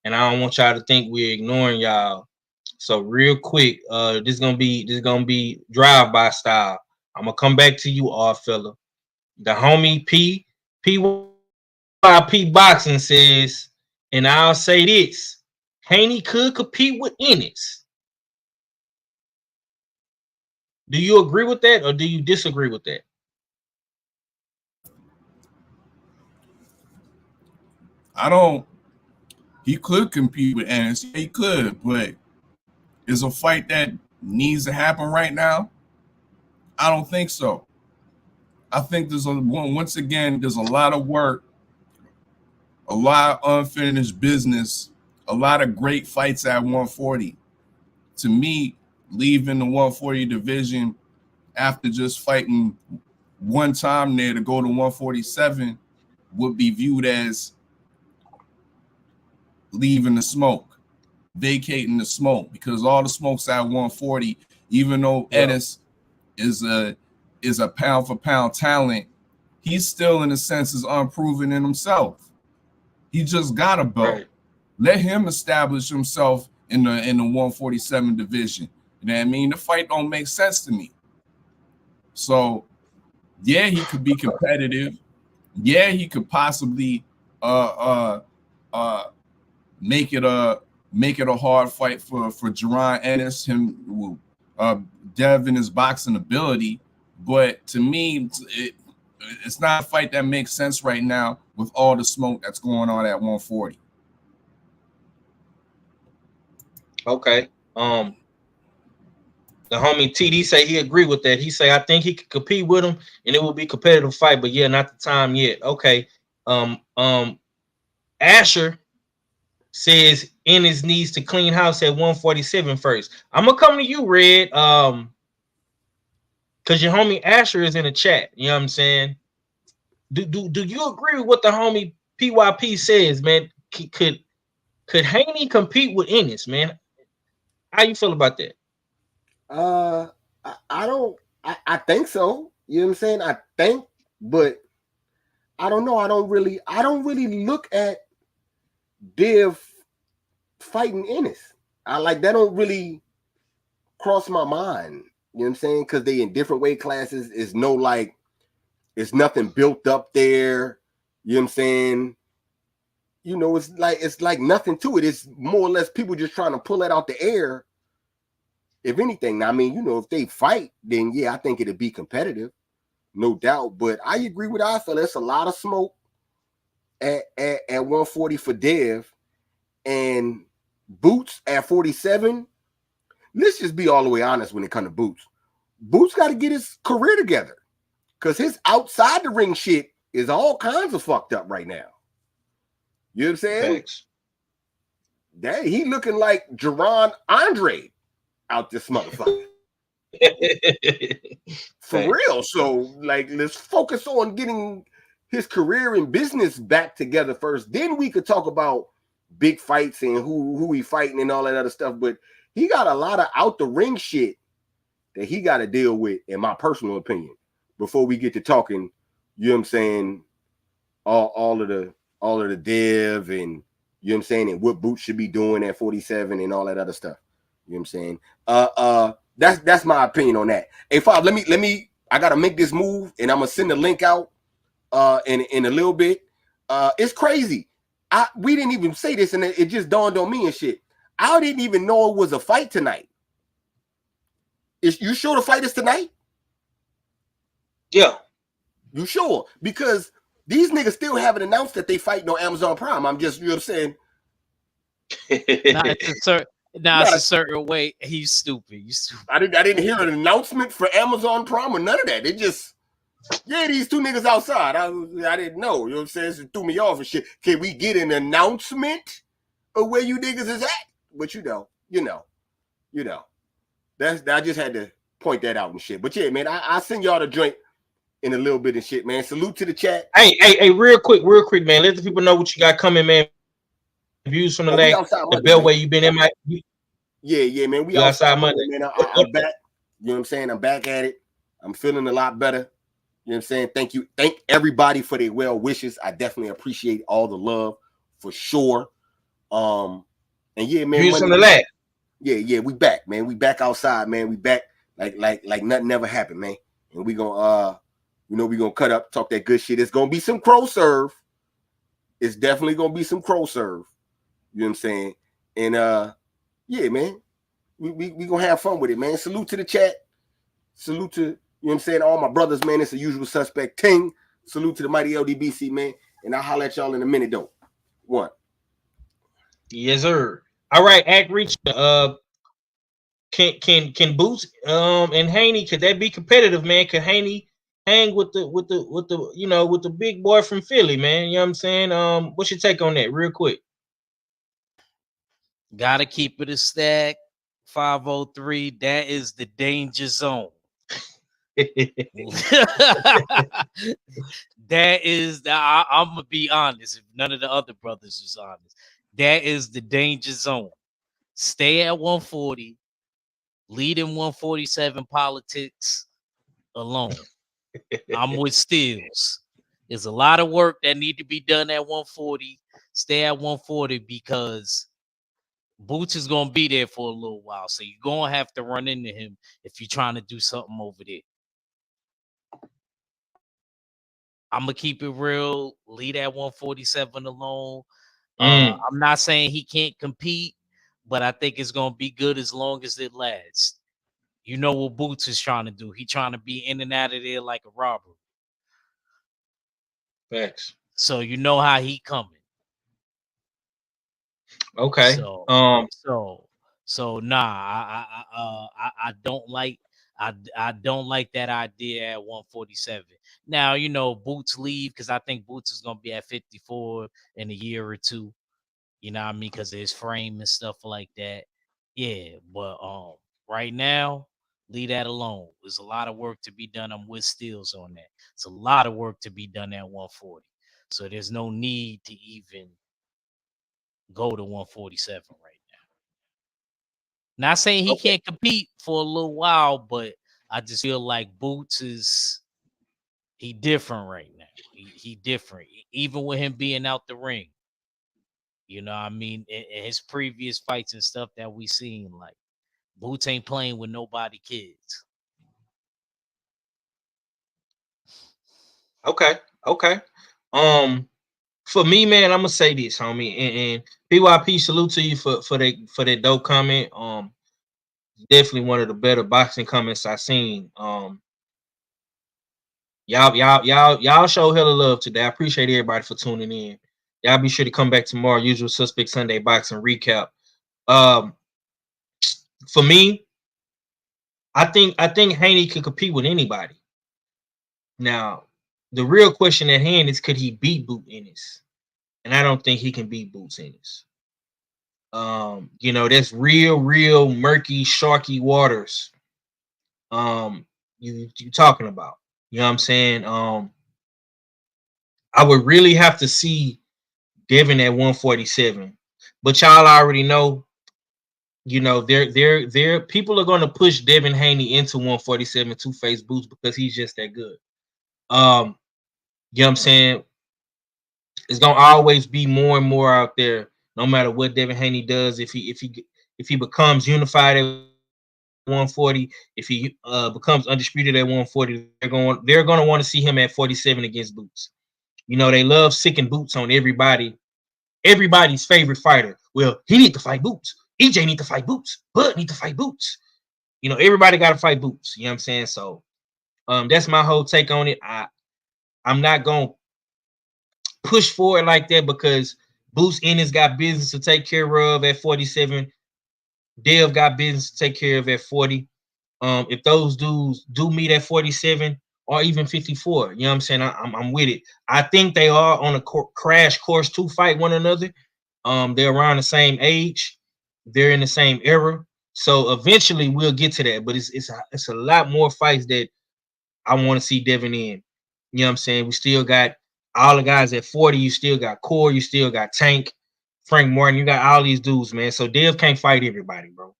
and I don't want y'all to think we're ignoring y'all. So real quick, this is gonna be drive-by style. I'm gonna come back to you, all fella. The homie PYP Boxing says, and I'll say this: Haney could compete with Ennis. Do you agree with that, or do you disagree with that? He could compete with Ennis. He could, but is a fight that needs to happen right now? I don't think so. I think there's once again, there's a lot of work, a lot of unfinished business, a lot of great fights at 140. To me, leaving the 140 division after just fighting one time there to go to 147 would be viewed as leaving the smoke, vacating the smoke, because all the smoke's at 140. Even though Ennis is a pound for pound talent, he's still in a sense is unproven in himself. He just got a belt. Right. Let him establish himself in the 147 division. You know what I mean? The fight don't make sense to me. So yeah, he could be competitive. Yeah, he could possibly make it a hard fight for Jerron Ennis, him Dev in his boxing ability. But to me, it's not a fight that makes sense right now with all the smoke that's going on at 140. Okay. The homie TD say he agree with that. He say I think he could compete with him and it will be a competitive fight, but yeah, not the time yet. Okay. Asher says Ennis needs to clean house at 147 first. I'm gonna come to you, Red. Because your homie Asher is in the chat. You know what I'm saying? Do you agree with what the homie PYP says, man? Could Haney compete with Ennis, man? How you feel about that? I don't. I think so. You know what I'm saying? I think, but I don't know. I don't really look at Dev fighting Ennis. I like that. Don't really cross my mind. You know what I'm saying? Because they in different weight classes. It's nothing built up there. You know what I'm saying? You know, it's like nothing to it. It's more or less people just trying to pull it out the air. If anything, I mean, you know, if they fight, then yeah, I think it'd be competitive, no doubt. But I agree with I feel it's a lot of smoke at 140 for Dev, and Boots at 47. Let's just be all the way honest when it comes to Boots. Boots got to get his career together because his outside the ring shit is all kinds of fucked up right now. You know what I'm saying? Thanks. Dang, he looking like Jerron Andre out this motherfucker. For real. So, like, let's focus on getting his career and business back together first. Then we could talk about big fights and who he fighting and all that other stuff. But he got a lot of out the ring shit that he got to deal with, in my personal opinion, before we get to talking, you know what I'm saying, all of the Dev and, you know what I'm saying, and what Boots should be doing at 47 and all that other stuff. You know what I'm saying? That's my opinion on that. Hey, Fob, let me I gotta make this move and I'm gonna send the link out in a little bit. It's crazy. We didn't even say this, and it just dawned on me and shit. I didn't even know it was a fight tonight. You sure the fight is tonight? Yeah. You sure? Because these niggas still haven't announced that they fighting on Amazon Prime. I'm just, you know what I'm saying? It's a certain way. He's stupid. You stupid. I didn't hear an announcement for Amazon Prime or none of that. It just, yeah, these two niggas outside. I didn't know. You know what I'm saying? It threw me off and shit. Can we get an announcement of where you niggas is at? But you know. I just had to point that out and shit. But yeah, man, I send y'all the joint in a little bit and shit, man. Salute to the chat. Hey, real quick, man. Let the people know what you got coming, man. Views from the leg, the Beltway. You been in my. Yeah, man. We outside Monday, man. I'm back. You know what I'm saying? I'm back at it. I'm feeling a lot better. You know what I'm saying? Thank you. Thank everybody for their well wishes. I definitely appreciate all the love for sure. And yeah, man. Views from the leg. Yeah, we back, man. We back outside, man. We back like nothing ever happened, man. And we gonna we gonna cut up, talk that good shit. It's gonna be some crow serve. It's definitely gonna be some crow serve. You know what I'm saying? And yeah, man, we gonna have fun with it, man. Salute to the chat. Salute to, you know what I'm saying, all my brothers, man. It's the usual suspect ting. Salute to the mighty LDBC, man. And I'll holler at y'all in a minute, though. One. Yes, sir. All right, Act Reach. Can Boots and Haney, could that be competitive, man? Could Haney hang with the big boy from Philly, man? You know what I'm saying? What's your take on that, real quick? Gotta keep it a stack. 503. That is the danger zone. That is I'm gonna be honest. If none of the other brothers is honest, that is the danger zone. Stay at 140. Lead in 147 politics alone. I'm with Steels. There's a lot of work that need to be done at 140. Stay at 140 because Boots is gonna be there for a little while, so you're gonna have to run into him if you're trying to do something over there. I'm gonna keep it real. Leave that 147 alone. I'm not saying he can't compete, but I think it's gonna be good as long as it lasts. You know what Boots is trying to do? He trying to be in and out of there like a robber. Facts. So you know how he coming. Okay. So nah, I don't like I don't like that idea at 147. Now, you know, Boots leave because I think Boots is gonna be at 54 in a year or two. You know what I mean? Because of his frame and stuff like that. Yeah, but right now, leave that alone. There's a lot of work to be done. I'm with Steels on that. It's a lot of work to be done at 140. So there's no need to even go to 147 right now. Not saying he can't compete for a little while, but I just feel like Boots is he different right now. He different. Even with him being out the ring. You know what I mean? In his previous fights and stuff that we seen, like Boots ain't playing with nobody kids. Okay. For me, man, I'm gonna say this, homie, and PYP, salute to you for that dope comment. Definitely one of the better boxing comments I seen. Y'all show hella love today. I appreciate everybody for tuning in. Y'all be sure to come back tomorrow. Usual Suspect Sunday boxing recap. For me, I think Haney could compete with anybody. Now, the real question at hand is, could he beat Boot Ennis? And I don't think he can beat Boots Ennis. You know, that's real murky, sharky waters. You talking about. You know what I'm saying? I would really have to see Devin at 147. But y'all already know, you know, they're people are gonna push Devin Haney into 147 to face Boots because he's just that good. You know what I'm saying? It's gonna always be more and more out there, no matter what Devin Haney does. If he becomes unified at 140, if he becomes undisputed at 140, they're gonna want to see him at 47 against Boots. You know, they love sicking Boots on everybody's favorite fighter. Well, he need to fight Boots. EJ need to fight Boots. Bud need to fight Boots. You know, everybody got to fight Boots. You know what I'm saying? So, that's my whole take on it. I'm not gonna push for it like that because Boots Ennis got business to take care of at 47. Dev got business to take care of at 40. If those dudes do meet at 47 or even 54, you know what I'm saying? I'm with it. I think they are on a crash course to fight one another. They're around the same age. They're in the same era. So eventually we'll get to that. But it's a lot more fights that I want to see Devin in. You know what I'm saying? We still got all the guys at 40. You still got Core. You still got Tank, Frank Martin. You got all these dudes, man. So Dev can't fight everybody, bro.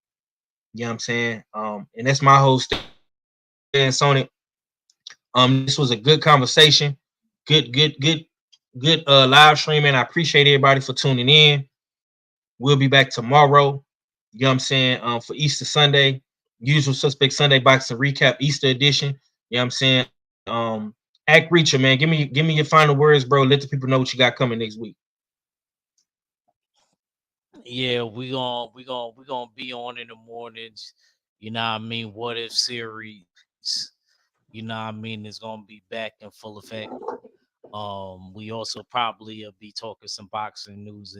You know what I'm saying? And that's my whole stance on it. This was a good conversation. Good live stream, and I appreciate everybody for tuning in. We'll be back tomorrow. You know what I'm saying? For Easter Sunday, Usual Suspect Sunday boxing recap, Easter edition. You know what I'm saying? Act Reacher, man. Give me your final words, bro. Let the people know what you got coming next week. Yeah, we gonna be on in the mornings. You know what I mean? What If series. You know what I mean? It's gonna be back in full effect. We also probably be talking some boxing news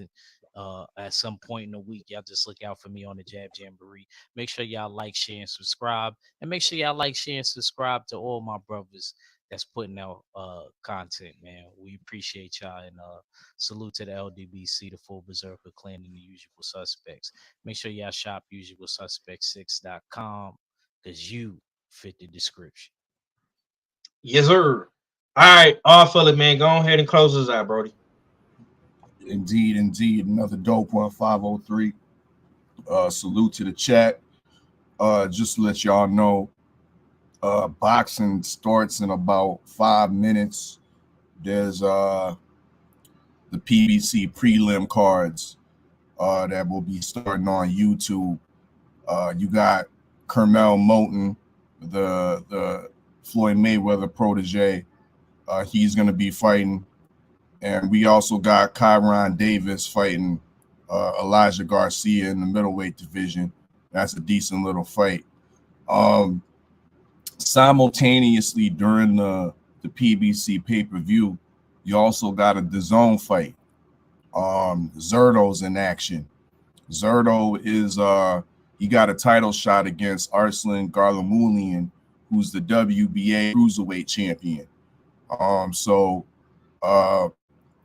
at some point in the week. Y'all just look out for me on the Jab Jamboree. Make sure y'all like, share, and subscribe. And make sure y'all like, share, and subscribe to all my brothers that's putting out content, man. We appreciate y'all, and salute to the LDBC, the Full Berserker Clan, and the Usual Suspects. Make sure y'all shop usualsuspect6.com because you fit the description. Yes, sir. All right, all fellas, man. Go ahead and close us out, Brody. Indeed. Another dope one, 503. Salute to the chat. Just to let y'all know, boxing starts in about 5 minutes. There's the PBC prelim cards that will be starting on YouTube. You got Kermel Moton, the Floyd Mayweather protege. He's going to be fighting. And we also got Kyron Davis fighting Elijah Garcia in the middleweight division. That's a decent little fight. Simultaneously during the PBC pay-per-view, you also got a DAZN fight. Zerto's in action. Zerto is he got a title shot against Arslan Garlamulian, who's the WBA cruiserweight champion.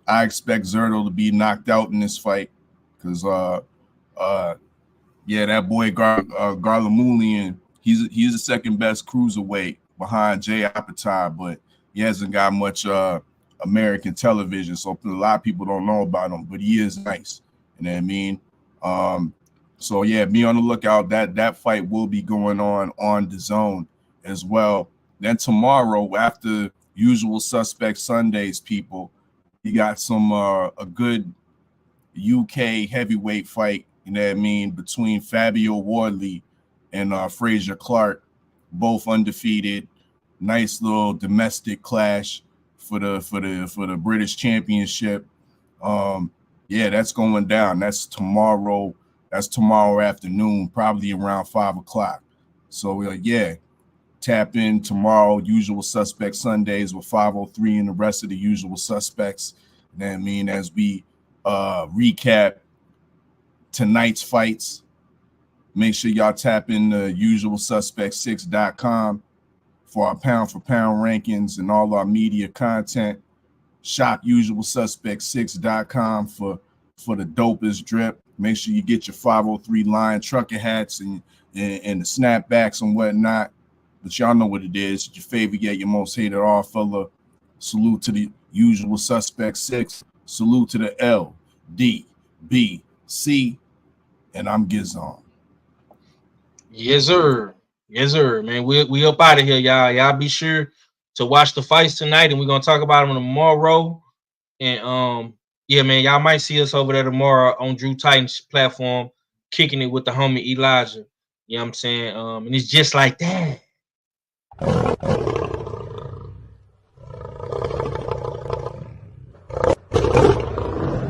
I expect Zerto to be knocked out in this fight because that boy Garlamulian, he's the second best cruiserweight behind Jay Apatow, but he hasn't got much American television, so a lot of people don't know about him, but he is nice. You know what I mean? Be on the lookout. That fight will be going on DAZN as well. Then tomorrow, after Usual Suspect Sundays, people, you got some a good UK heavyweight fight, you know what I mean, between Fabio Wardley and Frazier Clark, both undefeated. Nice little domestic clash for the British Championship. That's going down. That's tomorrow. That's tomorrow afternoon, probably around 5 o'clock. So tap in tomorrow. Usual Suspect Sundays with 503 and the rest of the Usual Suspects. You know what I mean? As we recap tonight's fights, make sure y'all tap in the usualsuspect6.com for our pound for pound rankings and all our media content. Shop usualsuspect6.com for the dopest drip. Make sure you get your 503 line trucker hats and the snapbacks and whatnot. But y'all know what it is. It's your favorite yet your most hated all fella. Salute to the Usual Suspect 6. Salute to the LDBC. And I'm Gizon. Yes, sir. Yes, sir, man. We up out of here, y'all. Y'all be sure to watch the fights tonight, and we're gonna talk about them tomorrow. And man, y'all might see us over there tomorrow on Drew Titan's platform, kicking it with the homie Elijah. You know what I'm saying? And it's just like that.